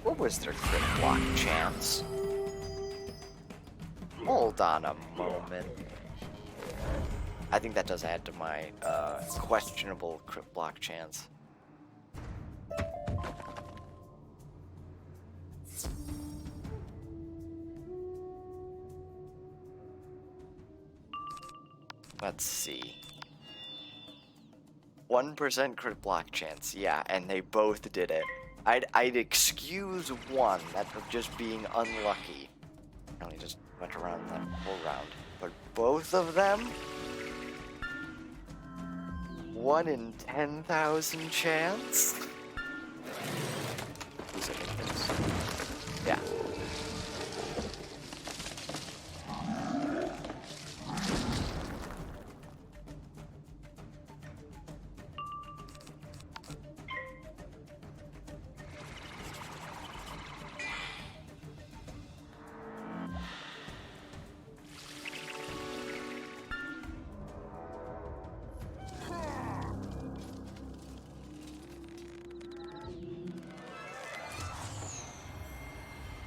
What was their crit block chance? Hold on a moment. I think that does add to my questionable crit block chance. Let's see. 1% crit block chance, yeah, and they both did it. I'd excuse one, that of just being unlucky. I only just went around that whole round. But both of them? 1 in 10,000 chance? Who's it in this? Yeah.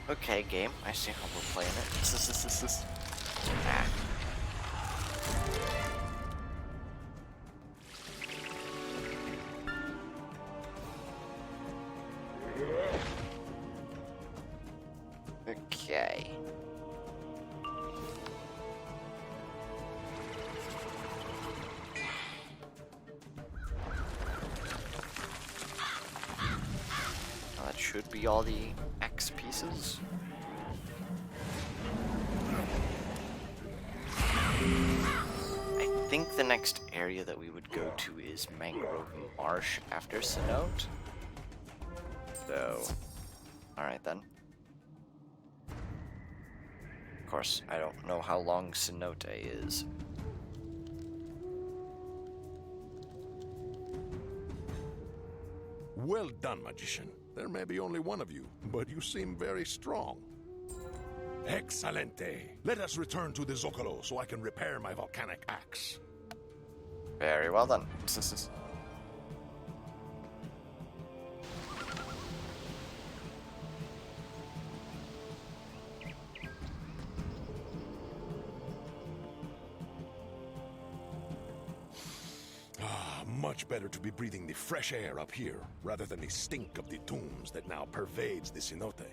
Okay, game. I see how we're playing it. Ah. Okay. Well, that should be all the X pieces. I think the next area that we would go to is Mangrove Marsh after Cenote. So, alright then. Of course, I don't know how long Cenote is. Well done, magician. There may be only one of you, but you seem very strong. Excelente. Let us return to the Zocalo so I can repair my volcanic axe. Very well done. Much better to be breathing the fresh air up here, rather than the stink of the tombs that now pervades the cenote.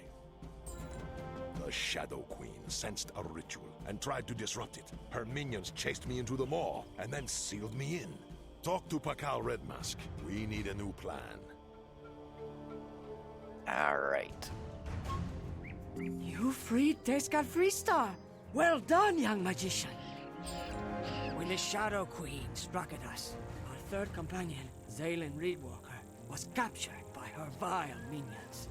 The Shadow Queen sensed a ritual and tried to disrupt it. Her minions chased me into the maw and then sealed me in. Talk to Pakal Redmask. We need a new plan. Alright. You freed Tezcat Freestar. Well done, young magician. When the Shadow Queen struck at us, our third companion, Zaylin Reedwalker, was captured by her vile minions.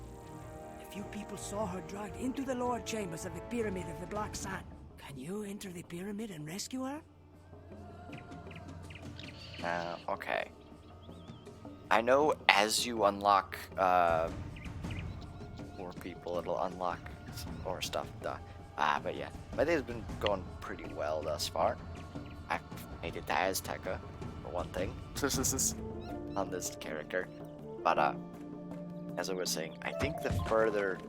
A few people saw her dragged into the lower chambers of the Pyramid of the Black Sun. Can you enter the pyramid and rescue her? Okay. I know as you unlock, more people, it'll unlock some more stuff. But yeah, my day's been going pretty well thus far. I've made it to Azteca, for one thing, on this character. But, as I was saying, I think the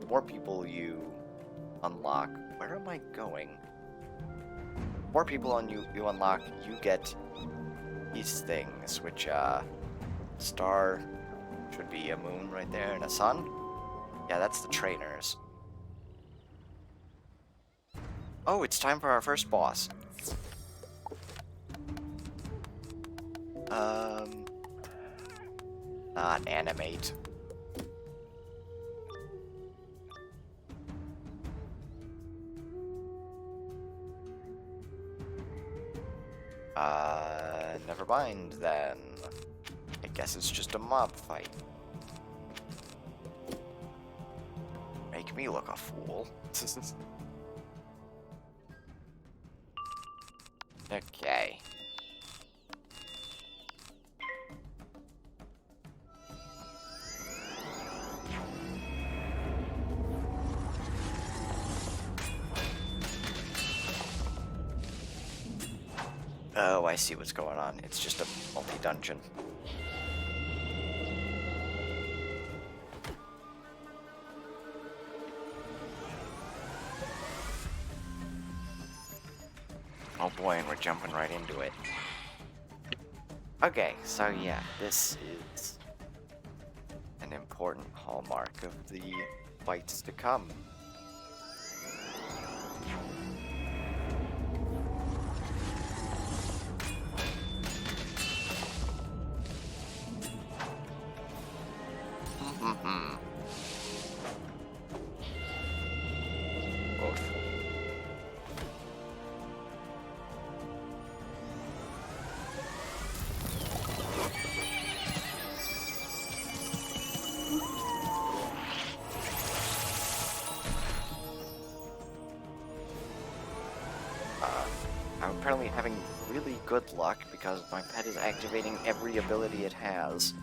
more people you unlock, where am I going? More people you unlock, you get these things, which, star should be a moon right there and a sun. Yeah, that's the trainers. Oh, it's time for our first boss. Not animate. Never mind then. I guess it's just a mob fight. Make me look a fool. Okay. Oh, I see what's going on. It's just a multi-dungeon. Oh boy, and we're jumping right into it. Okay, so yeah, this is an important hallmark of the fights to come. I'm apparently having really good luck because my pet is activating every ability it has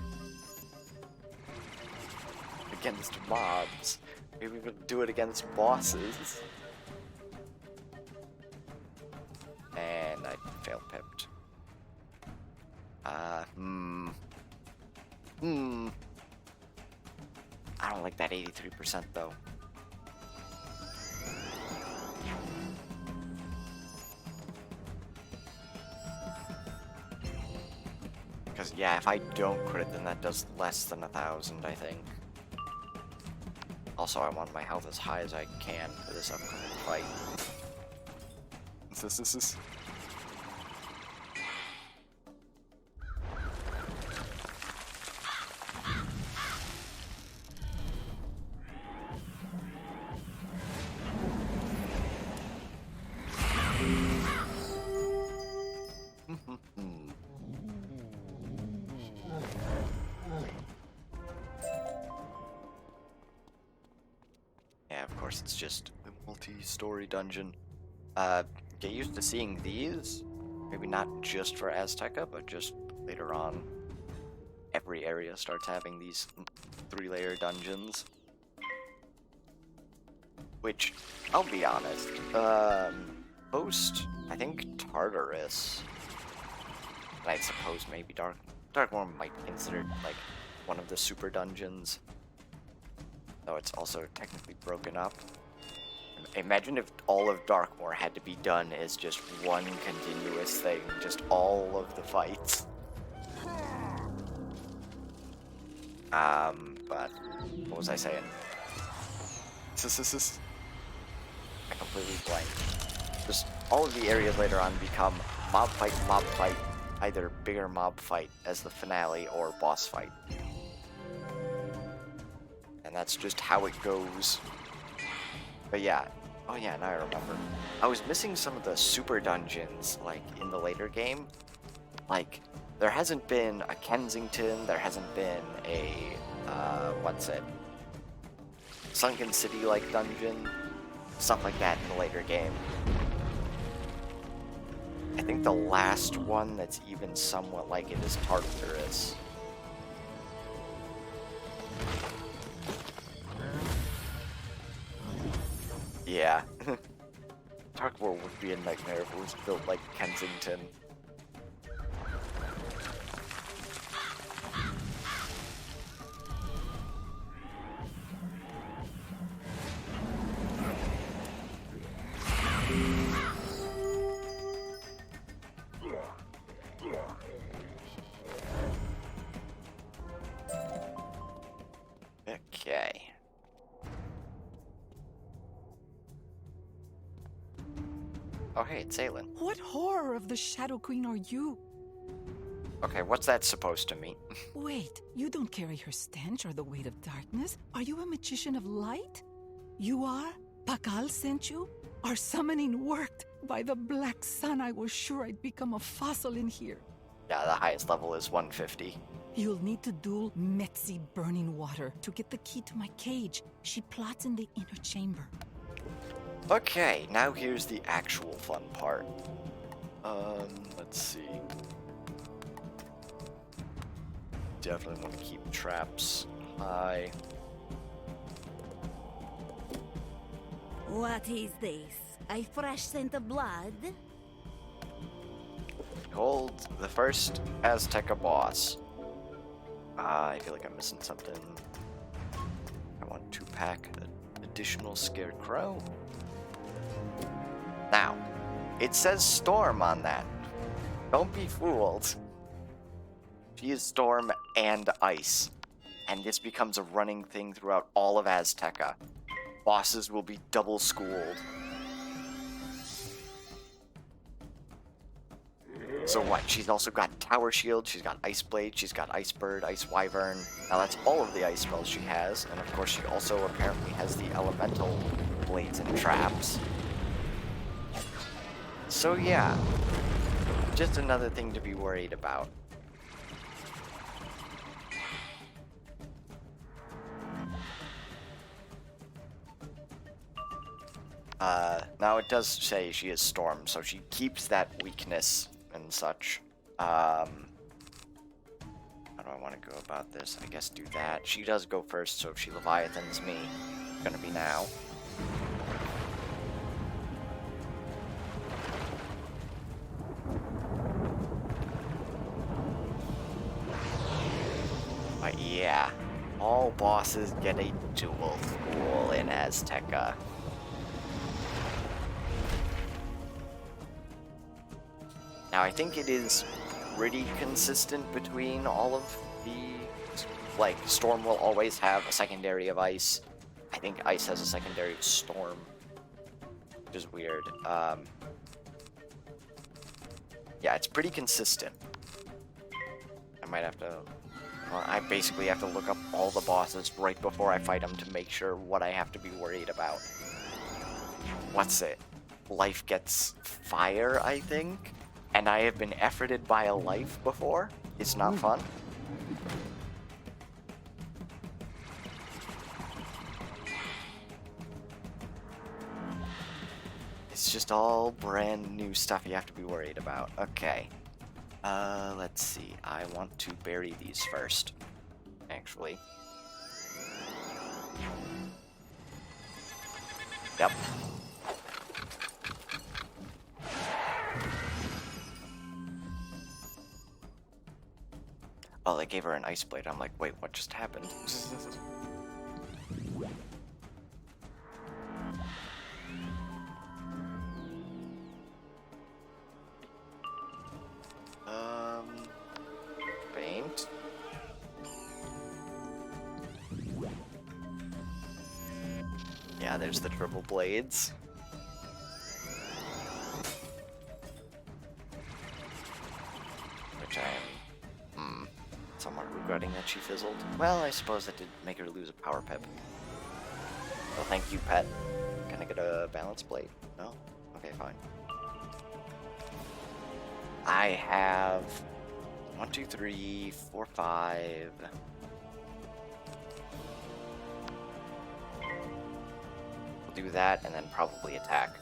against mobs. Maybe we'll do it against bosses. And I failed pipped. I don't like that 83% though. Because, yeah, if I don't crit, then that does less than 1,000, I think. Also, I want my health as high as I can for this upcoming fight. This. Yeah, of course, it's just a multi-story dungeon. Get used to seeing these. Maybe not just for Azteca, but just later on. every area starts having these 3-layer dungeons. Which, I'll be honest, post, I think, Tartarus, and I suppose maybe Darkmoor might be considered, like, one of the super dungeons, though it's also technically broken up. Imagine if all of Darkmoor had to be done as just one continuous thing, just all of the fights. But, what was I saying? I completely blanked. Just all of the areas later on become mob fight, either bigger mob fight as the finale or boss fight. And that's just how it goes. But yeah, oh yeah, now I remember. I was missing some of the super dungeons, like, in the later game. Like, there hasn't been a Kensington, there hasn't been a, Sunken City-like dungeon. Stuff like that in the later game. I think the last one that's even somewhat like it is Tartarus. Yeah. Darkmoor would be a nightmare if it was built like Kensington. Okay. Oh hey, it's Aelin. What horror of the Shadow Queen are you? Okay, what's that supposed to mean? Wait, you don't carry her stench or the weight of darkness? Are you a magician of light? You are? Pakal sent you? Our summoning worked. By the black sun, I was sure I'd become a fossil in here. Yeah, the highest level is 150. You'll need to duel Metzi Burning Water to get the key to my cage. She plots in the inner chamber. Okay, now here's the actual fun part. Let's see. Definitely want to keep traps high. What is this? A fresh scent of blood? Behold, the first Azteca boss. I feel like I'm missing something. I want to pack an additional Scarecrow. Now, it says Storm on that. Don't be fooled. She is Storm and Ice. And this becomes a running thing throughout all of Azteca. Bosses will be double schooled. So what? She's also got Tower Shield, she's got Ice Blade, she's got Ice Bird, Ice Wyvern. Now that's all of the ice spells she has, and of course she also apparently has the Elemental Blades and Traps. So yeah, just another thing to be worried about. Now it does say she is Storm, so she keeps that weakness and such. How do I want to go about this? I guess do that. She does go first, so if she Leviathans me, it's gonna be now. But yeah, all bosses get a dual school in Azteca. Now, I think it is pretty consistent between all of the... Like, Storm will always have a secondary of Ice. I think Ice has a secondary of Storm. Which is weird. Yeah, it's pretty consistent. I might have to... Well, I basically have to look up all the bosses right before I fight them to make sure what I have to be worried about. What's it? Life gets fire, I think? And I have been efforted by a life before. It's not fun. It's just all brand new stuff you have to be worried about. Okay. Let's see. I want to bury these first, actually. Yep. Oh, they gave her an ice blade. I'm like, wait, what just happened? Paint. Yeah, there's the triple blades. Which I'm somewhat regretting that she fizzled. Well, I suppose that did make her lose a power pip. Well, thank you, pet. Can I get a balance blade? No? Okay, fine. I have 1, 2, 3, 4, 5. We'll do that and then probably attack.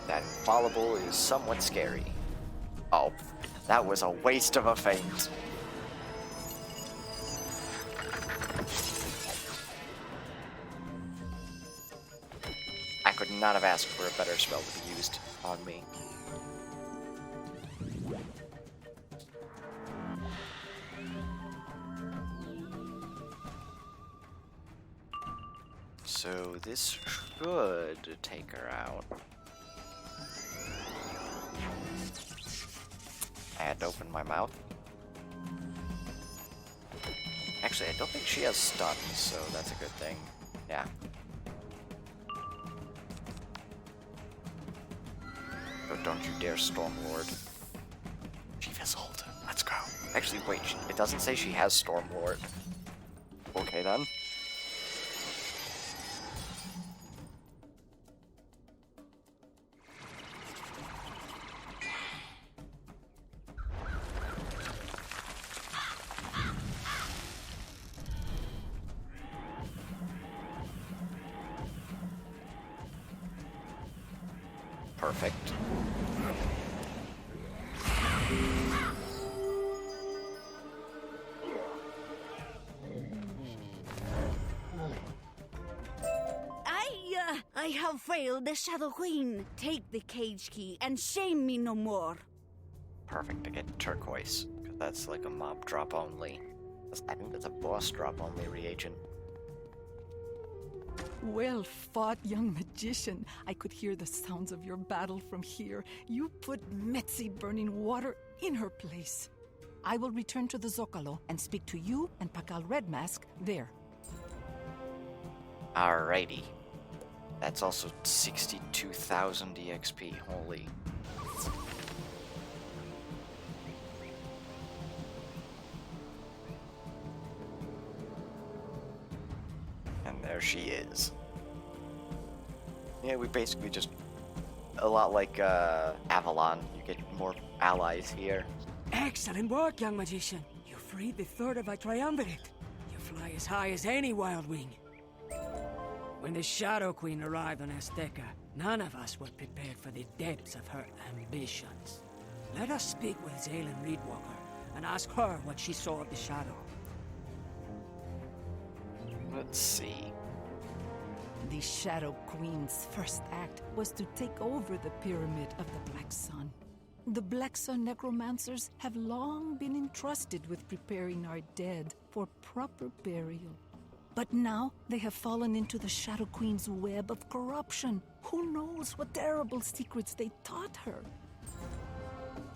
That infallible is somewhat scary. Oh, that was a waste of a feint. I could not have asked for a better spell to be used on me. So this should take her out. I had to open my mouth. Actually, I don't think she has stun, so that's a good thing. Yeah. Oh, don't you dare, Stormlord. She fizzled. Let's go. Actually, wait, it doesn't say she has Stormlord. Okay, then. Perfect. I have failed the Shadow Queen. Take the cage key and shame me no more. Perfect to get turquoise, because that's like a mob drop only. I think that's a boss drop only reagent. Well fought, young magician. I could hear the sounds of your battle from here. You put Metzi burning water in her place. I will return to the Zocalo and speak to you and Pakal Red Mask there. Alrighty. That's also 62,000 EXP. Holy. And there she is. Yeah, we basically just... A lot like Avalon. You get more allies here. Excellent work, young magician. You freed the third of our triumvirate. You fly as high as any wild wing. When the Shadow Queen arrived on Azteca, none of us were prepared for the depths of her ambitions. Let us speak with Zaylen Reedwalker and ask her what she saw of the Shadow. Let's see. The Shadow Queen's first act was to take over the Pyramid of the Black Sun. The Black Sun necromancers have long been entrusted with preparing our dead for proper burial. But now they have fallen into the Shadow Queen's web of corruption. Who knows what terrible secrets they taught her?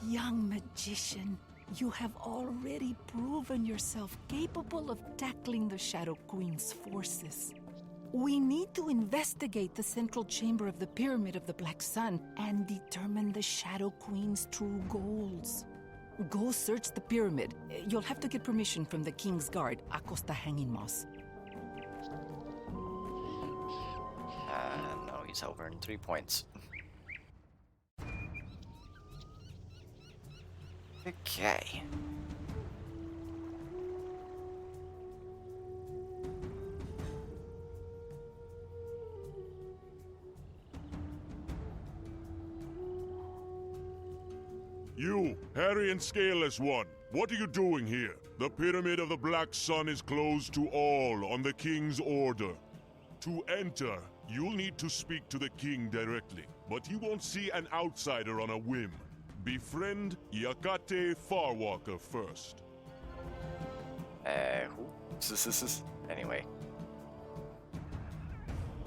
Young magician, you have already proven yourself capable of tackling the Shadow Queen's forces. We need to investigate the central chamber of the Pyramid of the Black Sun and determine the Shadow Queen's true goals. Go search the pyramid. You'll have to get permission from the King's Guard, Acosta Hanging Moss. No, he's over in 3 points. Okay. You, Harry and Scaleless One, what are you doing here? The Pyramid of the Black Sun is closed to all on the King's order. To enter, you'll need to speak to the King directly, but he won't see an outsider on a whim. Befriend Yakate Farwalker first. Who? Anyway.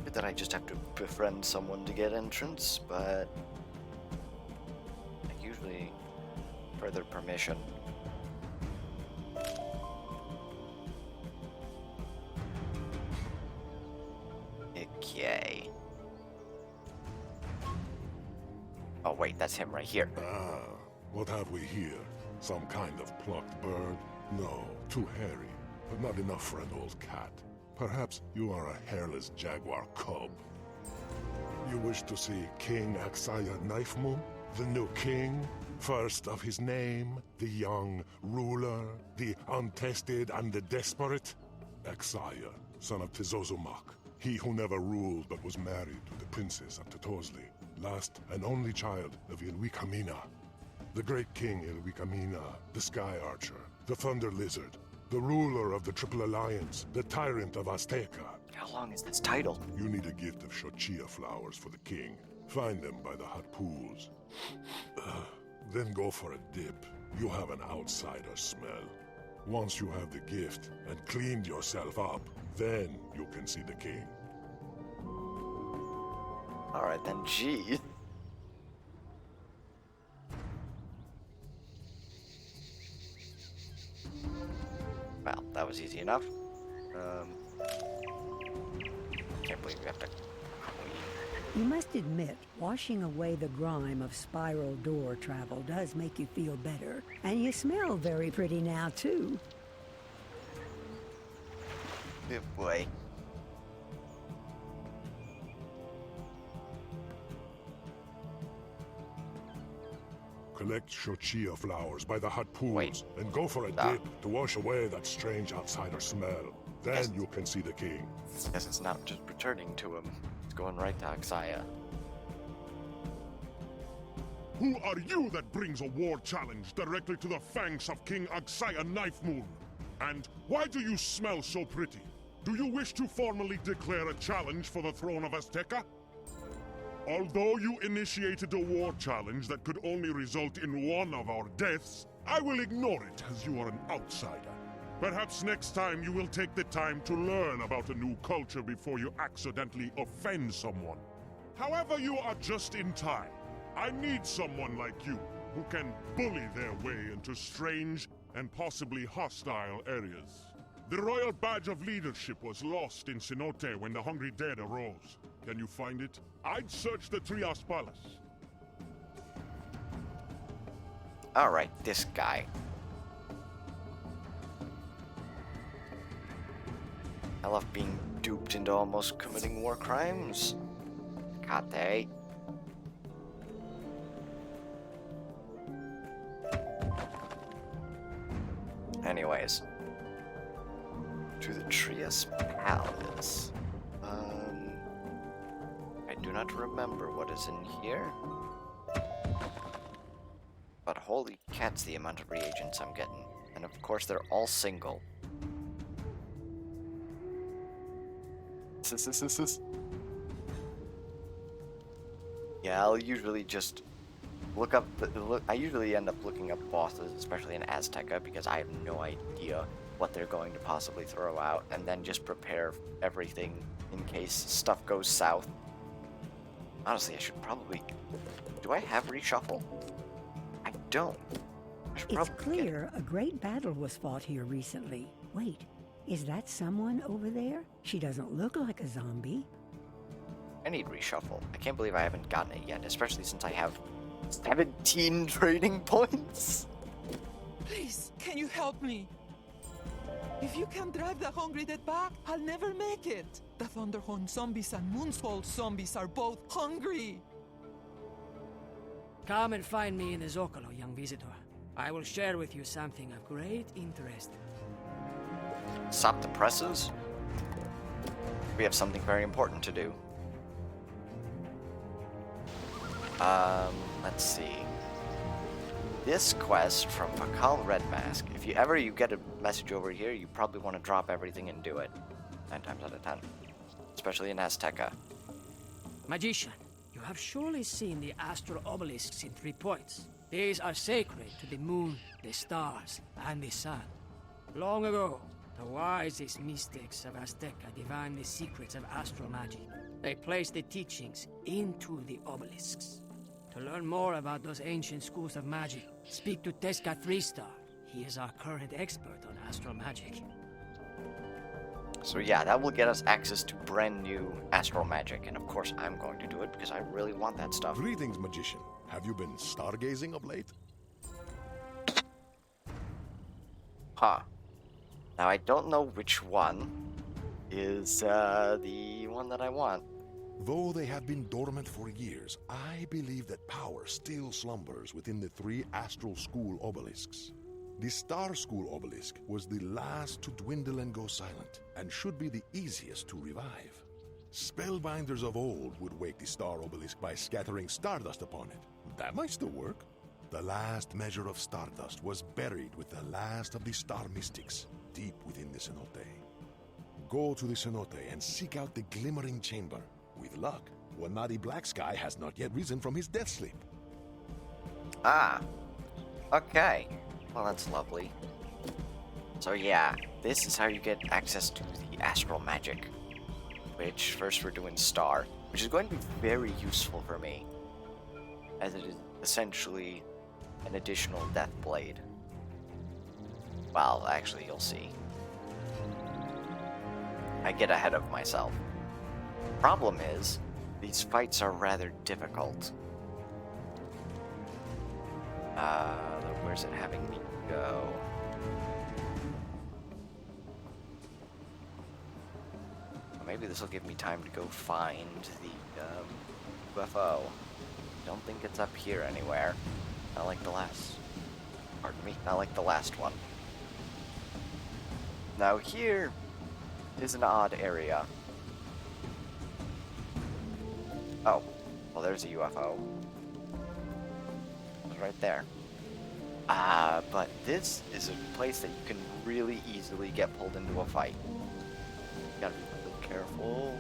Good that I just have to befriend someone to get entrance, but I usually further permission. Okay. Oh wait, that's him right here. Ah, what have we here? Some kind of plucked bird? No, too hairy, but not enough for an old cat. Perhaps you are a hairless jaguar cub. You wish to see King Axaya Knife Moon? The new king? First of his name? The young ruler? The untested and the desperate? Axaya, son of Tizozumak. He who never ruled but was married to the princess of Totosli. Last and only child of Ilwikamina. The great king Ilwikamina, the Sky Archer, the Thunder Lizard, the ruler of the Triple Alliance, the tyrant of Azteca. How long is this title? You need a gift of Xochitl flowers for the king. Find them by the hot pools. Then go for a dip. You have an outsider smell. Once you have the gift and cleaned yourself up, then you can see the king. Alright then, gee. Well, that was easy enough. Can't believe we have to You must admit, washing away the grime of spiral door travel does make you feel better. And you smell very pretty now, too. Good boy. Collect Xochitl flowers by the hot pools and go for a dip to wash away that strange outsider smell. Then you can see the king. Guess it's not just returning to him. It's going right to Axaya. Who are you that brings a war challenge directly to the fangs of King Axaya Knife Moon? And why do you smell so pretty? Do you wish to formally declare a challenge for the throne of Azteca? Although you initiated a war challenge that could only result in one of our deaths, I will ignore it as you are an outsider. Perhaps next time you will take the time to learn about a new culture before you accidentally offend someone. However, you are just in time. I need someone like you, who can bully their way into strange and possibly hostile areas. The royal badge of leadership was lost in Cenote when the Hungry Dead arose. Can you find it? I'd search the Trias Palace. Alright, this guy. I love being duped into almost committing war crimes. Kate. Anyways. To the Trias Palace. I do not remember what is in here. But holy cats, the amount of reagents I'm getting. And of course, they're all single. Yeah, I'll usually just look up. I usually end up looking up bosses, especially in Azteca, because I have no idea what they're going to possibly throw out, and then just prepare everything in case stuff goes south. Honestly, I should probably... Do I have reshuffle? I don't. It's clear a great battle was fought here recently. Wait, is that someone over there? She doesn't look like a zombie. I need reshuffle. I can't believe I haven't gotten it yet, especially since I have 17 trading points. Please, can you help me? If you can drive the Hungry Dead back, I'll never make it. The Thunderhorn zombies and Moonsoul zombies are both hungry. Come and find me in the Zocalo, young visitor. I will share with you something of great interest. Stop the presses? We have something very important to do. Let's see. this quest from Pakal Redmask. If you get a message over here, you probably want to drop everything and do it. 9 times out of 10. Especially in Azteca. Magician, you have surely seen the astral obelisks in 3 points. These are sacred to the moon, the stars, and the sun. Long ago, the wisest mystics of Azteca divined the secrets of astral magic. They placed the teachings into the obelisks. To learn more about those ancient schools of magic, speak to Tezca 3-Star. He is our current expert on astral magic. So yeah, that will get us access to brand new astral magic, and of course I'm going to do it because I really want that stuff. Greetings, magician. Have you been stargazing of late? Huh. Now I don't know which one is the one that I want. Though they have been dormant for years, I believe that power still slumbers within the 3 astral school obelisks. The Star School obelisk was the last to dwindle and go silent, and should be the easiest to revive. Spellbinders of old would wake the Star Obelisk by scattering stardust upon it. That might still work. The last measure of stardust was buried with the last of the Star Mystics, deep within the cenote. Go to the cenote and seek out the glimmering chamber. With luck, Wanadi Black Sky has not yet risen from his death sleep. Ah. Okay. Well, that's lovely. So yeah, this is how you get access to the astral magic. Which, first we're doing Star, which is going to be very useful for me, as it is essentially an additional Death Blade. Well, actually, you'll see. I get ahead of myself. Problem is, these fights are rather difficult. Where's it having me go? Maybe this will give me time to go find the UFO. Don't think it's up here anywhere. Not like the last. Pardon me. Not like the last one. Now here is an odd area. Oh, well, there's a UFO. It's right there. But this is a place that you can really easily get pulled into a fight. You gotta be really careful.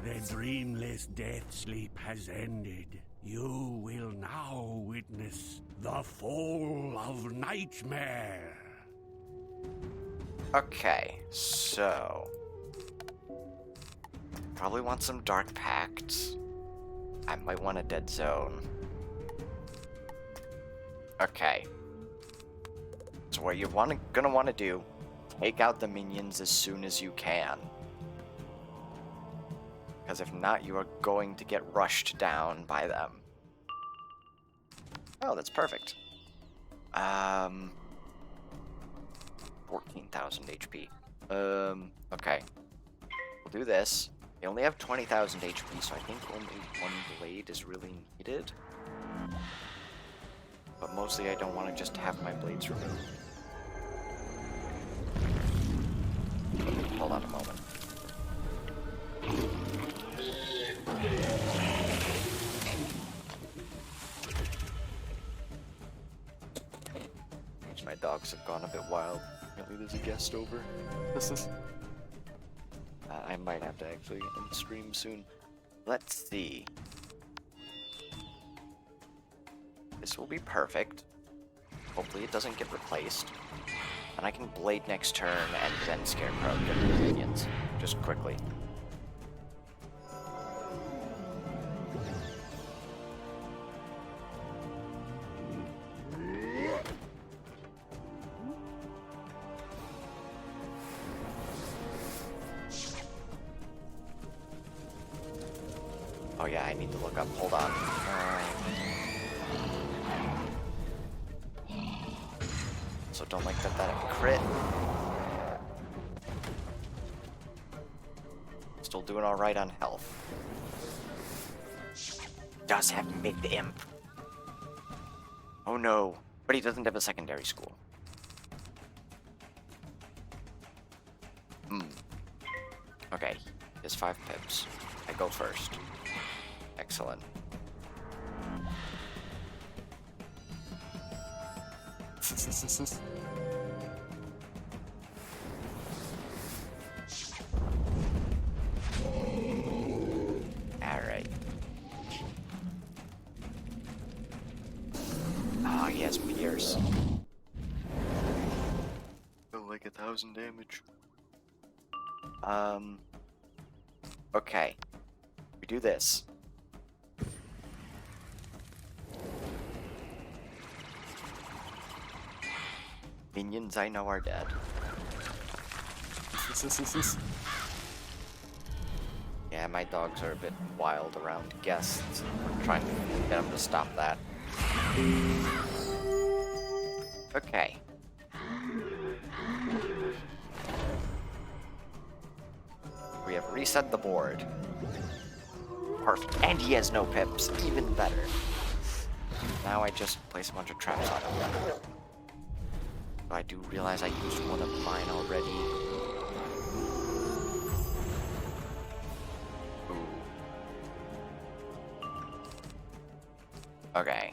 The dreamless death sleep has ended. You will now witness the fall of Nightmare. Okay, so probably want some Dark Pacts. I might want a Dead Zone. Okay. So what you're gonna want to do, take out the minions as soon as you can. Because if not, you are going to get rushed down by them. Oh, that's perfect. 14,000 HP. Okay. We'll do this. They only have 20,000 HP, so I think only one blade is really needed. But mostly I don't want to just have my blades removed. Hold on a moment. My dogs have gone a bit wild. Apparently there's a guest over. I might have to actually end stream soon. Let's see. This will be perfect. Hopefully it doesn't get replaced. And I can blade next turn and then Scarecrow get rid of the minions. Just quickly. Oh yeah, I need to look up. Hold on. So don't like that crit. Still doing alright on health. Does have mid imp. Oh no. But he doesn't have a secondary school. Okay, there's 5 pips. I go first. Excellent. Alright. Oh, he has Pierce. Oh, like 1,000 damage. Okay. We do this. Minions I know are dead. Yeah, my dogs are a bit wild around guests. I'm trying to get them to stop that. Okay. We have reset the board. Perfect. And he has no pips. Even better. Now I just place a bunch of traps on him. I do realize I used one of mine already. Ooh. Okay.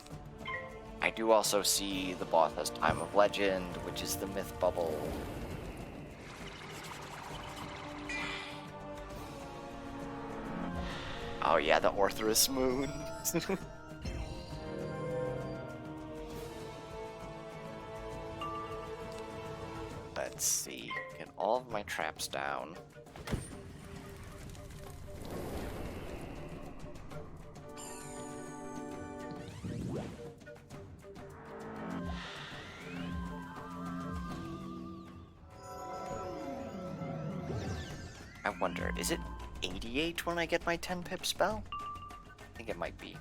I do also see the boss has Time of Legend, which is the myth bubble. Oh yeah, the Orthrus moon. Let's see. Get all of my traps down. I wonder, is it 88 when I get my 10 pip spell? I think it might be.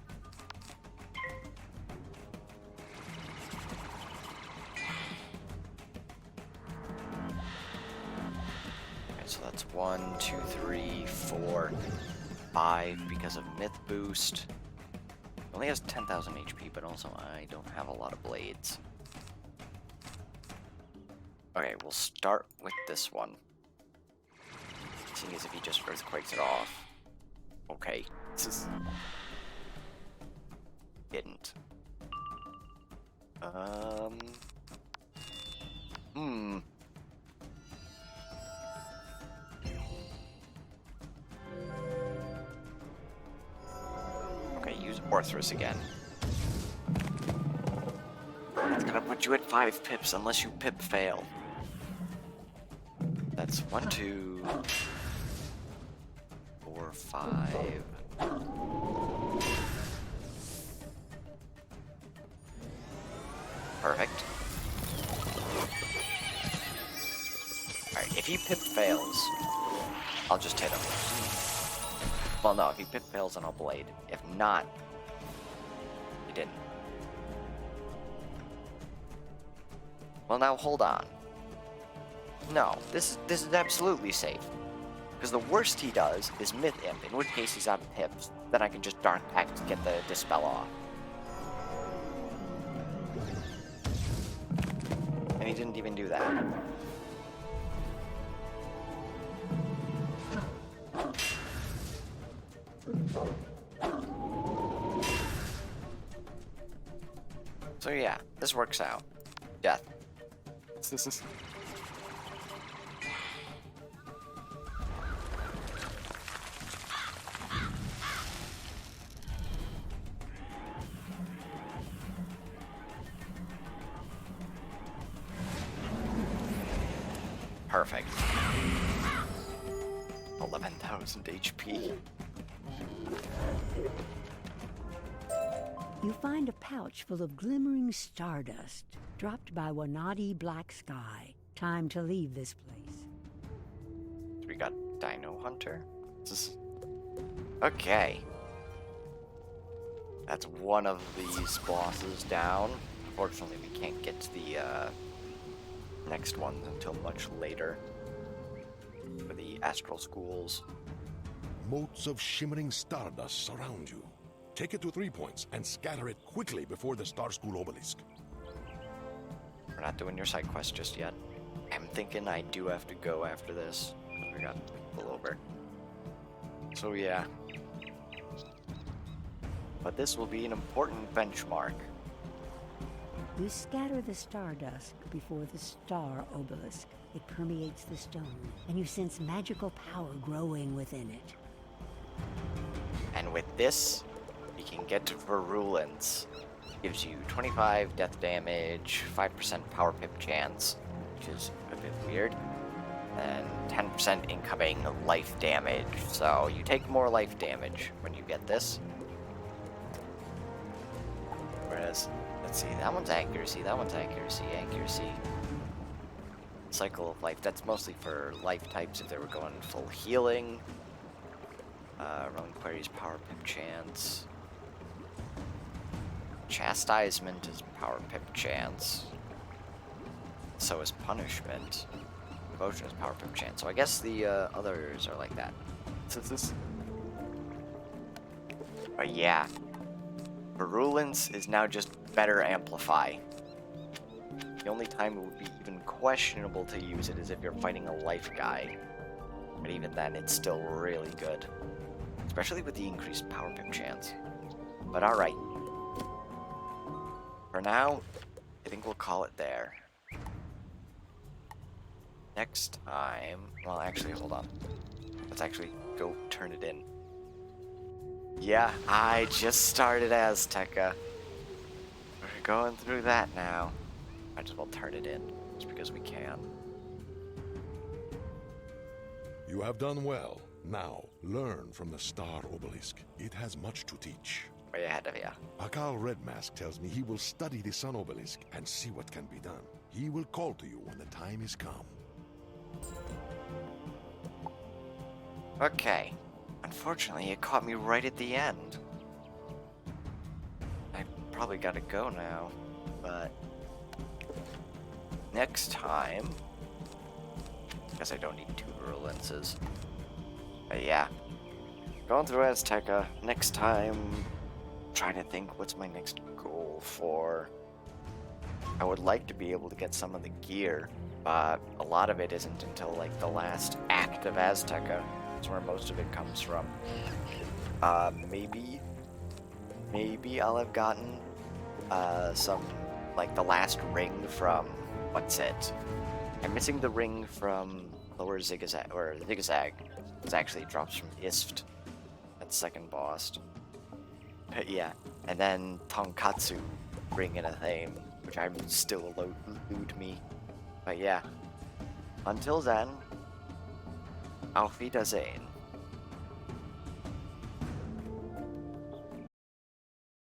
Okay, so that's 1, 2, 3, 4, 5 because of myth boost. It only has 10,000 HP, but also I don't have a lot of blades. Okay, we'll start with this one. Seeing as if he just earthquakes it off. Okay. Didn't. Okay, use Orthrus again. It's gonna put you at 5 pips unless you pip fail. That's 1, 2, 4, 5. Perfect. Alright, if he pip fails, I'll just hit him. Well, no, if he pip fails, then I'll blade. If not, he didn't. Well, now hold on. No, this is absolutely safe. Because the worst he does is Myth Imp, in which case he's out of pips. Then I can just Dark Pact to get the Dispel off. And he didn't even do that. So yeah, this works out. Death. Perfect. 11,000 HP. You find a pouch full of glimmering stardust, dropped by Wanadi Black Sky. Time to leave this place. We got Dino Hunter. Okay. That's one of these bosses down. Unfortunately, we can't get to the next ones until much later. For the Astral Schools. Motes of shimmering stardust surround you. Take it to 3 points and scatter it quickly before the Star School obelisk. We're not doing your side quest just yet. I'm thinking I do have to go after this. We got people over. So yeah. But this will be an important benchmark. You scatter the stardust before the star obelisk. It permeates the stone, and you sense magical power growing within it. And with this, you can get to Virulence. Gives you 25 death damage, 5% power pip chance, which is a bit weird, and 10% incoming life damage. So you take more life damage when you get this. Whereas, let's see, that one's accuracy, accuracy. Cycle of life, that's mostly for life types if they were going full healing. Rolling Query's power pip chance. Chastisement is power pip chance. So is punishment. Devotion is power pip chance. So I guess the others are like that. But yeah. Virulence is now just better amplify. The only time it would be even questionable to use it is if you're fighting a life guy. But even then, it's still really good. Especially with the increased power pip chance. But alright. For now, I think we'll call it there. Next time... Well, actually, hold on. Let's actually go turn it in. Yeah, I just started Azteca. We're going through that now. Might as well turn it in, just because we can. You have done well. Now, learn from the Star Obelisk. It has much to teach. Way ahead of you. Akal Redmask tells me he will study the Sun Obelisk and see what can be done. He will call to you when the time is come. Okay. Unfortunately, it caught me right at the end. I probably gotta go now, but... next time... guess I don't need 2 Virulences. But yeah. Going through Azteca. Next time... trying to think what's my next goal for... I would like to be able to get some of the gear, but a lot of it isn't until like the last act of Azteca. That's where most of it comes from. Maybe I'll have gotten some, like the last ring from, what's it? I'm missing the ring from Lower Zigzag, or Zigzag. It actually drops from Isft. That's second boss. But yeah, and then Tonkatsu ring in a thing, which I'm still elude me. But yeah, until then, Auf Wiedersehen.